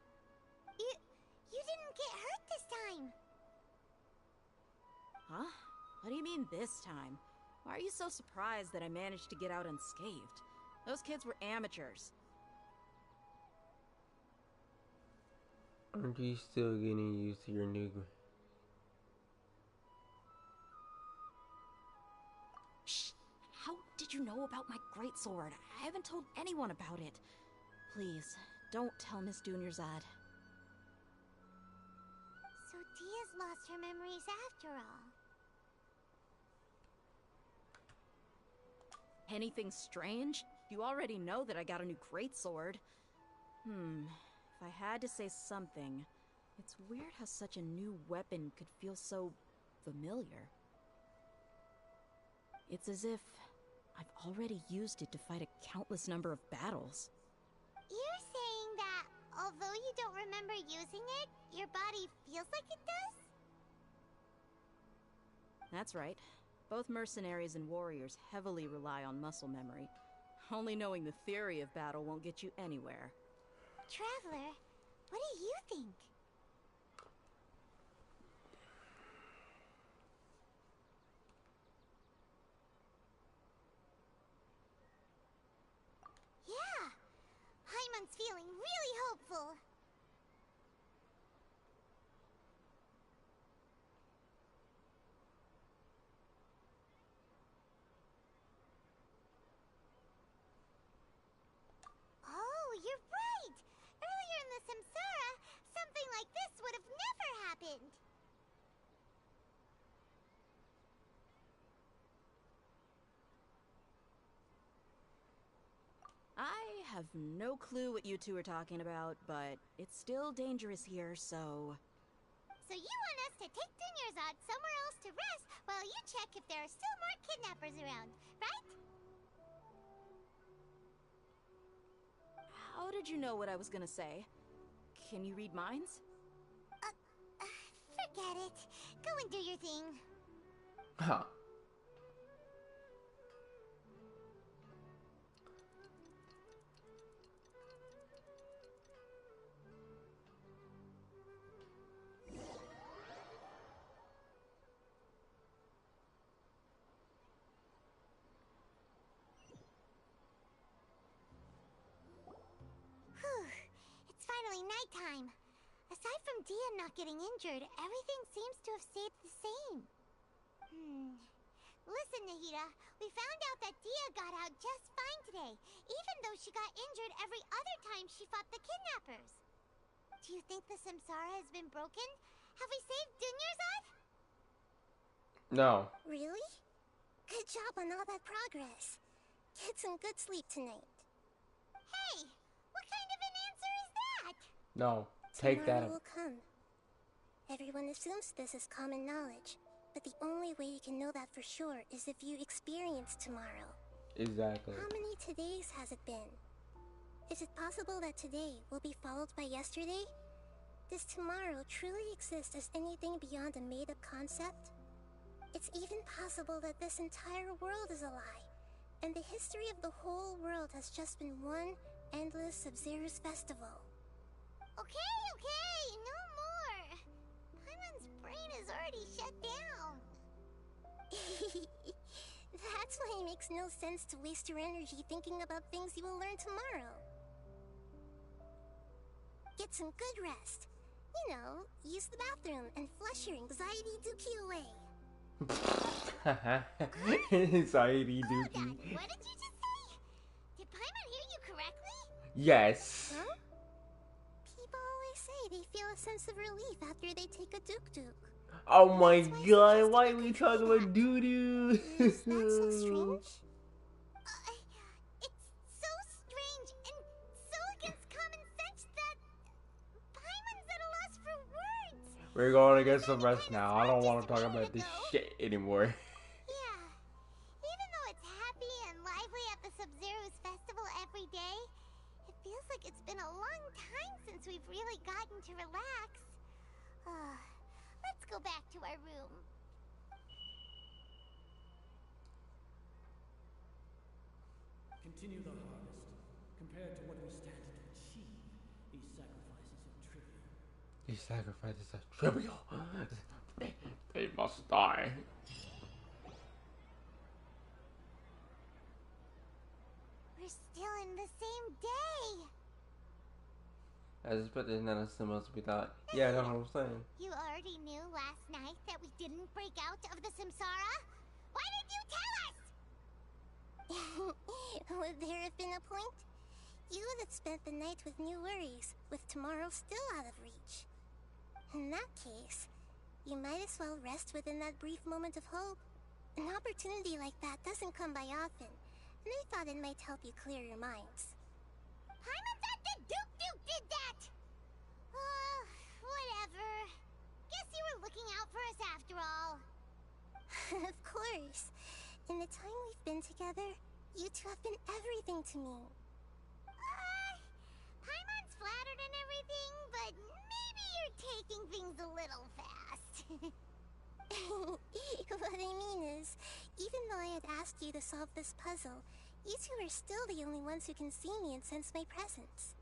You didn't get hurt this time. Huh? What do you mean this time? Why are you so surprised that I managed to get out unscathed? Those kids were amateurs. Aren't you still getting used to your new... Shh! How did you know about my greatsword? I haven't told anyone about it. Please, don't tell Miss Dunyarzad. So Dia's lost her memories after all. Anything strange? You already know that I got a new greatsword. If I had to say something, it's weird how such a new weapon could feel so familiar. It's as if I've already used it to fight a countless number of battles. You're saying that although you don't remember using it, your body feels like it does? That's right. Both mercenaries and warriors heavily rely on muscle memory. Only knowing the theory of battle won't get you anywhere. Traveler, what do you think? Yeah, Paimon's feeling really hopeful. Oh, you're right! Earlier in the Samsara, something like this would have never happened. I have no clue what you two are talking about, but it's still dangerous here, so... So you want us to take Dunyarzad somewhere else to rest while you check if there are still more kidnappers around, right? How did you know what I was gonna say? Can you read minds? Forget it. Go and do your thing. Huh. It's finally nighttime. Aside from Dia not getting injured, everything seems to have stayed the same. Listen, Nahida, we found out that Dia got out just fine today, even though she got injured every other time she fought the kidnappers. Do you think the Samsara has been broken? Have we saved Dunyarzad? No. Really? Good job on all that progress. Get some good sleep tonight. Hey, what kind of an answer is that? No. Take Tomorrow that. will come. Everyone assumes this is common knowledge, but the only way you can know that for sure is if you experience tomorrow. Exactly. How many todays has it been? Is it possible that today will be followed by yesterday? Does tomorrow truly exist as anything beyond a made-up concept? It's even possible that this entire world is a lie, and the history of the whole world has just been one endless Sub-Zero's festival. Okay, no more. Paimon's brain is already shut down. That's why it makes no sense to waste your energy thinking about things you will learn tomorrow. Get some good rest. You know, use the bathroom and flush your anxiety dookie away. Anxiety dookie. What did you just say? Did Paimon hear you correctly? Yes. Huh? People always say they feel a sense of relief after they take a duk-duk. Oh my god, why are we talking about doo-doo? Is that so strange? It's so strange and so against common sense that Paimon's at a loss for words. We're going to get some rest now. I don't want to talk about this shit anymore. Yeah. Even though it's happy and lively at the Sub-Zero's festival every day, it feels like it's been a long time since we've really gotten to relax. Let's go back to our room. Continue the harvest. Compared to what we stand to achieve, these sacrifices are trivial. These sacrifices are trivial. They must die. We're still in the same day. I just put this not as simple as we thought. Yeah, that's what I'm saying. You already knew last night that we didn't break out of the Samsara? Why did you tell us? Would there have been a point? You would have spent the night with new worries, with tomorrow still out of reach. In that case, you might as well rest within that brief moment of hope. An opportunity like that doesn't come by often, and I thought it might help you clear your minds. Paimon thought the Duke did that! Whatever. Guess you were looking out for us after all. Of course. In the time we've been together, you two have been everything to me. Paimon's flattered and everything, but maybe you're taking things a little fast. What I mean is, even though I had asked you to solve this puzzle, you two are still the only ones who can see me and sense my presence.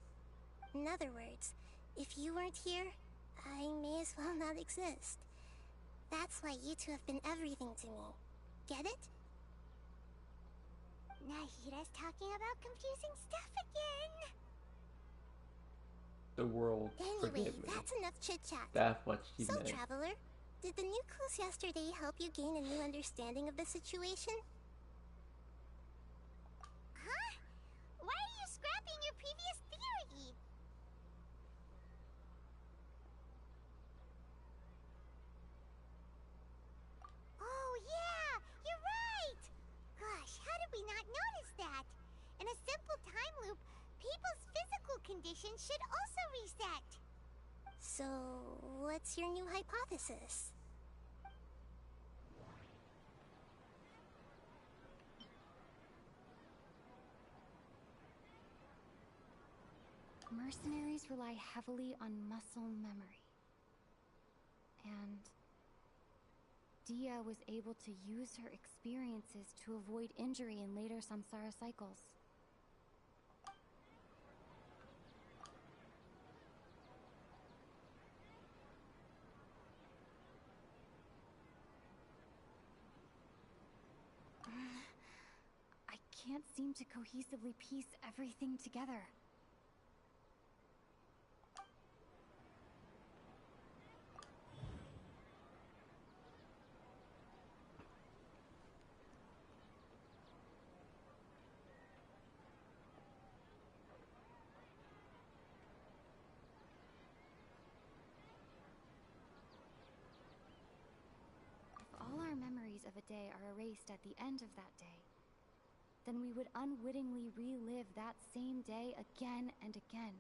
In other words, if you weren't here, I may as well not exist. That's why you two have been everything to me. Get it? Nahira's talking about confusing stuff again. The world Anyway, forgive me. that's enough chit-chat. That's what she So, meant. Traveler, did the new clues yesterday help you gain a new understanding of the situation? Huh? Why are you scrapping your previous theory? Oh yeah, you're right! Gosh, how did we not notice that? In a simple time loop, people's physical conditions should also reset. So, what's your new hypothesis? Mercenaries rely heavily on muscle memory. And Dia was able to use her experiences to avoid injury in later samsara cycles. I can't seem to cohesively piece everything together. of a day are erased at the end of that day, then we would unwittingly relive that same day again and again.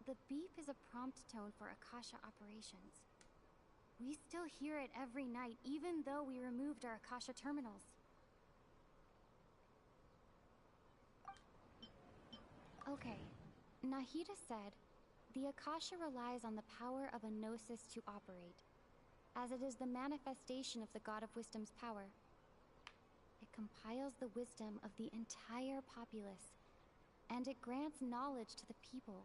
The beep is a prompt tone for Akasha operations. We still hear it every night, even though we removed our Akasha terminals. Okay, Nahida said, the Akasha relies on the power of a gnosis to operate, as it is the manifestation of the God of Wisdom's power. It compiles the wisdom of the entire populace, and it grants knowledge to the people.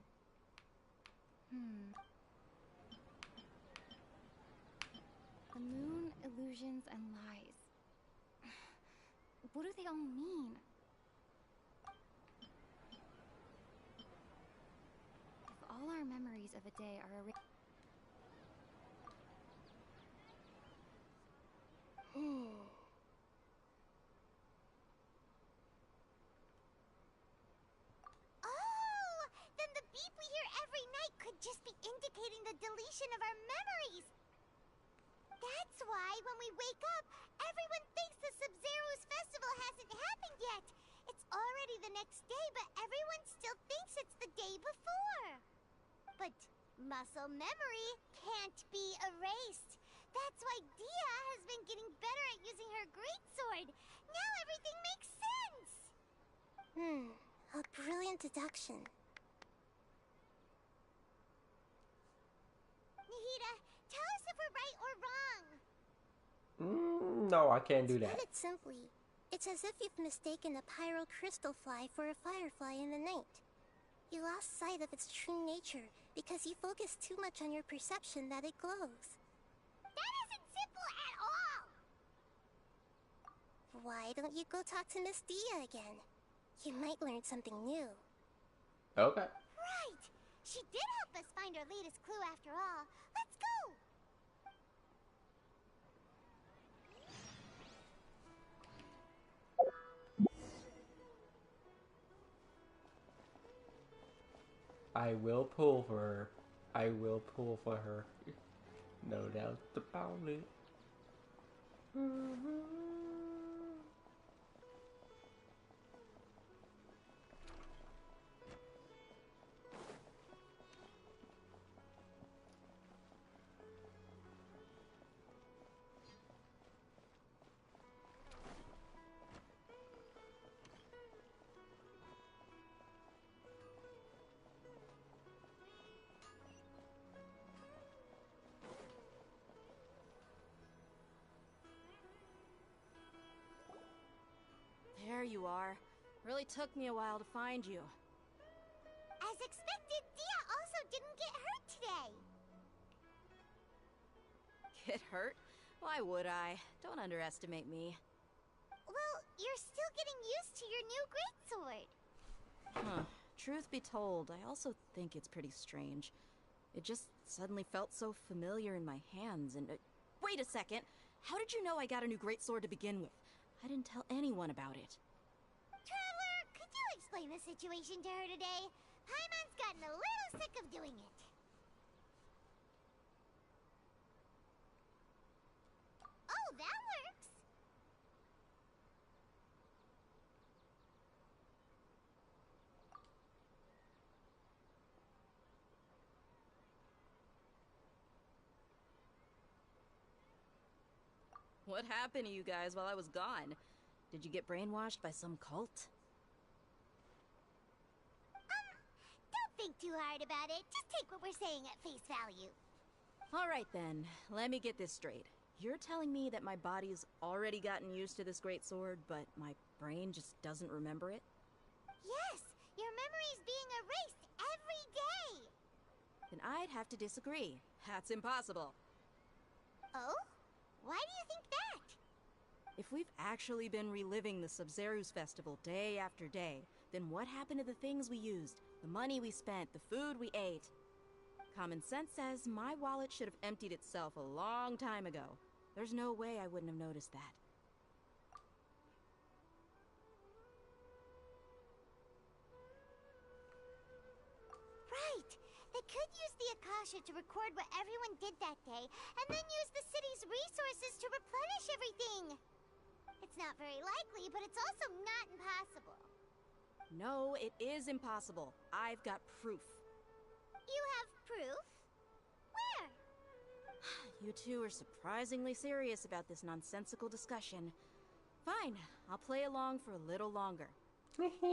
The moon, illusions, and lies. What do they all mean? If all our memories of a day are erased... Oh! Then the beep we hear every night could just be indicating the deletion of our memories! That's why when we wake up, everyone thinks the Sub-Zero's festival hasn't happened yet! It's already the next day, but everyone still thinks it's the day before! But muscle memory can't be erased. That's why Dia has been getting better at using her greatsword. Now everything makes sense! A brilliant deduction. Nahida, tell us if we're right or wrong. No, I can't do To that. put it simply, it's as if you've mistaken a pyro crystal fly for a firefly in the night. You lost sight of its true nature because you focused too much on your perception that it glows. That isn't simple at all! Why don't you go talk to Miss Dia again? You might learn something new. Okay. Right! She did help us find our latest clue after all. Let's go! I will pull for her. I will pull for her. No doubt about it. There you are. Really took me a while to find you. As expected, Dia also didn't get hurt today. Get hurt? Why would I? Don't underestimate me. Well, you're still getting used to your new greatsword. Huh. Truth be told, I also think it's pretty strange. It just suddenly felt so familiar in my hands and... wait a second! How did you know I got a new greatsword to begin with? I didn't tell anyone about it. Traveler, could you explain the situation to her today? Paimon's gotten a little sick of doing it. Oh, that works! What happened to you guys while I was gone? Did you get brainwashed by some cult? Don't think too hard about it. Just take what we're saying at face value. Alright then, let me get this straight. You're telling me that my body's already gotten used to this great sword, but my brain just doesn't remember it? Yes, your memory's being erased every day. Then I'd have to disagree. That's impossible. Oh? Why do you think that? If we've actually been reliving the Sub-Zeru's festival day after day, then what happened to the things we used, the money we spent, the food we ate? Common sense says my wallet should have emptied itself a long time ago. There's no way I wouldn't have noticed that. Akasha to record what everyone did that day, and then use the city's resources to replenish everything. It's not very likely, but it's also not impossible. No, it is impossible. I've got proof. You have proof? Where? You two are surprisingly serious about this nonsensical discussion. Fine, I'll play along for a little longer.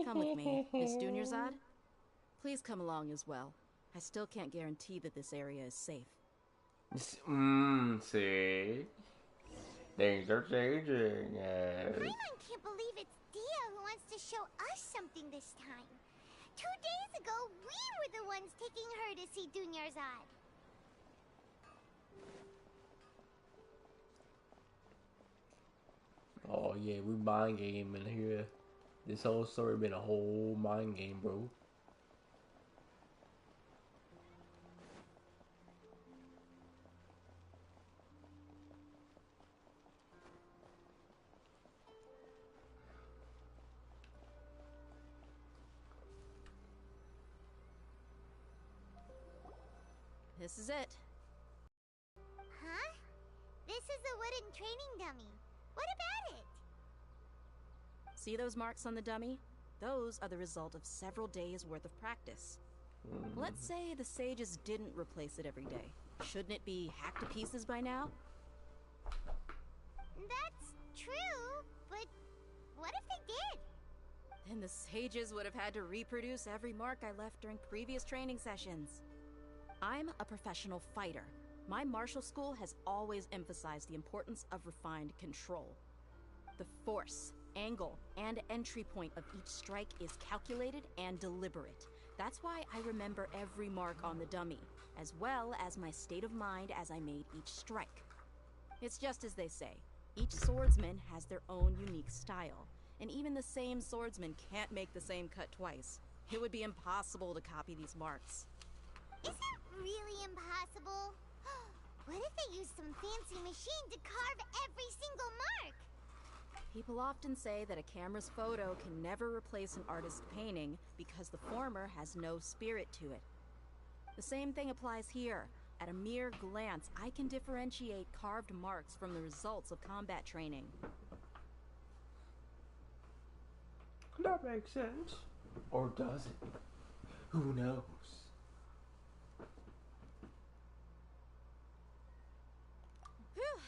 Come with me, Miss Dunyarzad. Please come along as well. I still can't guarantee that this area is safe. See? Things are changing. Paimon can't believe it's Dia who wants to show us something this time. 2 days ago, we were the ones taking her to see Dunyarzad. Oh yeah, we mind game in here. This whole story been a whole mind game, bro. This is it. Huh? This is a wooden training dummy. What about it? See those marks on the dummy? Those are the result of several days' worth of practice. Let's say the sages didn't replace it every day. Shouldn't it be hacked to pieces by now? That's true, but what if they did? Then the sages would have had to reproduce every mark I left during previous training sessions. I'm a professional fighter. My martial school has always emphasized the importance of refined control. The force, angle, and entry point of each strike is calculated and deliberate. That's why I remember every mark on the dummy, as well as my state of mind as I made each strike. It's just as they say, each swordsman has their own unique style, and even the same swordsman can't make the same cut twice. It would be impossible to copy these marks. Is it really impossible? What if they use some fancy machine to carve every single mark? People often say that a camera's photo can never replace an artist's painting because the former has no spirit to it. The same thing applies here. At a mere glance, I can differentiate carved marks from the results of combat training. That makes sense. Or does it? Who knows? Whew.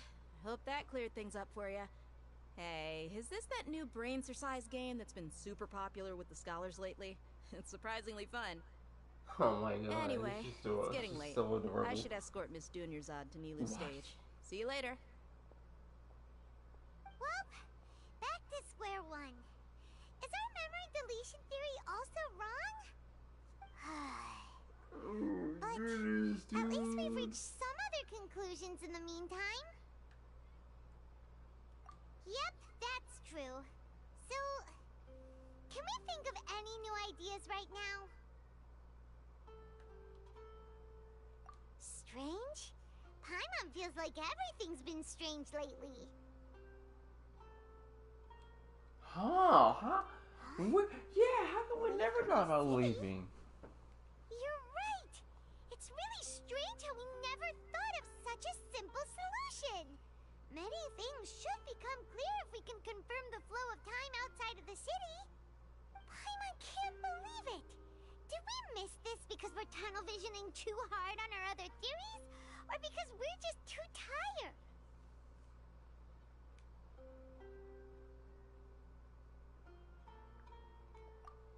Hope that cleared things up for you. Hey, is this that new brain exercise game that's been super popular with the scholars lately? It's surprisingly fun. Oh my god. Anyway, it's getting late. So adorable. I should escort Miss Dunyarzad to Nilu's stage. See you later. Well, back to square one. Is our memory deletion theory also wrong? But at least we've reached some other conclusions in the meantime. Yep, that's true. So, can we think of any new ideas right now? Strange? Paimon feels like everything's been strange lately. Huh? Yeah, how come we never thought about leaving? You're right! It's really strange how we never thought of such a simple solution! Many things should become clear if we can confirm the flow of time outside of the city. Paimon can't believe it! Did we miss this because we're tunnel visioning too hard on our other theories? Or because we're just too tired?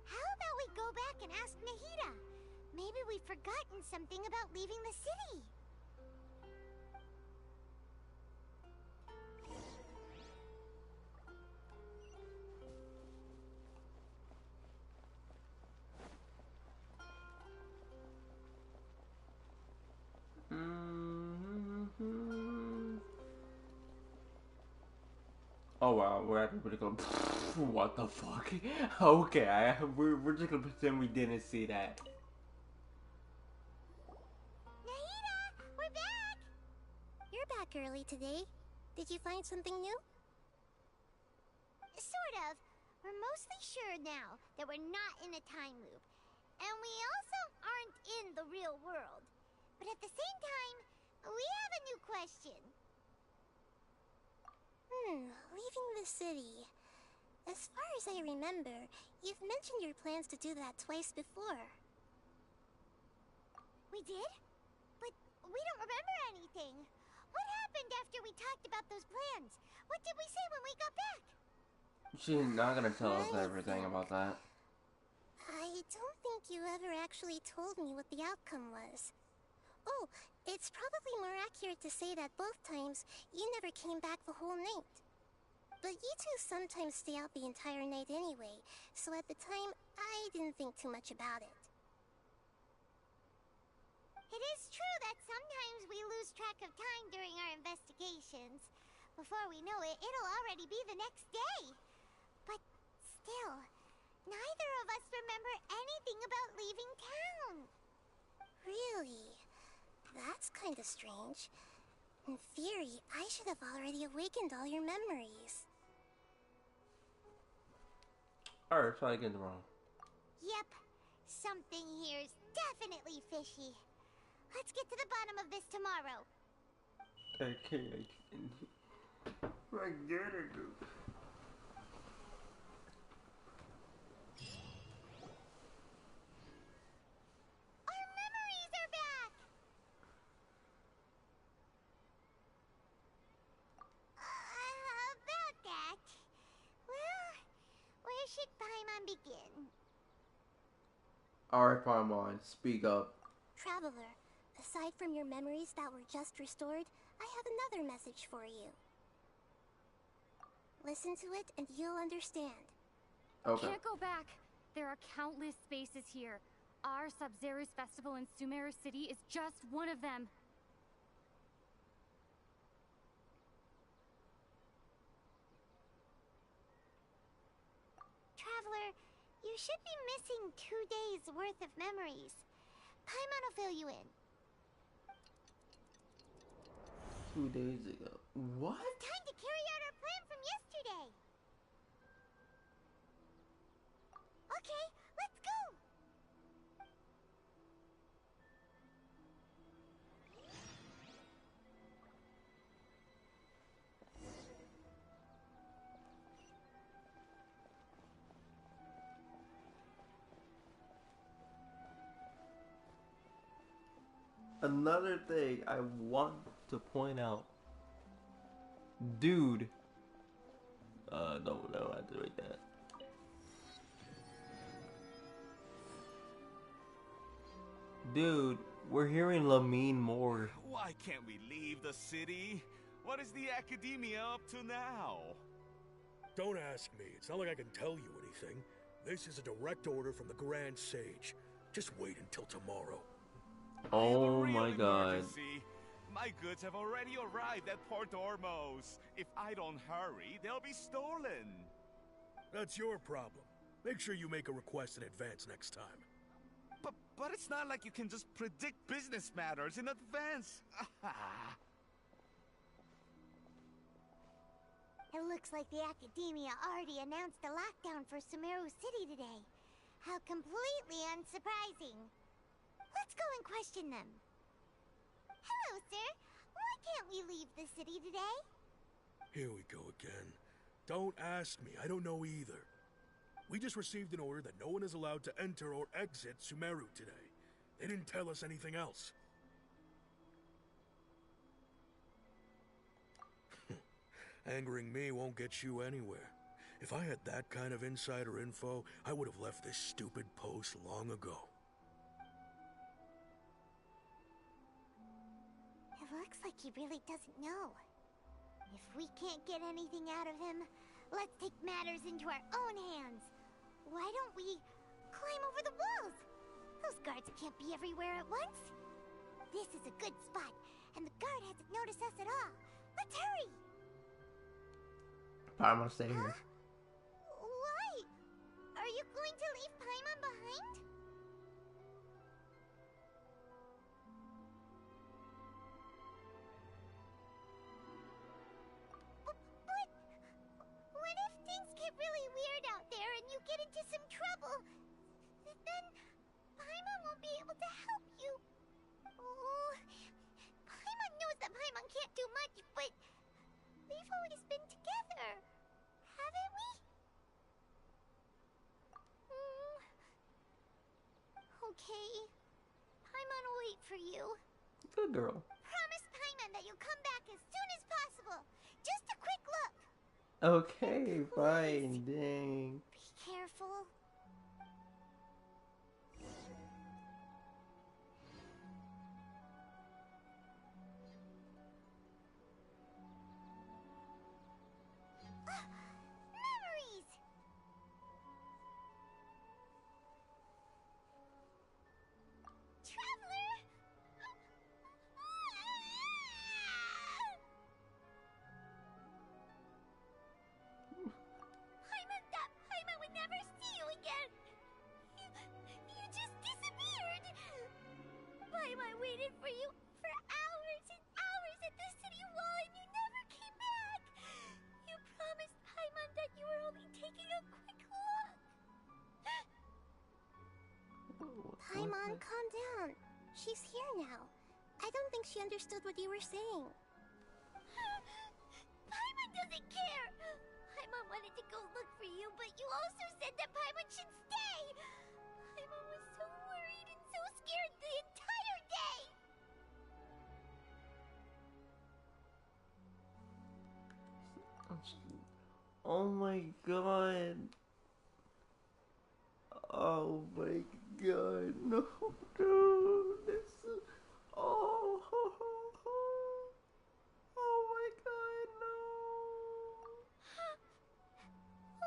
How about we go back and ask Nahida? Maybe we've forgotten something about leaving the city. Oh wow, we're actually gonna what the fuck? Okay, we're just gonna pretend we didn't see that. Nahida, we're back! You're back early today. Did you find something new? Sort of. We're mostly sure now that we're not in a time loop. And we also aren't in the real world. But at the same time, we have a new question. Leaving the city. As far as I remember, you've mentioned your plans to do that twice before. We did? But we don't remember anything. What happened after we talked about those plans? What did we say when we got back? She's not gonna tell us everything about that. I don't think you ever actually told me what the outcome was. Oh, it's probably more accurate to say that both times you never came back the whole night. But you two sometimes stay out the entire night anyway, so at the time, I didn't think too much about it. It is true that sometimes we lose track of time during our investigations. Before we know it, it'll already be the next day. But still, neither of us remember anything about leaving town. Really? That's kinda strange. In theory, I should have already awakened all your memories. Alright, probably getting it wrong. Yep, something here's definitely fishy. Let's get to the bottom of this tomorrow. Okay, I get it. Our memories are back! About that. Well, where should Paimon begin? Alright, Paimon, speak up. Traveler, aside from your memories that were just restored, I have another message for you. Listen to it and you'll understand. Okay. Can't go back. There are countless spaces here. Our Sub-Zero's festival in Sumeru City is just one of them. Traveler, you should be missing 2 days worth of memories. Paimon will fill you in. 2 days ago. What? It's time to carry out our plan from yesterday. Okay, let's go. Another thing I want to point out. Dude. No, I have to write that. Dude, we're hearing Lamine more. Why can't we leave the city? What is the academia up to now? Don't ask me. It's not like I can tell you anything. This is a direct order from the Grand Sage. Just wait until tomorrow. Oh my god. Emergency. My goods have already arrived at Port Ormos. If I don't hurry, they'll be stolen. That's your problem. Make sure you make a request in advance next time. But it's not like you can just predict business matters in advance. It looks like the Academia already announced a lockdown for Sumeru City today. How completely unsurprising. Let's go and question them. Hello, sir. Why can't we leave the city today? Here we go again. Don't ask me. I don't know either. We just received an order that no one is allowed to enter or exit Sumeru today. They didn't tell us anything else. Angering me won't get you anywhere. If I had that kind of insider info, I would have left this stupid post long ago. It looks like he really doesn't know. If we can't get anything out of him, let's take matters into our own hands. Why don't we climb over the walls? Those guards can't be everywhere at once. This is a good spot, and the guard hasn't noticed us at all. Let's hurry! Paimon, stay here. Why? Are you going to leave Paimon behind? But what if things get really weird out there and you get into some trouble? Then Paimon won't be able to help you. Oh, Paimon can't do much, but we've always been together, haven't we? Okay. Paimon will wait for you. Good girl. Promise Paimon that you'll come back as soon as possible. Just a quick look. Okay, fine, dang. Be careful. Memories! Traveler! Paimon would never see you again! You just disappeared! Paimon waited for you for hours and hours at the city wall and you never came back! You promised Paimon that you were only taking a quick look! Paimon, calm down. She's here now. I don't think she understood what you were saying. Paimon doesn't care! Paimon wanted to go look for you, but you also said that Paimon should stay! Paimon was so worried and so scared the entire day! Oh my god. Oh my god. No, dude. This is... Oh. Oh my god, no.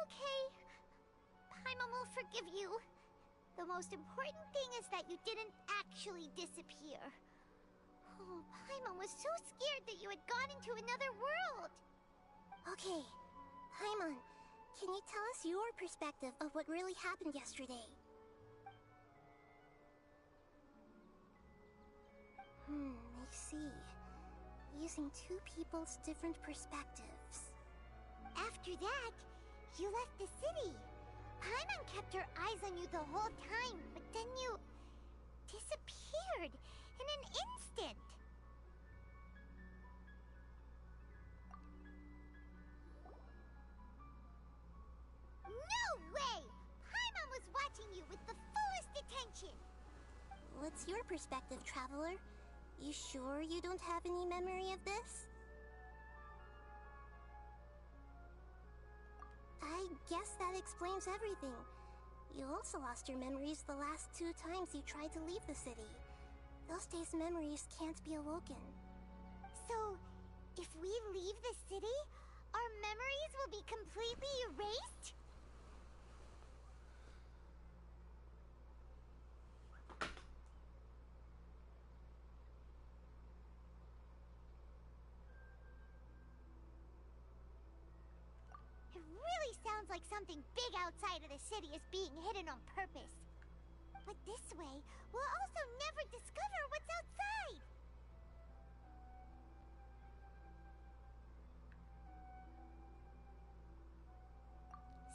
Okay. Paimon will forgive you. The most important thing is that you didn't actually disappear. Oh, Paimon was so scared that you had gone into another world. Okay, Paimon, can you tell us your perspective of what really happened yesterday? I see. Using two people's different perspectives. After that, you left the city. Paimon kept her eyes on you the whole time, but then you disappeared in an instant. No way! Paimon was watching you with the fullest attention. What's your perspective, Traveler? You sure you don't have any memory of this? I guess that explains everything. You also lost your memories the last 2 times you tried to leave the city. Those days' memories can't be awoken. So, if we leave the city, our memories will be completely erased? It really sounds like something big outside of the city is being hidden on purpose. But this way, we'll also never discover what's outside.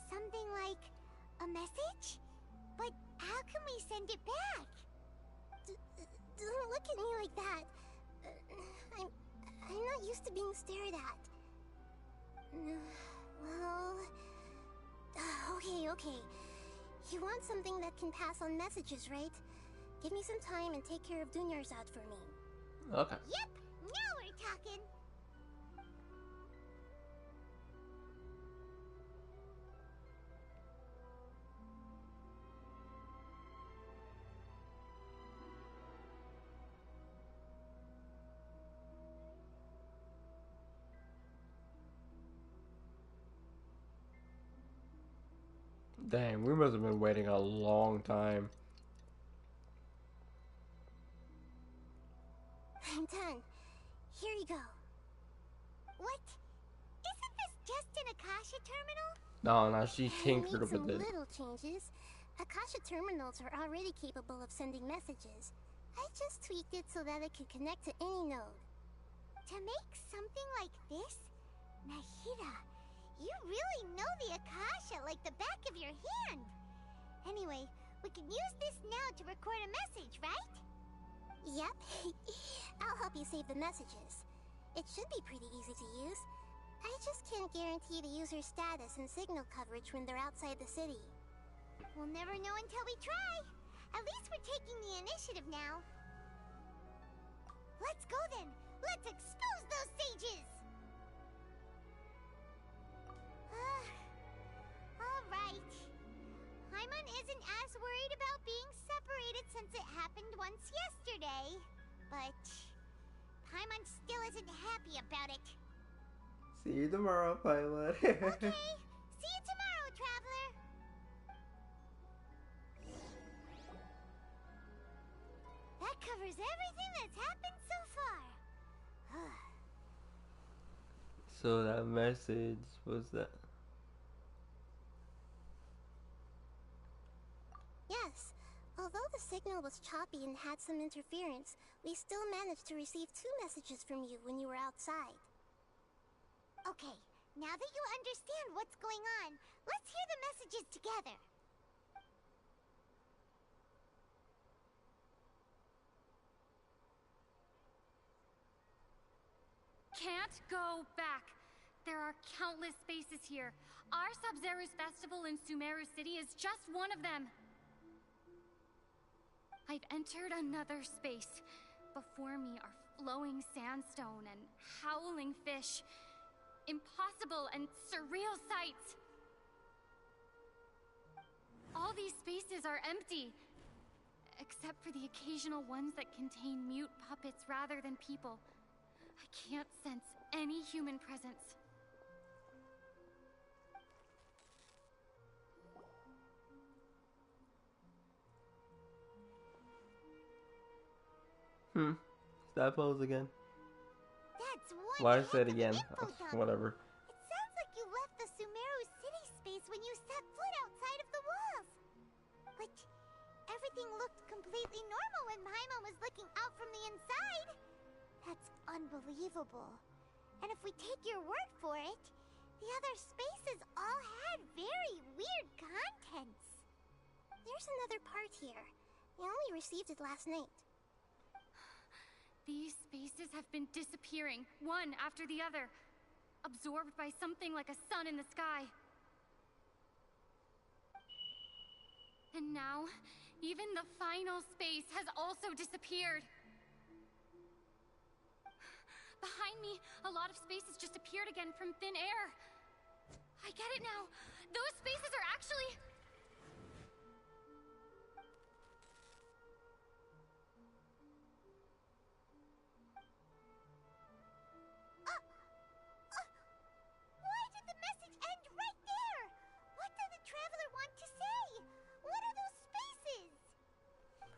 Something like a message? But how can we send it back? Don't look at me like that. I'm not used to being stared at. Well... Okay. You want something that can pass on messages, right? Give me some time and take care of Dunyar's out for me. Okay. Yep, now we're talking. Dang, we must have been waiting a long time. I'm done. Here you go. What? Isn't this just an Akasha terminal? No, she tinkered I made some with it. little changes. Akasha terminals are already capable of sending messages. I just tweaked it so that it could connect to any node. To make something like this? Nahida, you really know the Akasha like the back of your hand. Anyway, we can use this now to record a message, right? Yep. I'll help you save the messages. It should be pretty easy to use. I just can't guarantee the user's status and signal coverage when they're outside the city. We'll never know until we try. At least we're taking the initiative now. Let's go then. Let's expose those sages. All right. Paimon isn't as worried about being separated since it happened once yesterday. But Paimon still isn't happy about it. See you tomorrow, Pilot. Okay. See you tomorrow, Traveler. That covers everything that's happened so far. So that message was that. Yes. Although the signal was choppy and had some interference, we still managed to receive 2 messages from you when you were outside. Okay, now that you understand what's going on, let's hear the messages together. Can't go back. There are countless spaces here. Our Sub-Zero's festival in Sumeru City is just one of them. I've entered another space. Before me are flowing sandstone and howling fish. Impossible and surreal sights. All these spaces are empty, except for the occasional ones that contain mute puppets rather than people. I can't sense any human presence. That pose again. That's one Why I said heck of again? an info dump. Whatever. It sounds like you left the Sumeru city space when you set foot outside of the walls. But everything looked completely normal when Paimon was looking out from the inside. That's unbelievable. And if we take your word for it, the other spaces all had very weird contents. There's another part here. We only received it last night. These spaces have been disappearing, one after the other, absorbed by something like a sun in the sky. And now, even the final space has also disappeared. Behind me, a lot of spaces just appeared again from thin air. I get it now. Those spaces are actually... Why did the message end right there? What did the Traveler want to say? What are those spaces?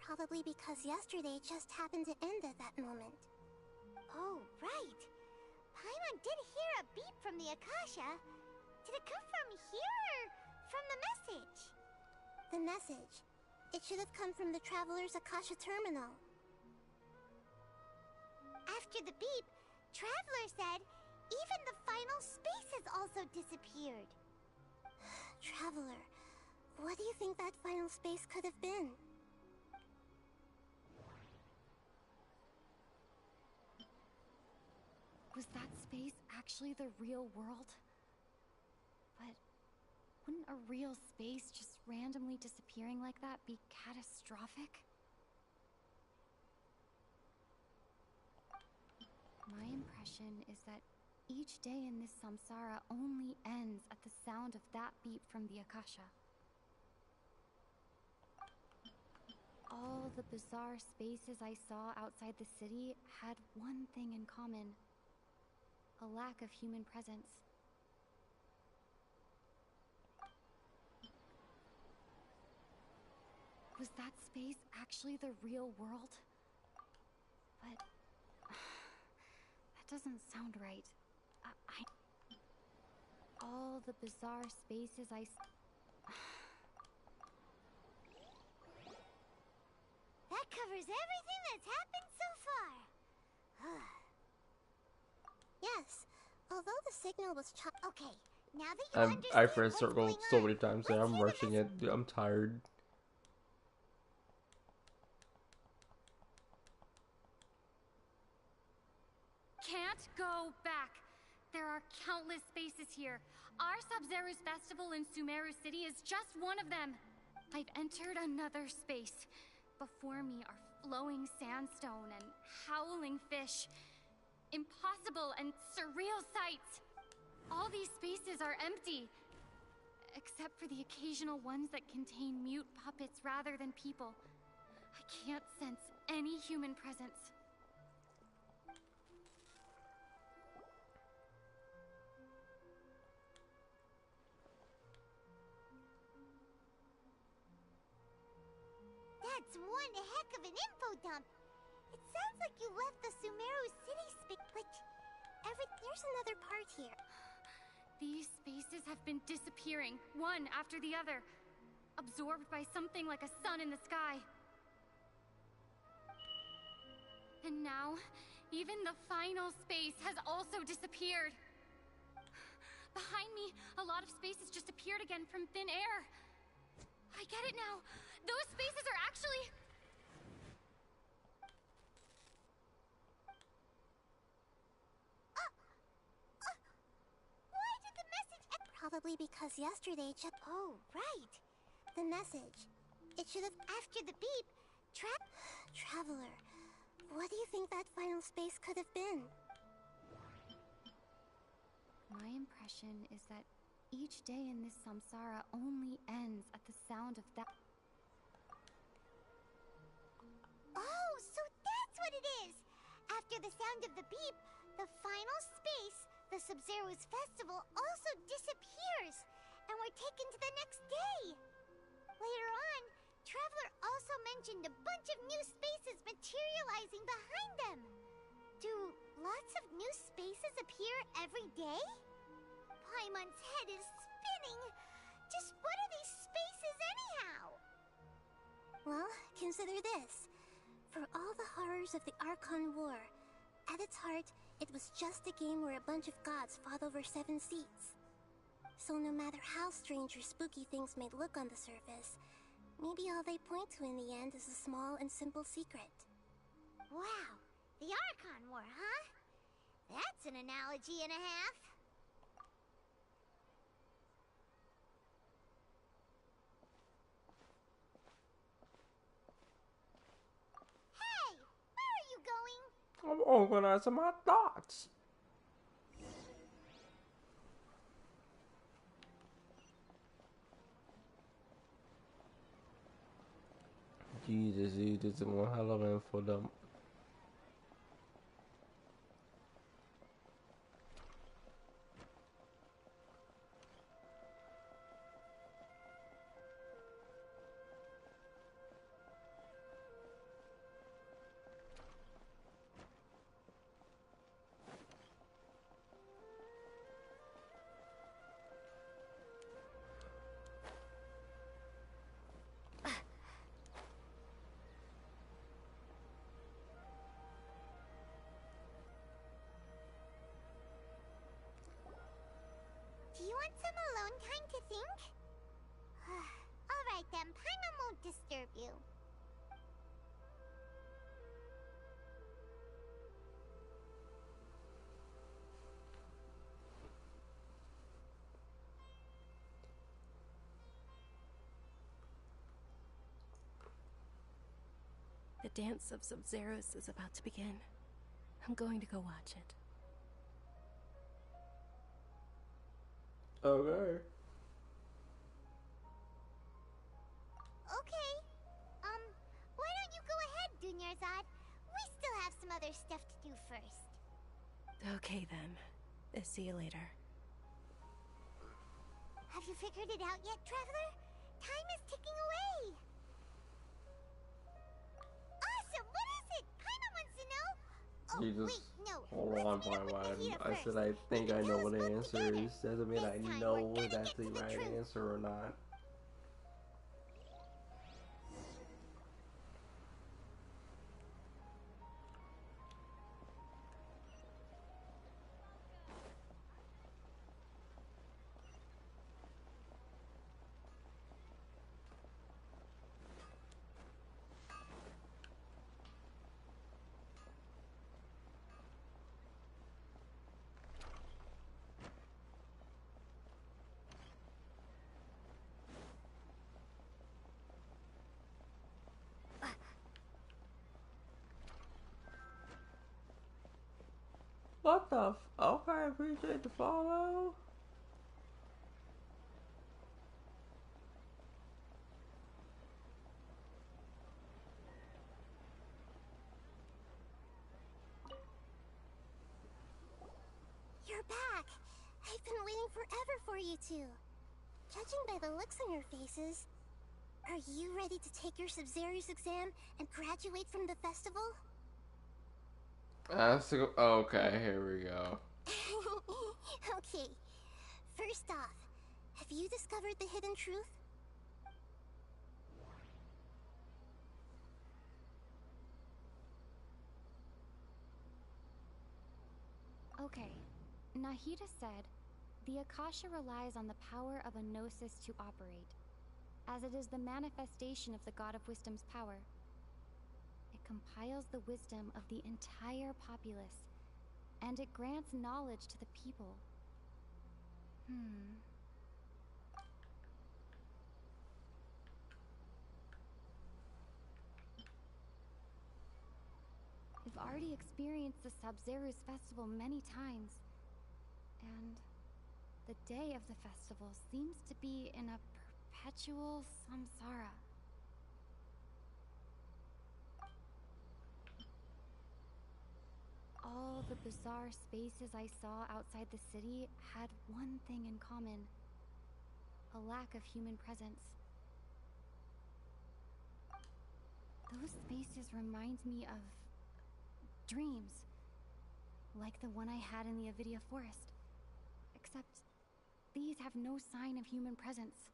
Probably because yesterday just happened to end at that moment. Oh, right. Paimon did hear a beep from the Akasha. Did it come from here or from the message? The message. It should have come from the Traveler's Akasha terminal. After the beep, Traveler said even the final spaces also disappeared. Traveler, what do you think that final space could have been? Was that space actually the real world? But wouldn't a real space just randomly disappearing like that be catastrophic? My impression is that each day in this samsara only ends at the sound of that beep from the Akasha. All the bizarre spaces I saw outside the city had one thing in common: a lack of human presence. Was that space actually the real world? But that doesn't sound right. All the bizarre spaces That covers everything that's happened so far. Yes, although the signal was okay, now that you understand I've read what's Circle going so on, many times that I'm rushing it. Dude, I'm tired. can't go back. There are countless spaces here. Our Sub-Zero's festival in Sumeru City is just one of them. I've entered another space. Before me are flowing sandstone and howling fish. Impossible and surreal sights. All these spaces are empty, except for the occasional ones that contain mute puppets rather than people. I can't sense any human presence. That's one heck of an info dump. It sounds like you left the Sumeru city space, but there's another part here. These spaces have been disappearing, one after the other, absorbed by something like a sun in the sky. And now, even the final space has also disappeared. Behind me, a lot of spaces just appeared again from thin air. I get it now. Those spaces are actually... Why did the message... Probably because yesterday Oh, right. The message. It should have... After the beep, Traveler, what do you think that final space could have been? My impression is that each day in this samsara only ends at the sound of that. Oh, so that's what it is! After the sound of the beep, the final space, the Sub-Zero's festival, also disappears, and we're taken to the next day. Later on, Traveler also mentioned a bunch of new spaces materializing behind them. Do lots of new spaces appear every day? Paimon's head is spinning. Just what are these spaces anyhow? Well, consider this. For all the horrors of the Archon War, at its heart, it was just a game where a bunch of gods fought over 7 seats. So no matter how strange or spooky things may look on the surface, maybe all they point to in the end is a small and simple secret. Wow, the Archon War, huh? That's an analogy and a half. Hey, where are you going? I'm organizing my thoughts. Jesus, dude, this is one hell of an info dump. Do you want some alone time to think? Alright then, Paimon won't disturb you. The dance of Sub-Zeros is about to begin. I'm going to go watch it. Okay. Okay. Why don't you go ahead, Dunyarzad? We still have some other stuff to do first. Okay then. See you later. Have you figured it out yet, Traveler? Time is ticking away. Awesome! What is it? Paimon wants to know. Oh, Jesus. wait, no. Hold Let's on, meet up with Paiwan. Mectro I said I think I know what the answer is. Doesn't mean I time know we're if gonna that's get the to the right truth. answer or not. What the okay, appreciate the follow. You're back! I've been waiting forever for you two. Judging by the looks on your faces, are you ready to take your Sub-Zero's exam and graduate from the festival? Okay, here we go. Okay, first off, have you discovered the hidden truth? Okay, Nahida said, the Akasha relies on the power of a gnosis to operate, as it is the manifestation of the God of Wisdom's power. It compiles the wisdom of the entire populace, and it grants knowledge to the people. I've already experienced the Sub-Zero's festival many times, and the day of the festival seems to be in a perpetual samsara. All the bizarre spaces I saw outside the city had one thing in common: a lack of human presence. Those spaces remind me of dreams, like the one I had in the Avidia Forest. Except these have no sign of human presence.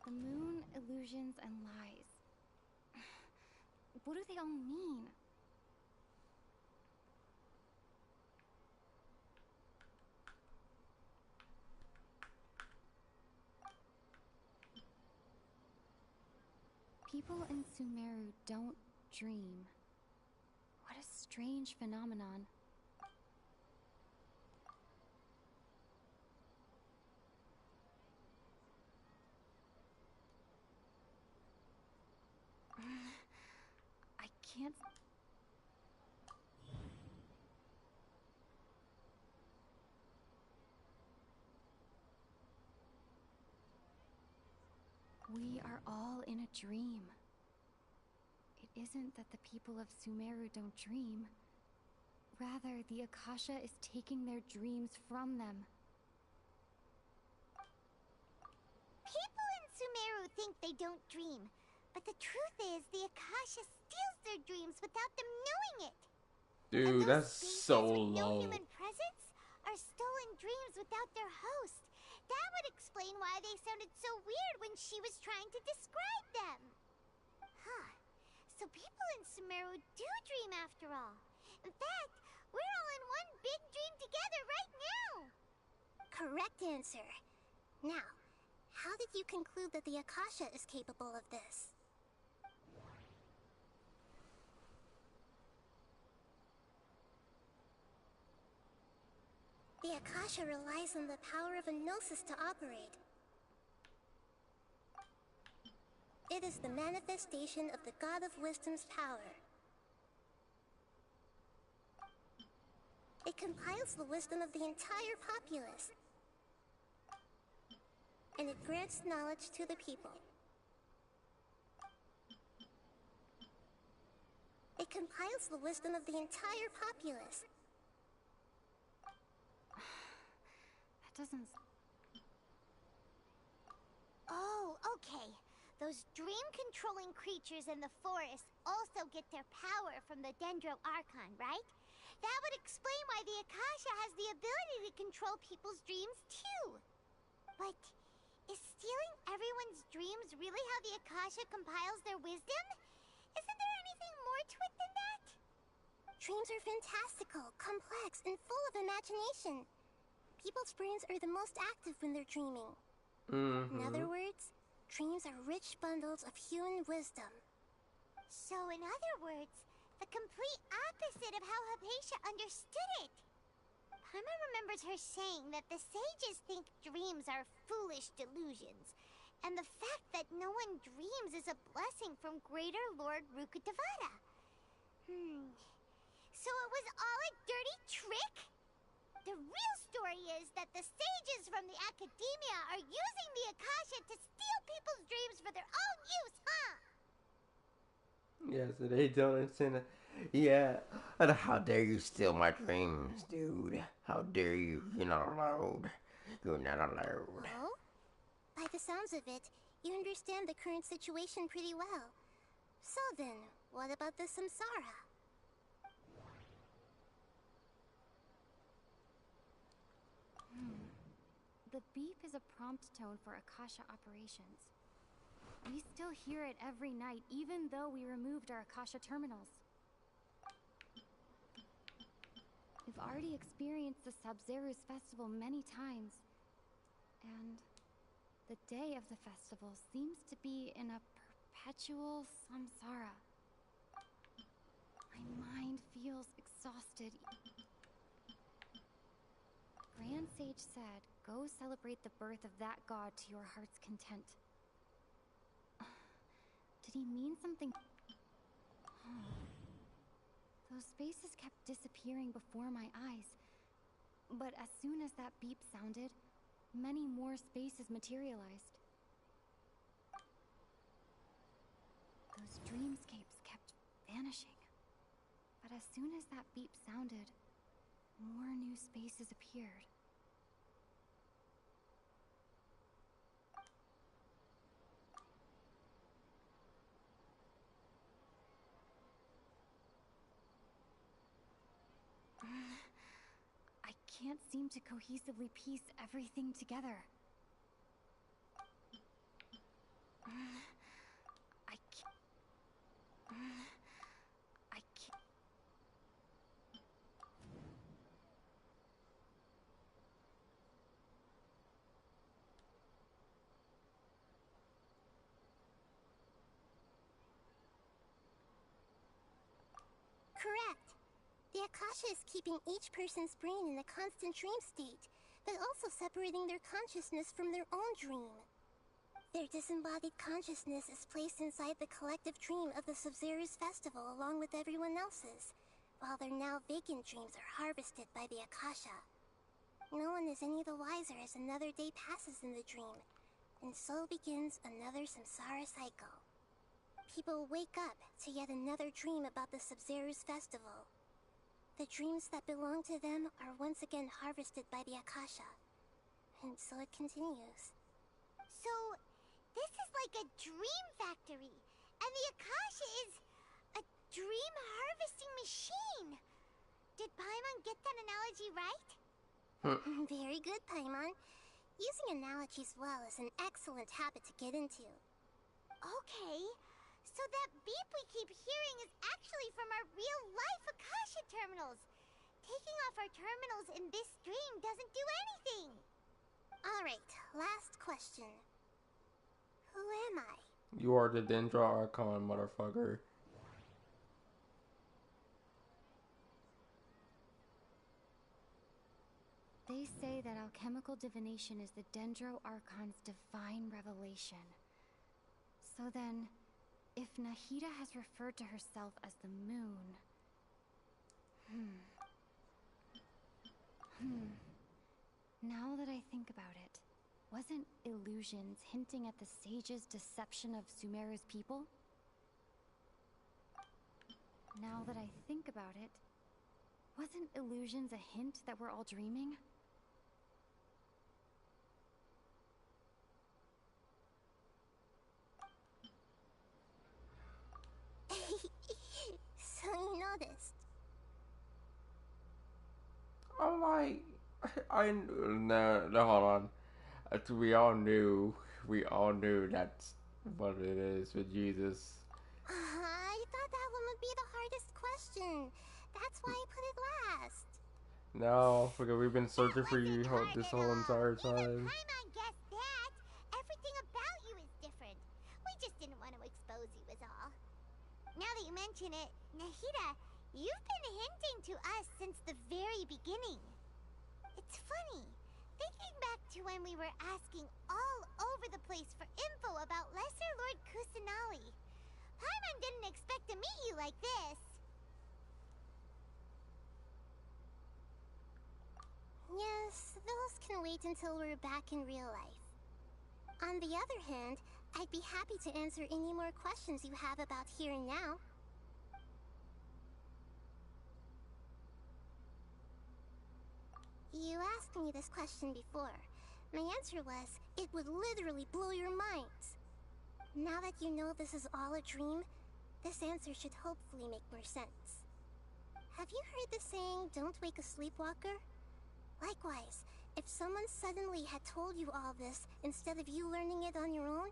The moon, illusions, and lies. What do they all mean? People in Sumeru don't dream. What a strange phenomenon. I can't... We are all in a dream. It isn't that the people of Sumeru don't dream. Rather, the Akasha is taking their dreams from them. People in Sumeru think they don't dream, but the truth is the Akasha steals their dreams without them knowing it. Dude, that's so with low. no human presence are stolen dreams without their host. That would explain why they sounded so weird when she was trying to describe them. Huh. So people in Sumeru do dream after all. In fact, we're all in one big dream together right now. Correct answer. Now, how did you conclude that the Akasha is capable of this? The Akasha relies on the power of a gnosis to operate. It is the manifestation of the God of Wisdom's power. It compiles the wisdom of the entire populace, and it grants knowledge to the people. It compiles the wisdom of the entire populace. That doesn't... Oh, okay. Those dream-controlling creatures in the forest also get their power from the Dendro Archon, right? That would explain why the Akasha has the ability to control people's dreams, too. But is stealing everyone's dreams really how the Akasha compiles their wisdom? Isn't there anything more to it than that? Dreams are fantastical, complex, and full of imagination. People's brains are the most active when they're dreaming. In other words, dreams are rich bundles of human wisdom. So in other words, the complete opposite of how Hypatia understood it. Paimon remembers her saying that the sages think dreams are foolish delusions, and the fact that no one dreams is a blessing from Greater Lord Rukkhadevata. So it was all a dirty trick? The real story is that the sages from the Academia are using the Akasha to steal people's dreams for their own use, huh? Yeah, so they don't understand that. Yeah, and how dare you steal my dreams, dude? How dare you? You're not allowed. You're not allowed. Oh? By the sounds of it, you understand the current situation pretty well. So then, what about the samsara? The beep is a prompt tone for Akasha operations. We still hear it every night, even though we removed our Akasha terminals. We've already experienced the Sub-Zeru's festival many times, and the day of the festival seems to be in a perpetual samsara. My mind feels exhausted. Grand Sage said, go celebrate the birth of that god to your heart's content. Did he mean something? Those spaces kept disappearing before my eyes. But as soon as that beep sounded, many more spaces materialized. Those dreamscapes kept vanishing. But as soon as that beep sounded, more new spaces appeared. I can't seem to cohesively piece everything together. I can't. Correct. The Akasha is keeping each person's brain in a constant dream state, but also separating their consciousness from their own dream. Their disembodied consciousness is placed inside the collective dream of the Sub-Zeru's festival along with everyone else's, while their now vacant dreams are harvested by the Akasha. No one is any the wiser as another day passes in the dream, and so begins another samsara cycle. People wake up to yet another dream about the Sub-Zeru's festival. The dreams that belong to them are once again harvested by the Akasha, and so it continues. So, this is like a dream factory, and the Akasha is a dream harvesting machine. Did Paimon get that analogy right? Very good, Paimon. Using analogies well is an excellent habit to get into. Okay, so that beep we keep hearing is actually from our real-life Akasha terminals. Taking off our terminals in this dream doesn't do anything. Alright, last question. Who am I? You are the Dendra Archon, motherfucker. They say that alchemical divination is the Dendro Archon's divine revelation. So then, if Nahida has referred to herself as the moon... Now that I think about it, wasn't illusions hinting at the sage's deception of Sumeru's people? Now that I think about it, wasn't illusions a hint that we're all dreaming? So you noticed. I'm like, no, hold on. We all knew that's what it is with Jesus. I thought that one would be the hardest question. That's why I put it last. No, because we've been searching for you this whole entire time. Paimon guessed that. Everything about you is different. We just didn't want to expose you is all. Now that you mention it, Nahida, you've been hinting to us since the very beginning. It's funny, thinking back to when we were asking all over the place for info about Lesser Lord Kusanali. Paimon didn't expect to meet you like this. can wait until we're back in real life. On the other hand, I'd be happy to answer any more questions you have about here and now. You asked me this question before. My answer was, it would literally blow your minds. Now that you know this is all a dream, this answer should hopefully make more sense. Have you heard the saying, don't wake a sleepwalker? Likewise, if someone suddenly had told you all this instead of you learning it on your own,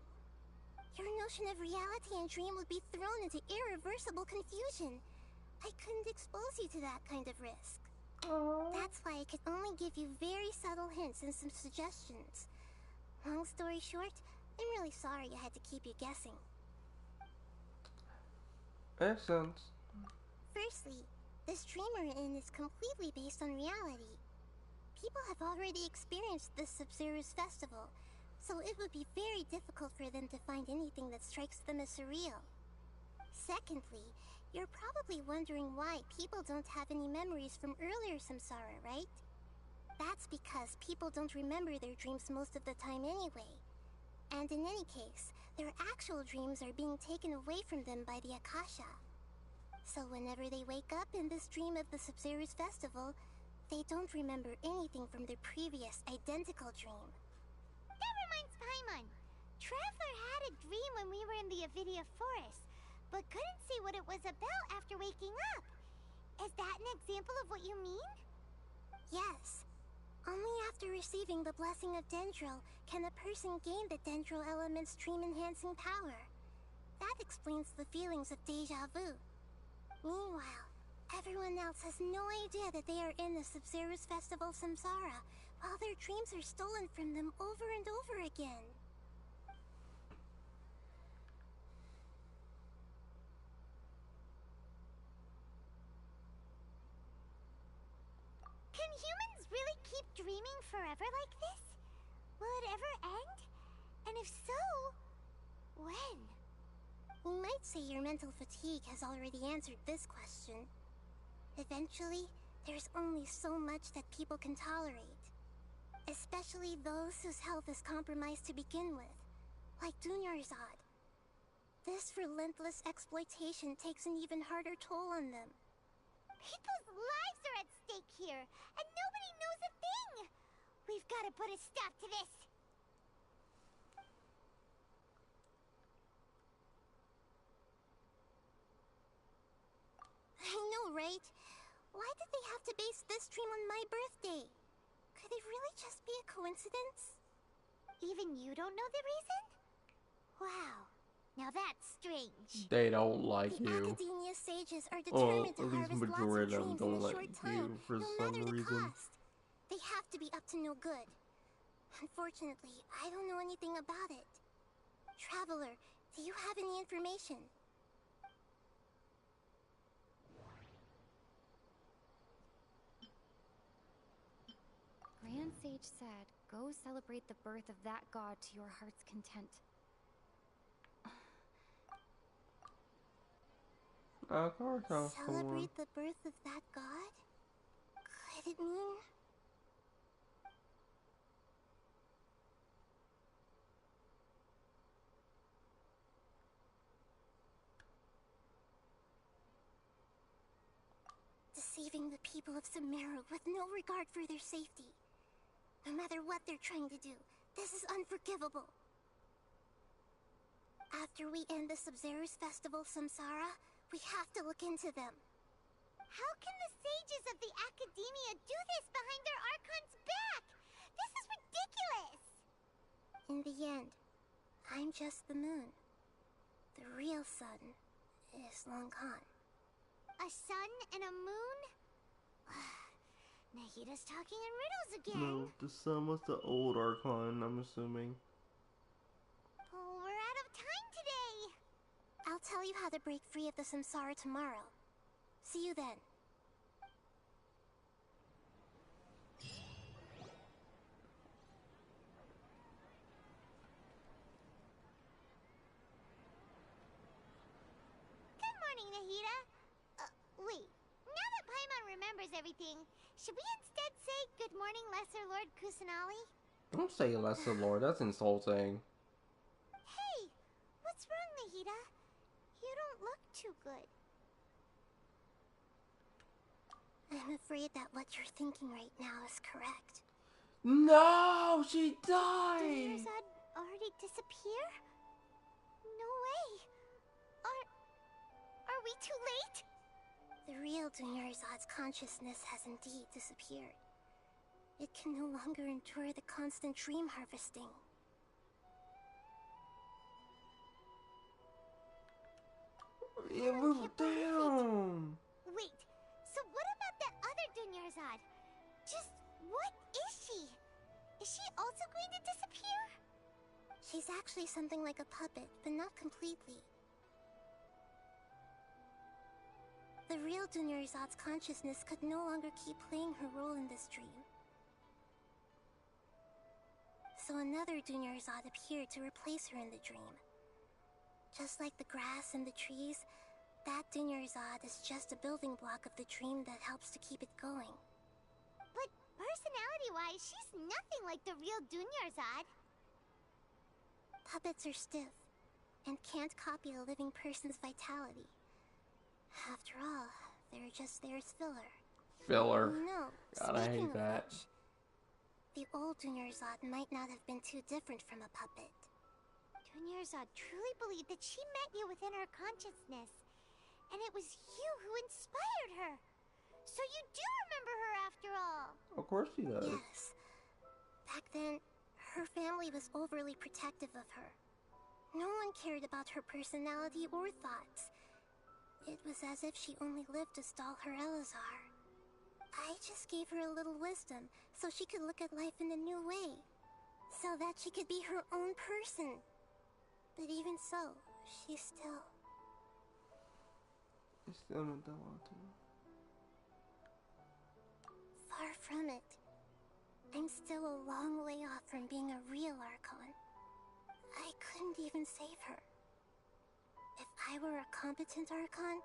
your notion of reality and dream would be thrown into irreversible confusion. I couldn't expose you to that kind of risk. That's why I could only give you very subtle hints and some suggestions. Long story short, I'm really sorry I had to keep you guessing. Makes sense. Firstly, this dream we're in is completely based on reality. People have already experienced this Sub-Zero's festival, so it would be very difficult for them to find anything that strikes them as surreal. Secondly, you're probably wondering why people don't have any memories from earlier samsara, right? That's because people don't remember their dreams most of the time anyway. And in any case, their actual dreams are being taken away from them by the Akasha. So whenever they wake up in this dream of the Sub-Zero's festival, they don't remember anything from their previous identical dream. That reminds Paimon. Traveler had a dream when we were in the Avidia forest, but couldn't see what it was about after waking up. Is that an example of what you mean? Yes. Only after receiving the blessing of Dendro can a person gain the Dendro element's dream-enhancing power. That explains the feelings of deja vu. Meanwhile, everyone else has no idea that they are in the Sub-Zero's festival samsara, while their dreams are stolen from them over and over again. Can humans really keep dreaming forever like this? Will it ever end? And if so, when? We might say your mental fatigue has already answered this question. Eventually, there's only so much that people can tolerate. Especially those whose health is compromised to begin with, like Dunyarzad. This relentless exploitation takes an even harder toll on them. People's lives are at stake here, and nobody knows a thing! We've got to put a stop to this! I know, right? Why did they have to base this dream on my birthday? Could it really just be a coincidence? Even you don't know the reason? Wow. Now that's strange. They don't like the you. Academia sages are Well, determined at to least harvest lots of majority of them dreams in don't a like short time, you for no some matter the reason. cost. They have to be up to no good. Unfortunately, I don't know anything about it. Traveler, do you have any information? Grand Sage said, go celebrate the birth of that god to your heart's content. Of course, Celebrate the birth of that god? Could it mean... deceiving the people of Sumeru with no regard for their safety. No matter what they're trying to do, this is unforgivable. After we end the Sub-Zero's festival samsara, we have to look into them. How can the sages of the Academia do this behind their Archon's back? This is ridiculous! In the end, I'm just the moon. The real sun is long gone. A sun and a moon? Nahida's talking in riddles again. No, the sun was the old Archon, I'm assuming. Oh, we're out of time today. I'll tell you how to break free of the samsara tomorrow. See you then. Good morning, Nahida. Wait. Now that Paimon everyone remembers everything, should we instead say good morning, Lesser Lord Kusanali? Don't say Lesser Lord, that's insulting. Hey, what's wrong, Nahida? You don't look too good. I'm afraid that what you're thinking right now is correct. No, she died! Did Mirzad already disappear? No way. Are we too late? The real Dunyarzad's consciousness has indeed disappeared. It can no longer endure the constant dream harvesting. Yeah, damn! Wait, so what about that other Dunyarzad? Just what is she? Is she also going to disappear? She's actually something like a puppet, but not completely. The real Dunyarzad's consciousness could no longer keep playing her role in this dream. So another Dunyarzad appeared to replace her in the dream. Just like the grass and the trees, that Dunyarzad is just a building block of the dream that helps to keep it going. But personality-wise, she's nothing like the real Dunyarzad. Puppets are stiff, and can't copy a living person's vitality. After all, they're just there as filler. Filler. No, God, I hate that. Which, the old Dunyarzad might not have been too different from a puppet. Dunyarzad truly believed that she met you within her consciousness, and it was you who inspired her. So you do remember her after all. Of course she does. Yes. Back then, her family was overly protective of her. No one cared about her personality or thoughts. It was as if she only lived to stall her Elazar. I just gave her a little wisdom so she could look at life in a new way. So that she could be her own person. But even so, she still... I still don't want to. Far from it. I'm still a long way off from being a real Archon. I couldn't even save her. If I were a competent Archon,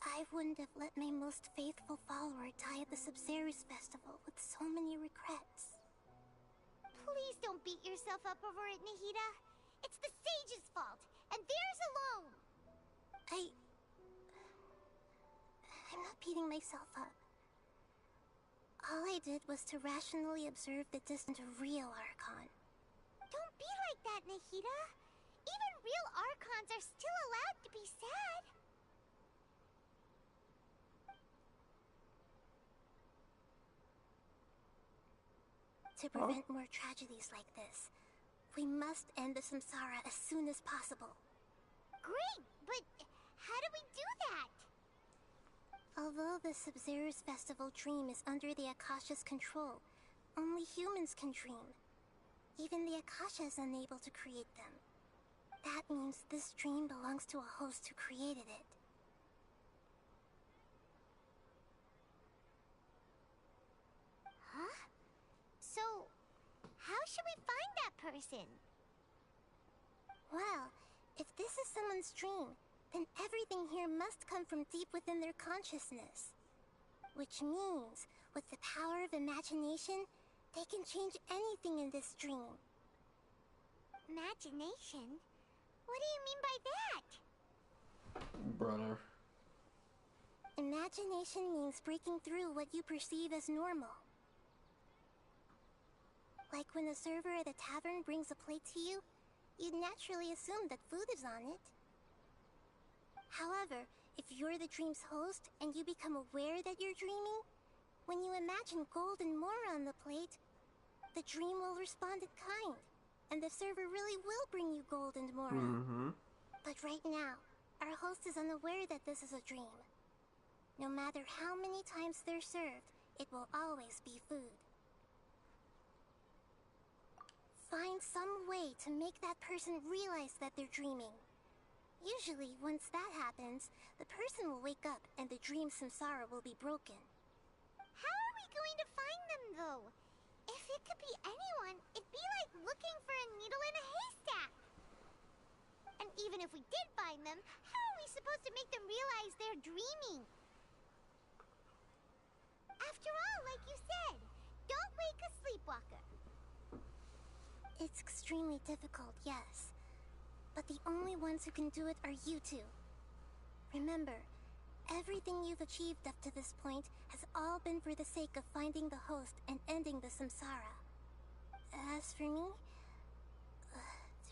I wouldn't have let my most faithful follower die at the Subzerus Festival with so many regrets. Please don't beat yourself up over it, Nahida. It's the sage's fault, and theirs alone. I'm not beating myself up. All I did was to rationally observe the distant real Archon. Don't be like that, Nahida. Even real Archons are still allowed to be sad. To prevent more tragedies like this, we must end the samsara as soon as possible. Great, but how do we do that? Although the Subzerus Festival dream is under the Akasha's control, only humans can dream. Even the Akasha is unable to create them. That means this dream belongs to a host who created it. Huh? So, how should we find that person? Well, if this is someone's dream, then everything here must come from deep within their consciousness. Which means, with the power of imagination, they can change anything in this dream. Imagination? What do you mean by that? Brother. Imagination means breaking through what you perceive as normal. Like when a server at a tavern brings a plate to you, you'd naturally assume that food is on it. However, if you're the dream's host and you become aware that you're dreaming, when you imagine gold and more on the plate, the dream will respond in kind, and the server really will bring you gold and more. But right now, our host is unaware that this is a dream. No matter how many times they're served, it will always be food. Find some way to make that person realize that they're dreaming. Usually, once that happens, the person will wake up and the dream samsara will be broken. How are we going to find them, though? If it could be anyone, it'd be like looking for a needle in a haystack. And even if we did find them, how are we supposed to make them realize they're dreaming? After all, like you said, don't wake a sleepwalker. It's extremely difficult, yes. But the only ones who can do it are you two. Remember, everything you've achieved up to this point has all been for the sake of finding the host and ending the samsara. As for me,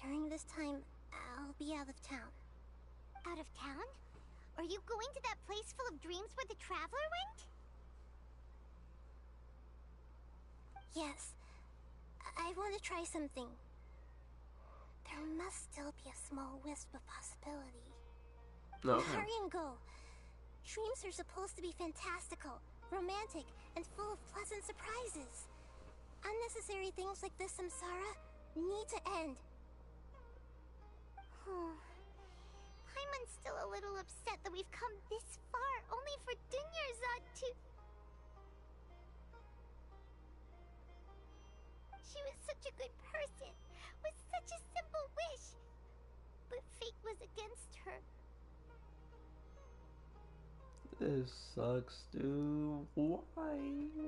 during this time, I'll be out of town. Out of town? Are you going to that place full of dreams where the Traveler went? Yes. I want to try something. There must still be a small wisp of possibility. No. Hurry and go. Dreams are supposed to be fantastical, romantic, and full of pleasant surprises. Unnecessary things like this samsara need to end. Paimon's still a little upset that we've come this far only for Dunyarzad to... She was such a good person, with such a simple wish. But fate was against her. This sucks, dude. Why?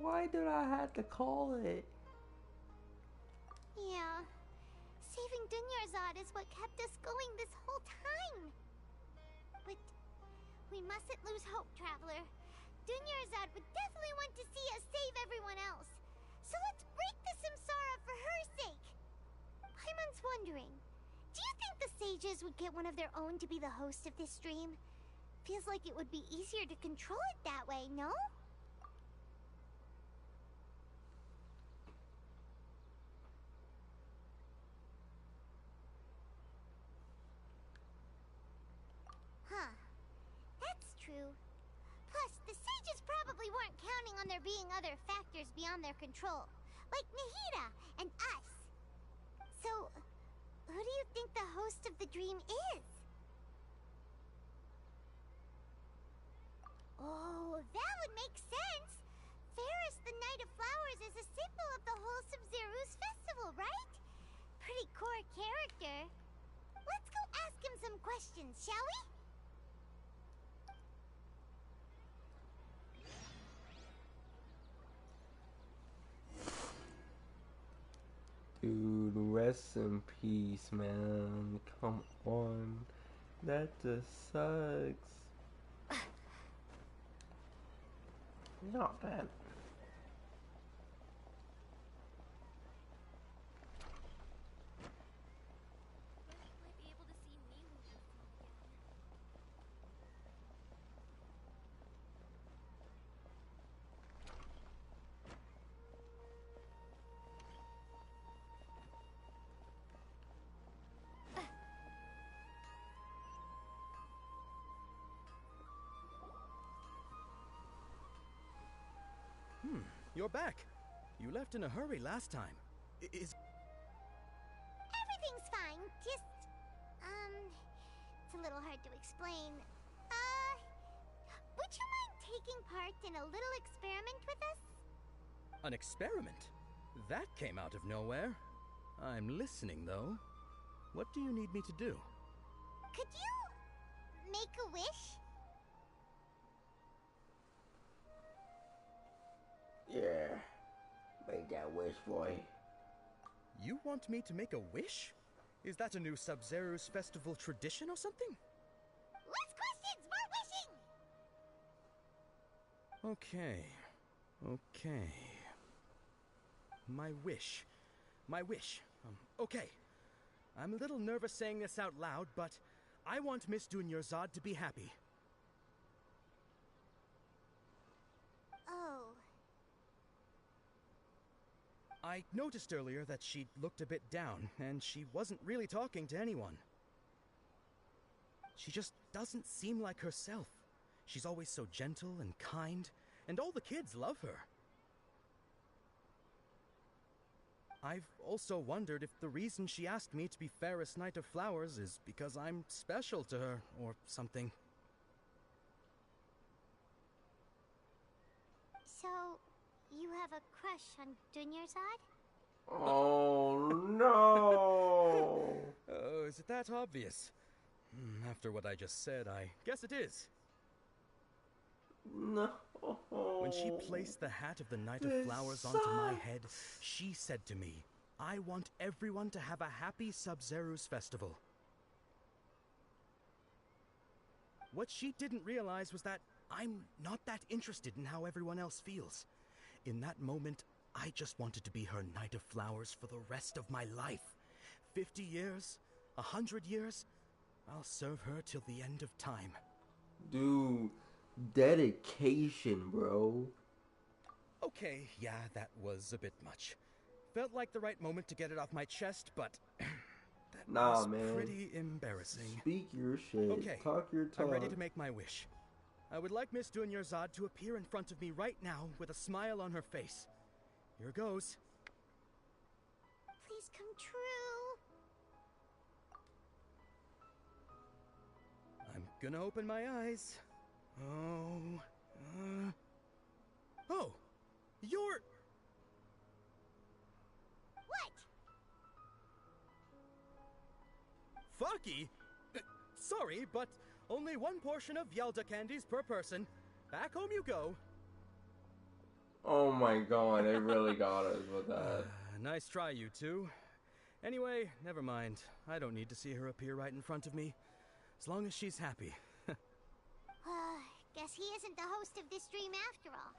Why did I have to call it? Yeah. Saving Dunyarzad is what kept us going this whole time. But we mustn't lose hope, Traveler. Dunyarzad would definitely want to see us save everyone else. So let's break the samsara for her sake. Paimon's wondering, do you think the sages would get one of their own to be the host of this dream? Feels like it would be easier to control it that way, no? Huh. That's true. Plus, the sages probably weren't counting on there being other factors beyond their control, like Nahida and us. So, who do you think the host of the dream is? Oh, that would make sense. Ferris, the Knight of Flowers, is a symbol of the whole Sub-Zeru's festival, right? Pretty core character. Let's go ask him some questions, shall we? Dude, rest in peace, man. Come on. That just sucks. Not bad. You're back. You left in a hurry last time. Everything's fine. Just, it's a little hard to explain. Would you mind taking part in a little experiment with us? An experiment? That came out of nowhere. I'm listening, though. What do you need me to do? Could you make a wish? Yeah. Make that wish, boy. You want me to make a wish? Is that a new Sub-Zeru's festival tradition or something? Less questions, more wishing! Okay. My wish. Okay. I'm a little nervous saying this out loud, but I want Miss Dunyarzad to be happy. Oh. I noticed earlier that she looked a bit down, and she wasn't really talking to anyone. She just doesn't seem like herself. She's always so gentle and kind, and all the kids love her. I've also wondered if the reason she asked me to be Fairest Knight of Flowers is because I'm special to her, or something. So, you have a crush on Dunyarzad? Oh, no! Oh, is it that obvious? After what I just said, I guess it is. No. When she placed the hat of the Knight of Flowers onto my head, she said to me, I want everyone to have a happy Sub-Zeru's festival. What she didn't realize was that I'm not that interested in how everyone else feels. In that moment, I just wanted to be her Knight of Flowers for the rest of my life. 50 years, 100 years, I'll serve her till the end of time. Dude, dedication, bro. Okay, yeah, that was a bit much. Felt like the right moment to get it off my chest, but that was pretty embarrassing. Speak your shit. Okay, Talk your talk. I'm ready to make my wish. I would like Miss Dunyarzad to appear in front of me right now with a smile on her face. Here goes. Please come true. I'm gonna open my eyes. Oh, you're... What? Faki? Sorry, but only one portion of Yalda candies per person. Back home you go. Oh my god, they really got us with that. Nice try, you two. Anyway, never mind. I don't need to see her appear right in front of me. As long as she's happy. Guess he isn't the host of this stream after all.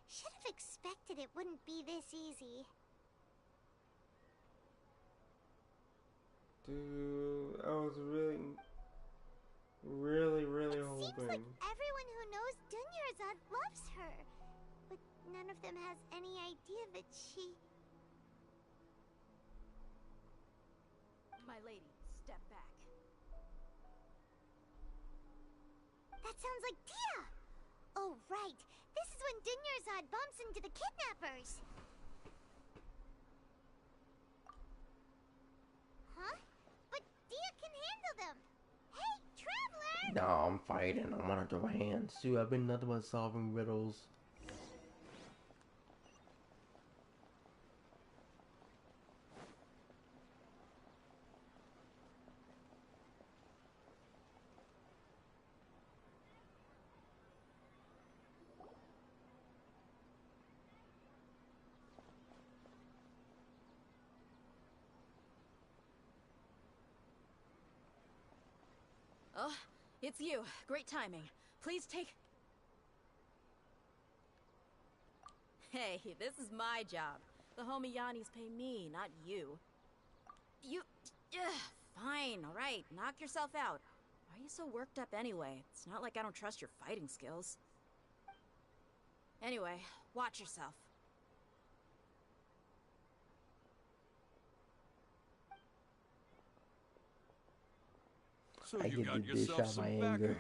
Should have expected it wouldn't be this easy. Dude, I was really hoping. Seems like everyone who knows Dunyarzad loves her. But none of them has any idea that she... My lady, step back. That sounds like Dia! Oh, right. This is when Dunyarzad bumps into the kidnappers. Huh? But Dia can handle them. Hey, Traveler! No, I'm fighting. I'm gonna throw hands. Dude, I've been nothing but solving riddles. Oh, it's you. Great timing. Please take... Hey, this is my job. The homie Yannis pay me, not you. You... Fine, alright. Knock yourself out. Why are you so worked up anyway? It's not like I don't trust your fighting skills. Anyway, watch yourself. So I you get got the dish yourself out some my backup. anger.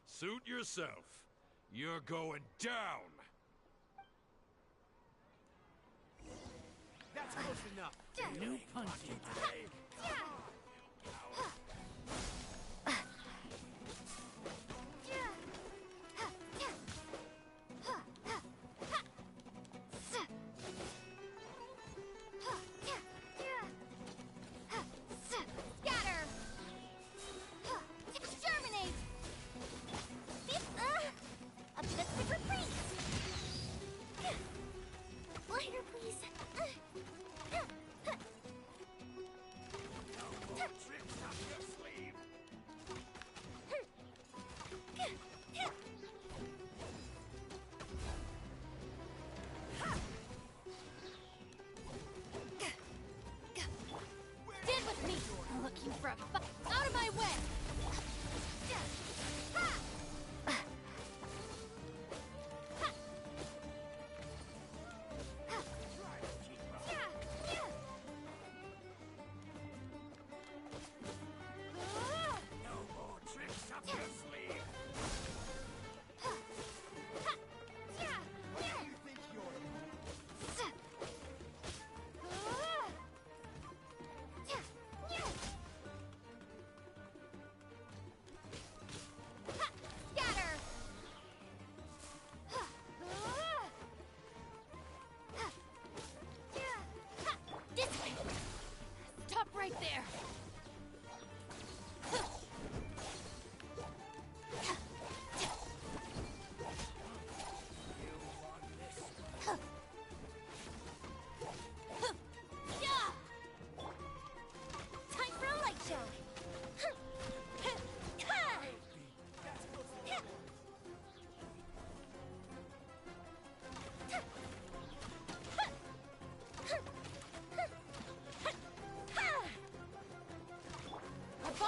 Suit yourself. You're going down. That's close enough. New punching. Lighter, please. Stand with me! Looking for a out of my way!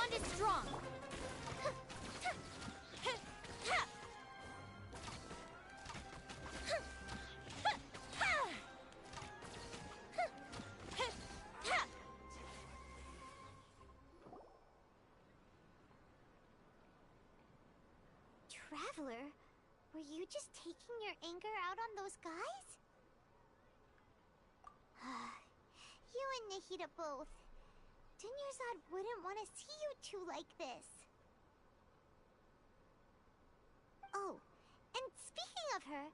bond is strong. Traveler, were you just taking your anger out on those guys? You and Nahida both. Dunyarzad wouldn't want to see you two like this. Oh, and speaking of her,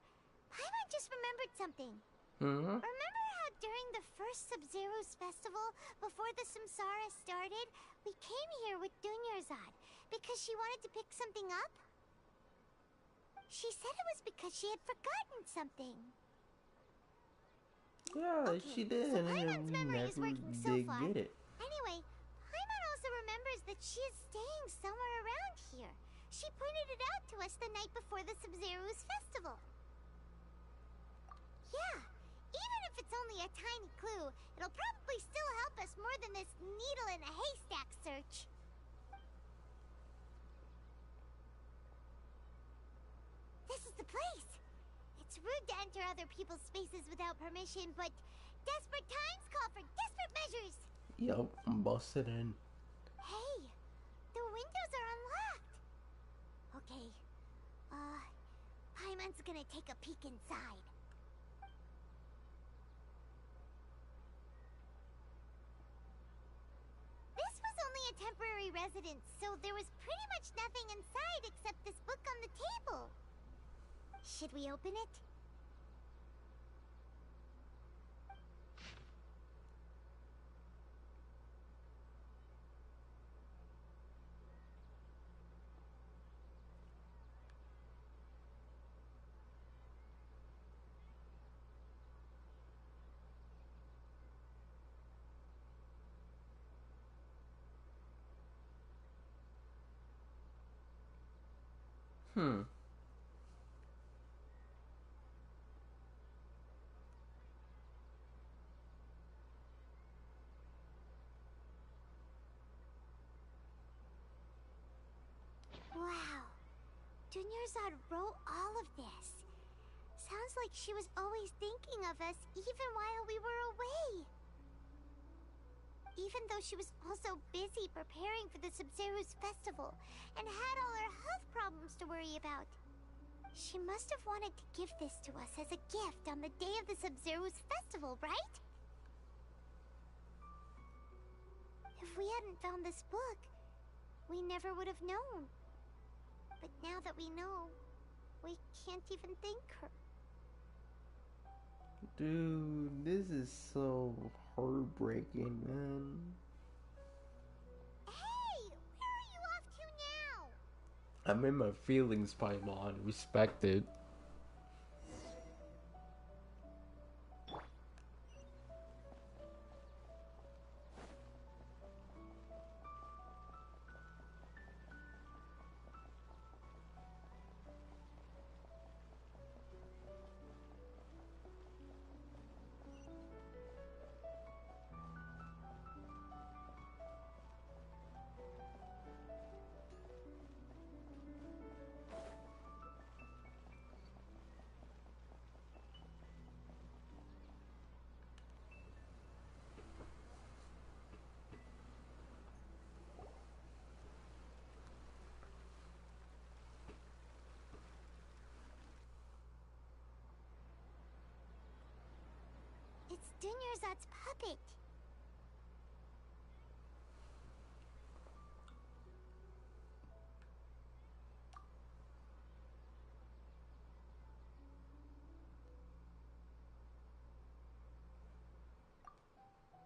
Paimon just remembered something. Mm-hmm. Remember how during the first Sub-Zero's festival, before the Samsara started, we came here with Dunyarzad because she wanted to pick something up? She said it was because she had forgotten something. Yeah, Okay, she did, so and Paimon's we memory is never working so did far. get it. Anyway, Paimon also remembers that she is staying somewhere around here. She pointed it out to us the night before the Sub-Zero's festival. Yeah, even if it's only a tiny clue, it'll probably still help us more than this needle in a haystack search. This is the place. It's rude to enter other people's spaces without permission, but desperate times call for desperate measures. Yup, I'm busted in. Hey, the windows are unlocked. Okay, Paimon's gonna take a peek inside. This was only a temporary residence, so there was pretty much nothing inside except this book on the table. Should we open it? Wow. Dunyarzad wrote all of this. Sounds like she was always thinking of us even while we were away. Even though she was also busy preparing for the Sub-Zero's festival and had all her health problems to worry about. She must have wanted to give this to us as a gift on the day of the Sub-Zero's festival, right? If we hadn't found this book, we never would have known. But now that we know, we can't even thank her. Dude, this is so heartbreaking, man. Hey, where are you off to now? I'm in my feelings, Paimon. Respect it. It's Dunyarzad's puppet.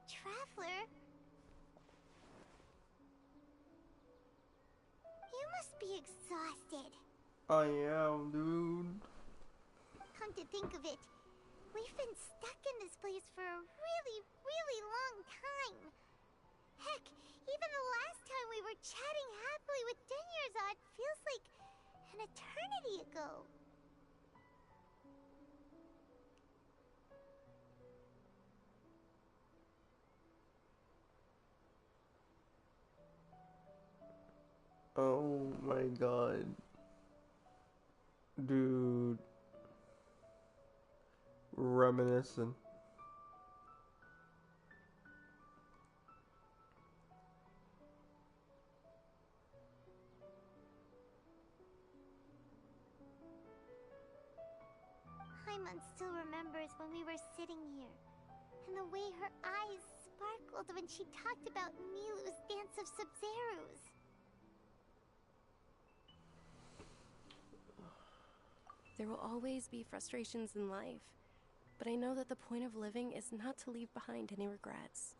Traveler? You must be exhausted. I am, dude. Come to think of it, we've been stuck in this place for a really, really long time. Heck, even the last time we were chatting happily with Dunyarzad feels like an eternity ago. Oh my god. Dude. Reminiscing. Paimon still remembers when we were sitting here, and the way her eyes sparkled when she talked about Milu's dance of Sub-Zerus. There will always be frustrations in life, but I know that the point of living is not to leave behind any regrets.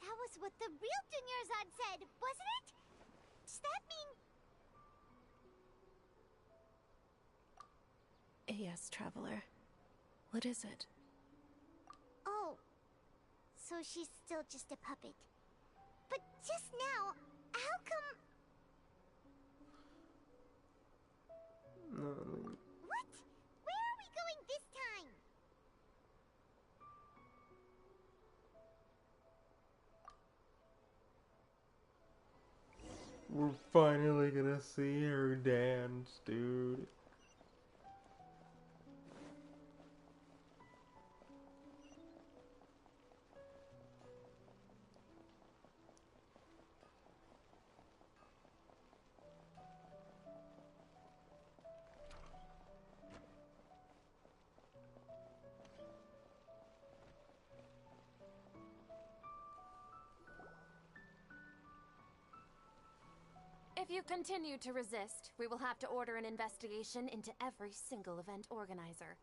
That was what the real Dunyarzad said, wasn't it? Does that mean... Yes, Traveler. What is it? Oh, so she's still just a puppet. But just now, how come... No, What? Where are we going this time? we're finally gonna see her dance, dude. If you continue to resist, we will have to order an investigation into every single event organizer.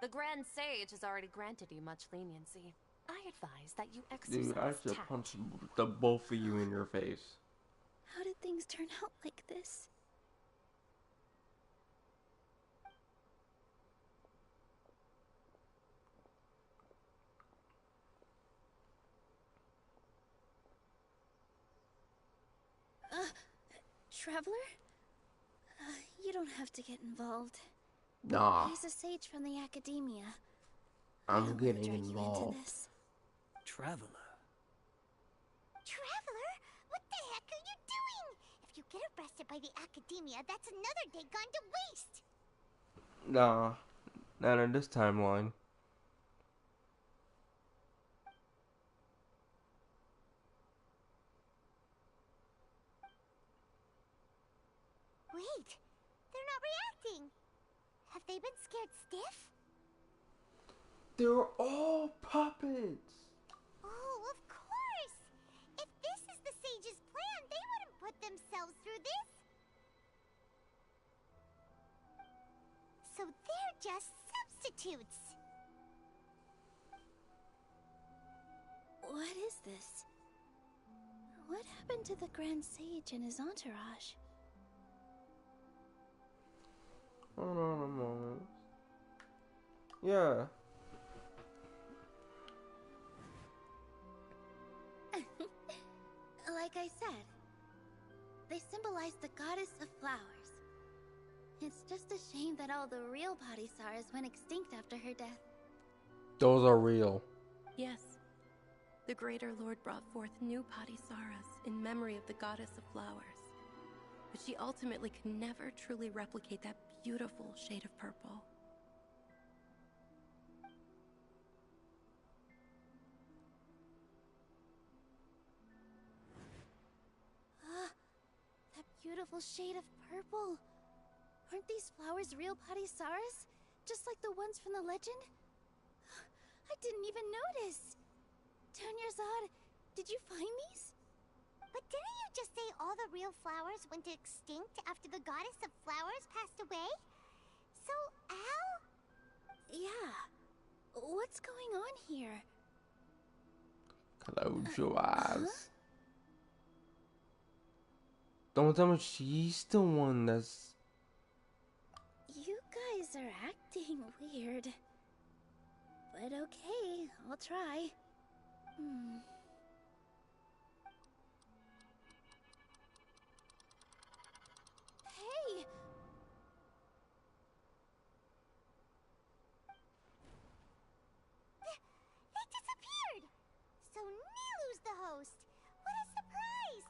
The Grand Sage has already granted you much leniency. I advise that you exercise Dude, I should tact. punch the both of you in your face. How did things turn out like this? Traveler? You don't have to get involved. Nah, He's a sage from the academia. I'm getting Drag you into involved. this. Traveler. Traveler? What the heck are you doing? If you get arrested by the academia, that's another day gone to waste. Nah, not in this timeline. Wait, they're not reacting. Have they been scared stiff? They're all puppets. Oh, of course! If this is the sage's plan, they wouldn't put themselves through this. So they're just substitutes. What is this? What happened to the Grand Sage and his entourage? Hold on a moment. Yeah. Like I said, they symbolize the goddess of flowers. It's just a shame that all the real Padisaras went extinct after her death. Those are real. Yes. The Greater Lord brought forth new Padisaras in memory of the goddess of flowers. But she ultimately could never truly replicate that beautiful shade of purple. That beautiful shade of purple. Aren't these flowers real Padisaras? Just like the ones from the legend? I didn't even notice. Dunyarzad, did you find these? But didn't you just say all the real flowers went extinct after the goddess of flowers passed away? So, how? Yeah. What's going on here? Close your eyes. Don't tell me she's the one that's... You guys are acting weird. But okay, I'll try. Hey! host. What a surprise!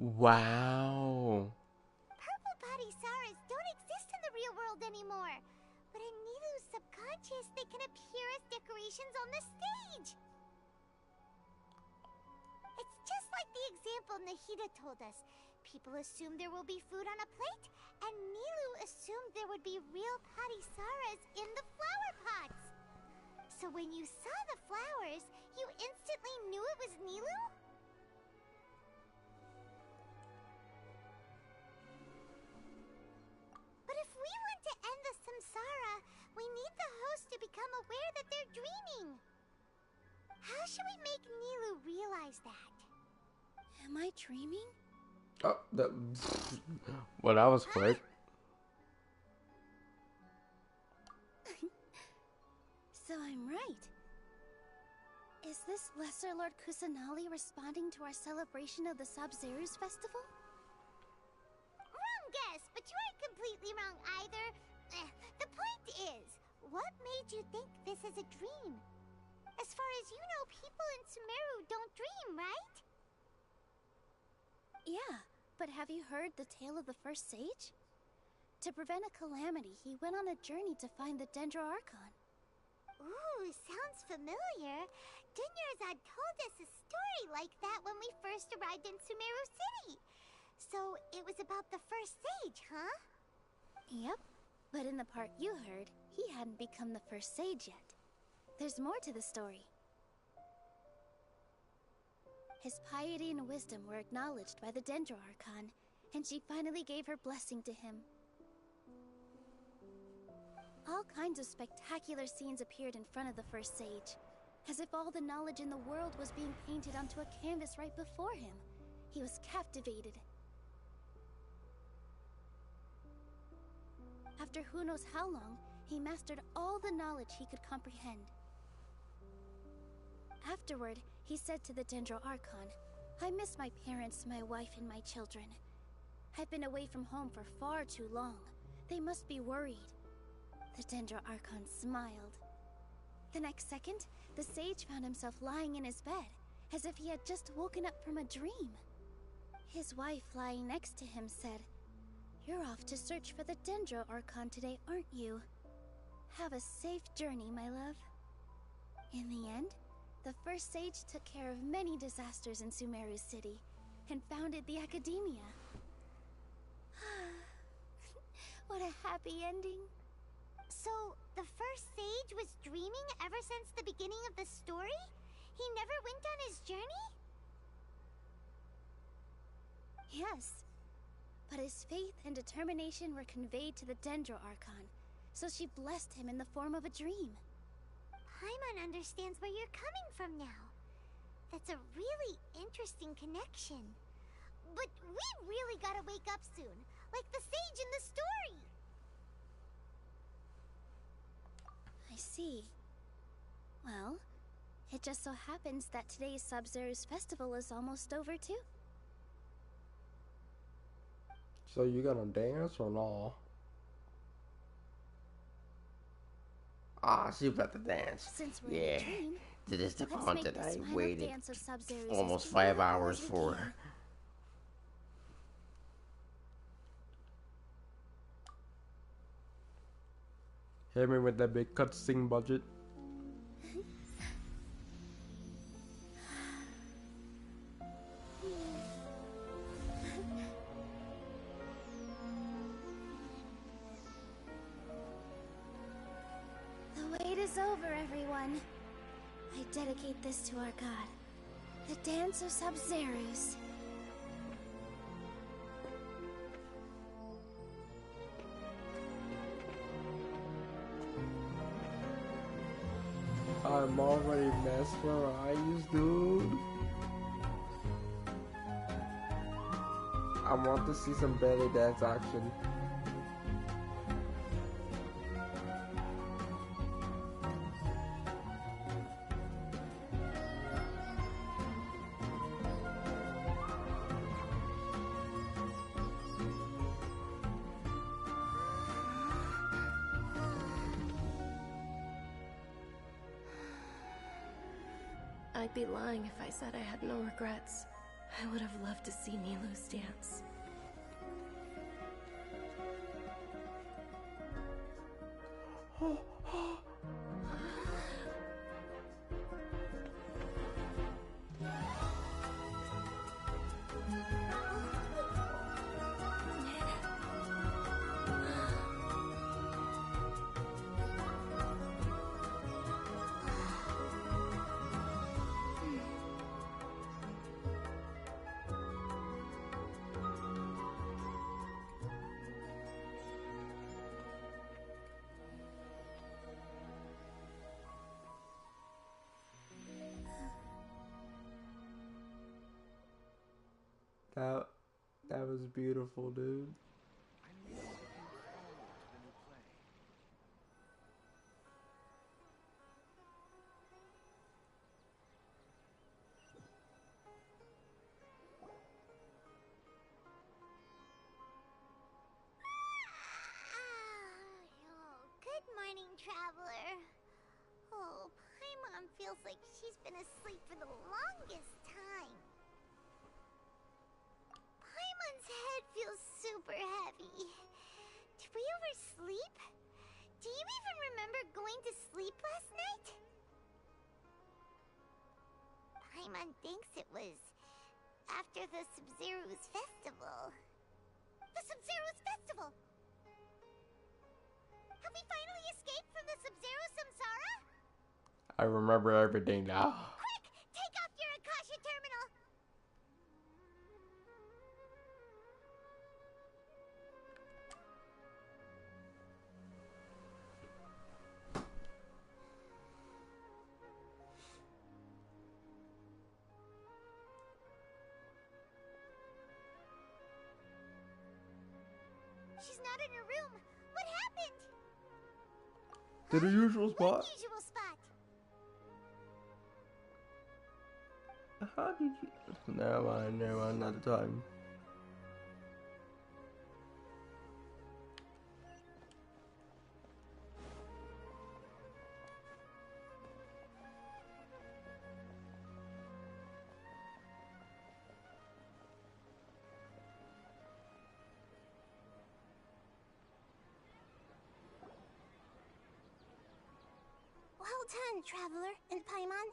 Wow. Purple body Saras don't exist in the real world anymore. But in Nilu's subconscious, they can appear as decorations on the stage. It's just like the example Nahida told us. People assumed there will be food on a plate, and Nilu assumed there would be real Padisaras in the flower pots. So when you saw the flowers, you instantly knew it was Nilu? But if we want to end the samsara, we need the host to become aware that they're dreaming. How should we make Nilu realize that? Am I dreaming? Oh, well, that was quick. So I'm right. Is this Lesser Lord Kusanali responding to our celebration of the Sub-Zeru's festival? Wrong guess, but you aren't completely wrong either. The point is, what made you think this is a dream? As far as you know, people in Sumeru don't dream, right? Yeah, but have you heard the tale of the first sage? To prevent a calamity, he went on a journey to find the Dendro Archon. Ooh, sounds familiar. Dunyarzad told us a story like that when we first arrived in Sumeru City. So it was about the first sage, huh? Yep, but in the part you heard, he hadn't become the first sage yet. There's more to the story. His piety and wisdom were acknowledged by the Dendro Archon, and she finally gave her blessing to him. All kinds of spectacular scenes appeared in front of the first sage, as if all the knowledge in the world was being painted onto a canvas right before him. He was captivated. After who knows how long, he mastered all the knowledge he could comprehend. Afterward, he said to the Dendro Archon, "I miss my parents, my wife, and my children. I've been away from home for far too long. They must be worried." The Dendro Archon smiled. The next second, the sage found himself lying in his bed, as if he had just woken up from a dream. His wife, lying next to him, said, "You're off to search for the Dendro Archon today, aren't you? Have a safe journey, my love." In the end, the first sage took care of many disasters in Sumeru City, and founded the Academia. What a happy ending. So, the first sage was dreaming ever since the beginning of the story? He never went on his journey? Yes, but his faith and determination were conveyed to the Dendro Archon, so she blessed him in the form of a dream. Paimon understands where you're coming from now. That's a really interesting connection. But we really gotta wake up soon, like the sage in the story. I see. Well, it just so happens that today's Sub-Zeru's festival is almost over too. So you gonna dance or not? Ah, she about to dance. Since we're Yeah. in a dream, This is the let's content make this I final waited dance of Sub-Zeru's almost as 5 beautiful hours as we for. can. Hit me with that big cutscene budget. The wait is over, everyone. I dedicate this to our god, the dance of Sub-Zerus. I'm already mesmerized, dude. I want to see some belly dance action. I'd be lying if I said I had no regrets. I would have loved to see Nilou's dance. That was beautiful, dude. Good morning, traveler. Oh, Paimon feels like she's been asleep for the longest time. Paimon's head feels super heavy. Did we oversleep? Do you even remember going to sleep last night? Paimon thinks it was after the Sub-Zero's festival. The Sub-Zero's festival! Have we finally escaped from the Sub-Zero samsara? I remember everything now. Quick! Take off your Akasha terminal! She's not in her room. What happened? To the usual spot. What usual spot? How did you? Never mind, not the time. Well done, Traveler and Paimon.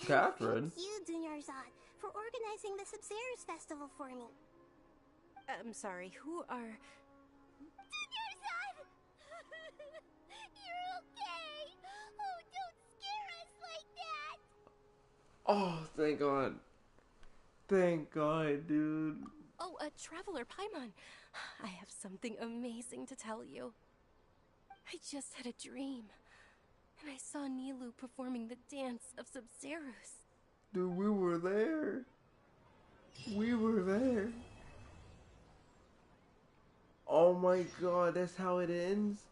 Catherine? Thank you, Dunyarzad, for organizing the Sub-Zero's festival for me. I'm sorry, who are... Dunyarzad! You're okay! Oh, don't scare us like that! Oh, thank God. Thank God, dude. Oh, Traveler Paimon. I have something amazing to tell you. I just had a dream, and I saw Nilou performing the dance of Sub-Zero's. Dude, we were there. We were there. Oh my God, that's how it ends?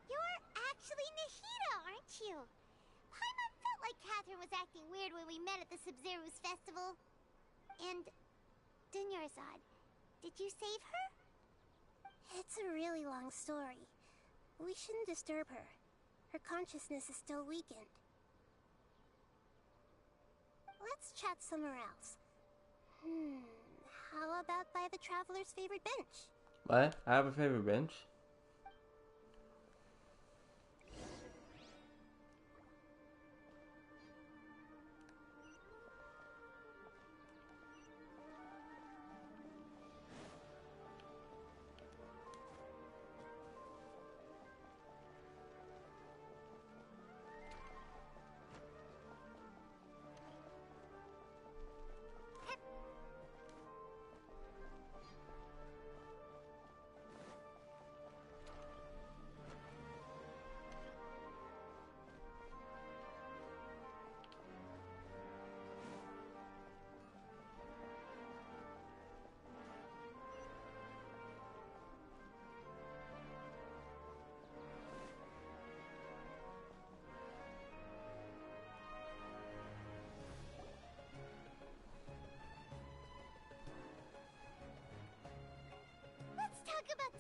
You're actually Nahida, aren't you? Paimon felt like Catherine was acting weird when we met at the Sub-Zero's festival. And Dunyarzad, did you save her? It's a really long story. We shouldn't disturb her. Her consciousness is still weakened. Let's chat somewhere else. How about by the Traveler's favorite bench? What? I have a favorite bench?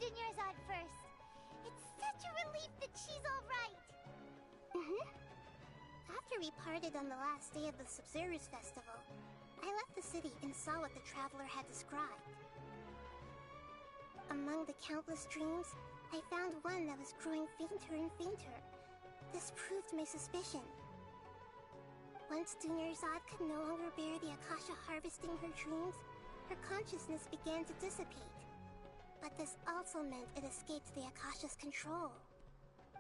Dunyarzad first. It's such a relief that she's alright. After we parted on the last day of the Sub-Zero's festival, I left the city and saw what the traveler had described. Among the countless dreams, I found one that was growing fainter and fainter. This proved my suspicion. Once Dunyarzad could no longer bear the Akasha harvesting her dreams, her consciousness began to dissipate. But this also meant it escaped the Akasha's control.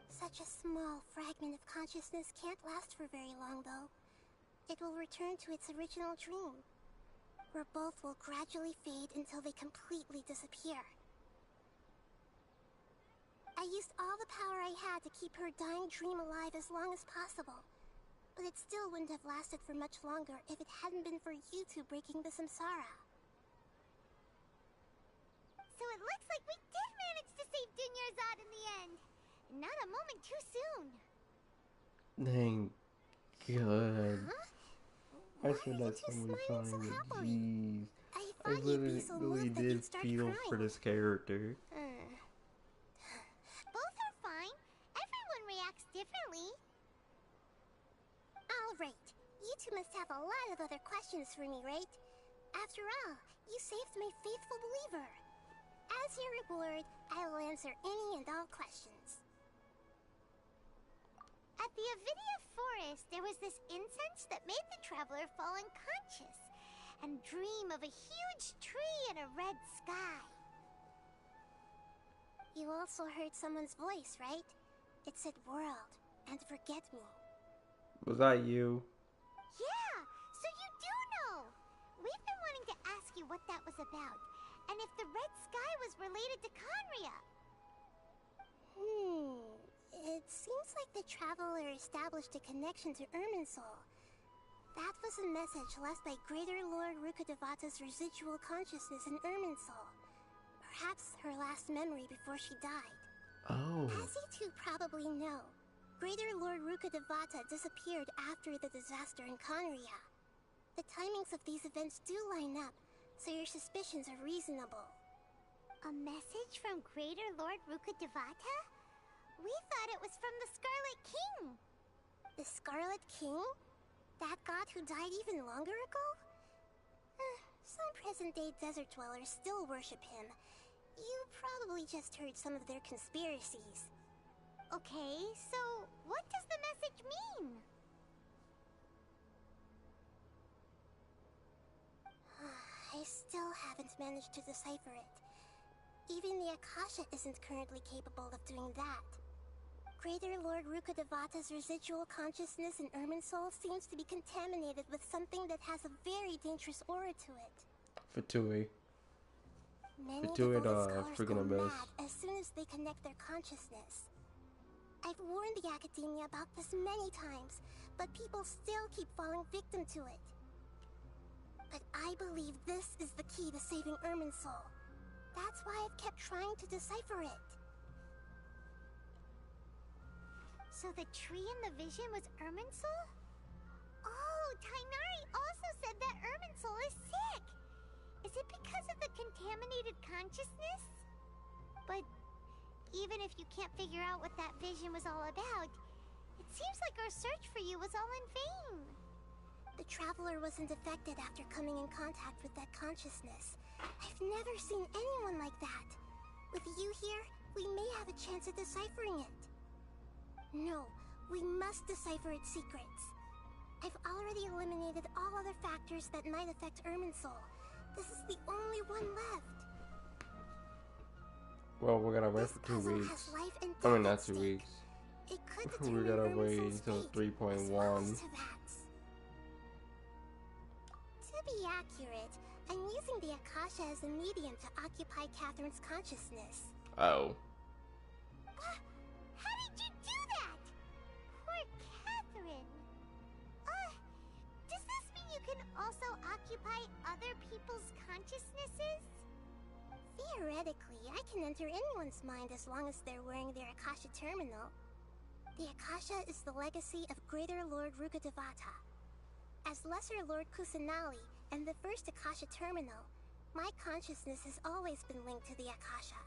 Such a small fragment of consciousness can't last for very long, though. It will return to its original dream, where both will gradually fade until they completely disappear. I used all the power I had to keep her dying dream alive as long as possible, but it still wouldn't have lasted for much longer if it hadn't been for you two breaking the samsara. So it looks like we did manage to save Dunyarzad in the end. Not a moment too soon. Thank God. Huh? I said that so many times. Jeez. I really did feel for this character. Both are fine. Everyone reacts differently. Alright. You two must have a lot of other questions for me, right? After all, you saved my faithful believer. As your reward, I will answer any and all questions. At the Avidia forest, there was this incense that made the traveler fall unconscious and dream of a huge tree and a red sky. You also heard someone's voice, right? It said world and forget me. Was that you? Yeah, so you do know. We've been wanting to ask you what that was about, and if the red sky was related to Conria. It seems like the traveler established a connection to Irminsul. That was a message left by Greater Lord Rukkhadevata's residual consciousness in Irminsul. Perhaps her last memory before she died. Oh. As you two probably know, Greater Lord Rukkhadevata disappeared after the disaster in Conria. The timings of these events do line up, so your suspicions are reasonable. A message from Greater Lord Rukkhadevata? We thought it was from the Scarlet King. The Scarlet King? That god who died even longer ago? Some present-day desert dwellers still worship him. You probably just heard some of their conspiracies. Okay, so what does the message mean? I still haven't managed to decipher it. Even the Akasha isn't currently capable of doing that. Greater Lord Rukkhadevata's residual consciousness in Irminsul seems to be contaminated with something that has a very dangerous aura to it. Fatui. Many Fatui devoted scholars freaking go abyss. mad as soon as they connect their consciousness. I've warned the Academia about this many times, but people still keep falling victim to it. But I believe this is the key to saving Irminsul. That's why I've kept trying to decipher it. So the tree in the vision was Irminsul? Oh, Tainari also said that Irminsul is sick! Is it because of the contaminated consciousness? But even if you can't figure out what that vision was all about, it seems like our search for you was all in vain. The traveler wasn't affected after coming in contact with that consciousness. I've never seen anyone like that. With you here, we may have a chance at deciphering it. No, we must decipher its secrets. I've already eliminated all other factors that might affect Irminsul. This is the only one left. Well, we gotta wait for 2 weeks. I mean, not 2 weeks. It could We gotta wait until 3.1. To be accurate, I'm using the Akasha as a medium to occupy Catherine's consciousness. Oh. How did you do that? Poor Catherine. Does this mean you can also occupy other people's consciousnesses? Theoretically, I can enter anyone's mind as long as they're wearing their Akasha terminal. The Akasha is the legacy of Greater Lord Rukkhadevata. As Lesser Lord Kusanali and the first Akasha terminal, my consciousness has always been linked to the Akasha.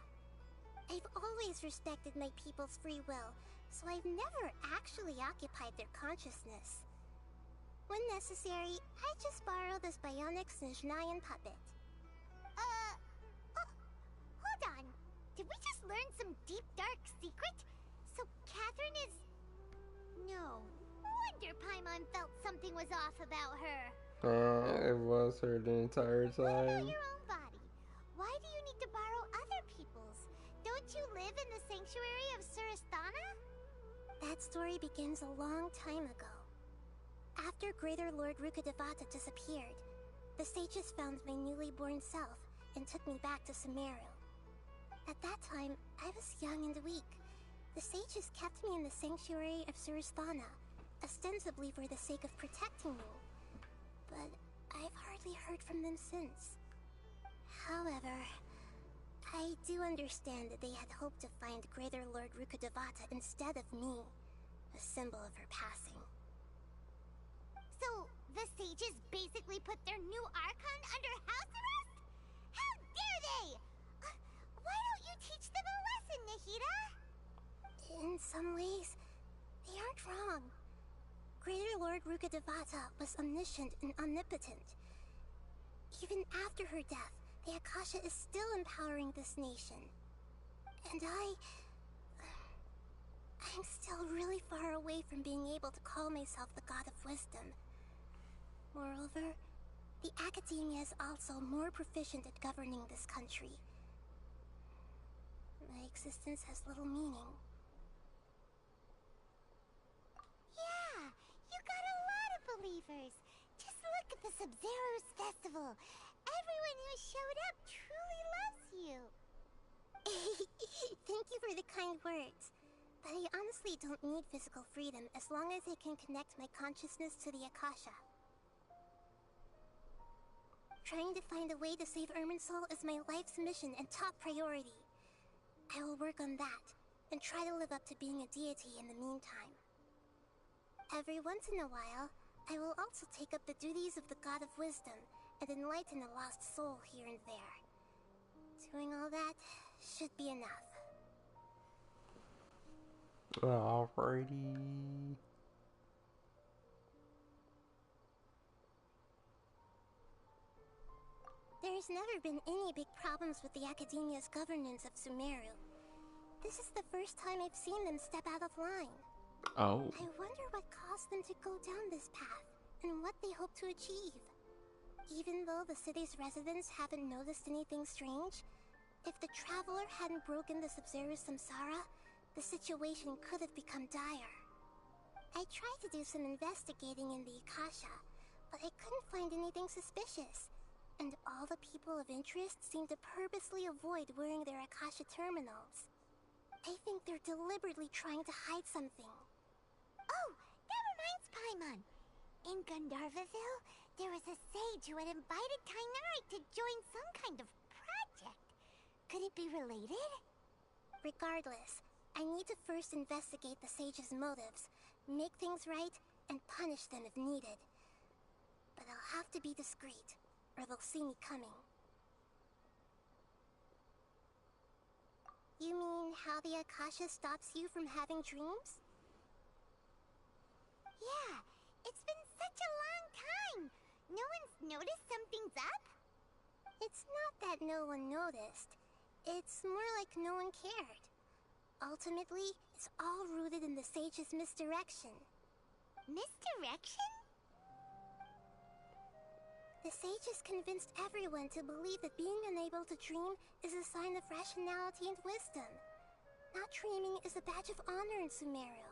I've always respected my people's free will, so I've never actually occupied their consciousness. When necessary, I just borrow this bionic Snezhnayan puppet. Hold on. Did we just learn some deep, dark secret? So Catherine is... No. Wonder Paimon felt something was off about her. It was her the entire What about time. your own body? Why do you need to borrow other people's? Don't you live in the sanctuary of Surasthana? That story begins a long time ago. After Greater Lord Rukkhadevata disappeared, the sages found my newly born self and took me back to Sumeru. At that time, I was young and weak. The sages kept me in the sanctuary of Surasthana, ostensibly for the sake of protecting me. But I've hardly heard from them since. However, I do understand that they had hoped to find Greater Lord Rukkhadevata instead of me, a symbol of her passing. So, the sages basically put their new Archon under house arrest? How dare they! Why don't you teach them a lesson, Nahida? In some ways, they aren't wrong. Greater Lord Rukkhadevata was omniscient and omnipotent. Even after her death, the Akasha is still empowering this nation. And I'm still really far away from being able to call myself the God of Wisdom. Moreover, the Academia is also more proficient at governing this country. My existence has little meaning. Yeah, you got a lot of believers. Just look at the Sub-Zero's festival. Everyone who showed up truly loves you. Thank you for the kind words. But I honestly don't need physical freedom as long as I can connect my consciousness to the Akasha. Trying to find a way to save Irminsul is my life's mission and top priority. I will work on that, and try to live up to being a deity in the meantime. Every once in a while, I will also take up the duties of the God of Wisdom and enlighten a lost soul here and there. Doing all that should be enough. Alrighty. There's never been any big problems with the Academia's governance of Sumeru. This is the first time I've seen them step out of line. Oh. I wonder what caused them to go down this path, and what they hope to achieve. Even though the city's residents haven't noticed anything strange, if the Traveler hadn't broken the Sub-Zero samsara, the situation could have become dire. I tried to do some investigating in the Akasha, but I couldn't find anything suspicious. And all the people of interest seem to purposely avoid wearing their Akasha terminals. I think they're deliberately trying to hide something. Oh, that reminds Paimon. In Gandharvaville, there was a sage who had invited Tainari to join some kind of project. Could it be related? Regardless, I need to first investigate the sage's motives, make things right, and punish them if needed. But I'll have to be discreet, or they'll see me coming. You mean how the Akasha stops you from having dreams? Yeah, it's been such a long time. No one's noticed something's up? It's not that no one noticed. It's more like no one cared. Ultimately, it's all rooted in the sage's misdirection. Misdirection? The sages convinced everyone to believe that being unable to dream is a sign of rationality and wisdom. Not dreaming is a badge of honor in Sumeru.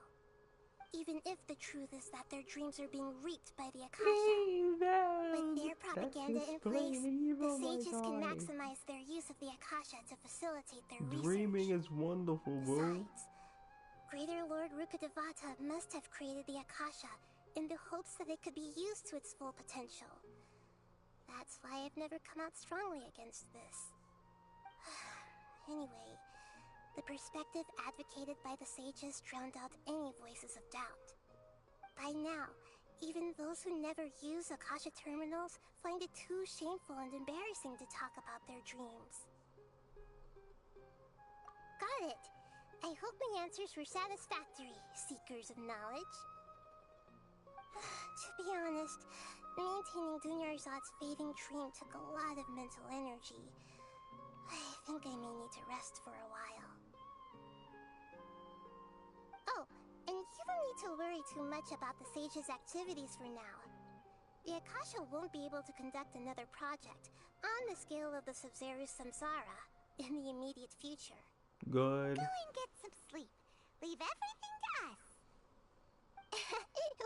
Even if the truth is that their dreams are being reaped by the Akasha. With their propaganda in place, the sages can maximize their use of the Akasha to facilitate their Dreaming is wonderful, bro. Besides, Greater Lord Rukkhadevata must have created the Akasha in the hopes that it could be used to its full potential. That's why I've never come out strongly against this. Anyway, the perspective advocated by the sages drowned out any voices of doubt. By now, even those who never use Akasha terminals find it too shameful and embarrassing to talk about their dreams. got it. I hope my answers were satisfactory, seekers of knowledge. To be honest, maintaining Dunyarzad's fading dream took a lot of mental energy. I think I may need to rest for a while. Oh, and you don't need to worry too much about the Sage's activities for now. The Akasha won't be able to conduct another project on the scale of the Sub-Zero Samsara in the immediate future. Good. Go and get some sleep. Leave everything to us.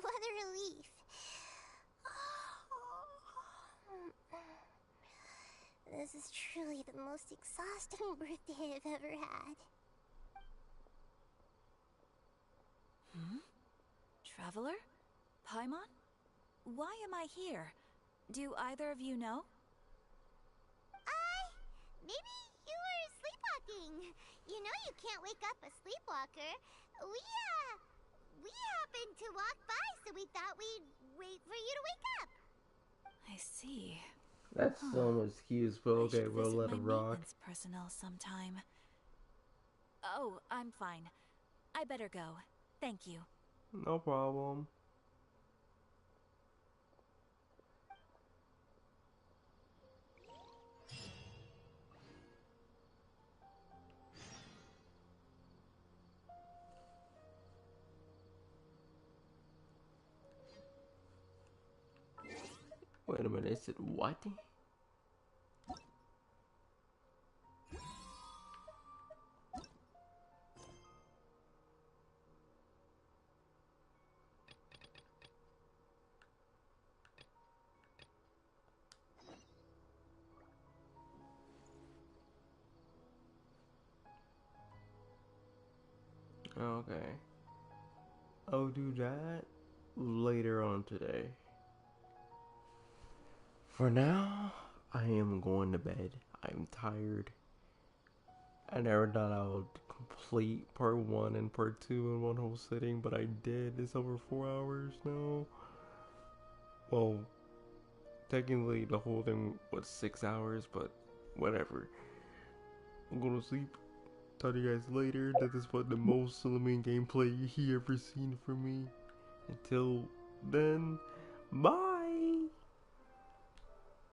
What a relief. This is truly the most exhausting birthday I've ever had. Traveler? Paimon? Why am I here? Do either of you know? Maybe you were sleepwalking. You know you can't wake up a sleepwalker. We happened to walk by, so we thought we'd wait for you to wake up. I see. That's some excuse, but okay, we'll let it rock. Personnel sometime. Oh, I'm fine. I better go. Thank you. No problem. Wait a minute, is it what? Okay. I'll do that later on today. For now, I am going to bed. I'm tired. I never thought I would complete part 1 and part 2 in one whole sitting, but I did. It's over 4 hours now. Well, technically the whole thing was 6 hours, but whatever. I'm gonna sleep. Talk to you guys later. That is what the most Suleman gameplay he ever seen from me. Until then, bye!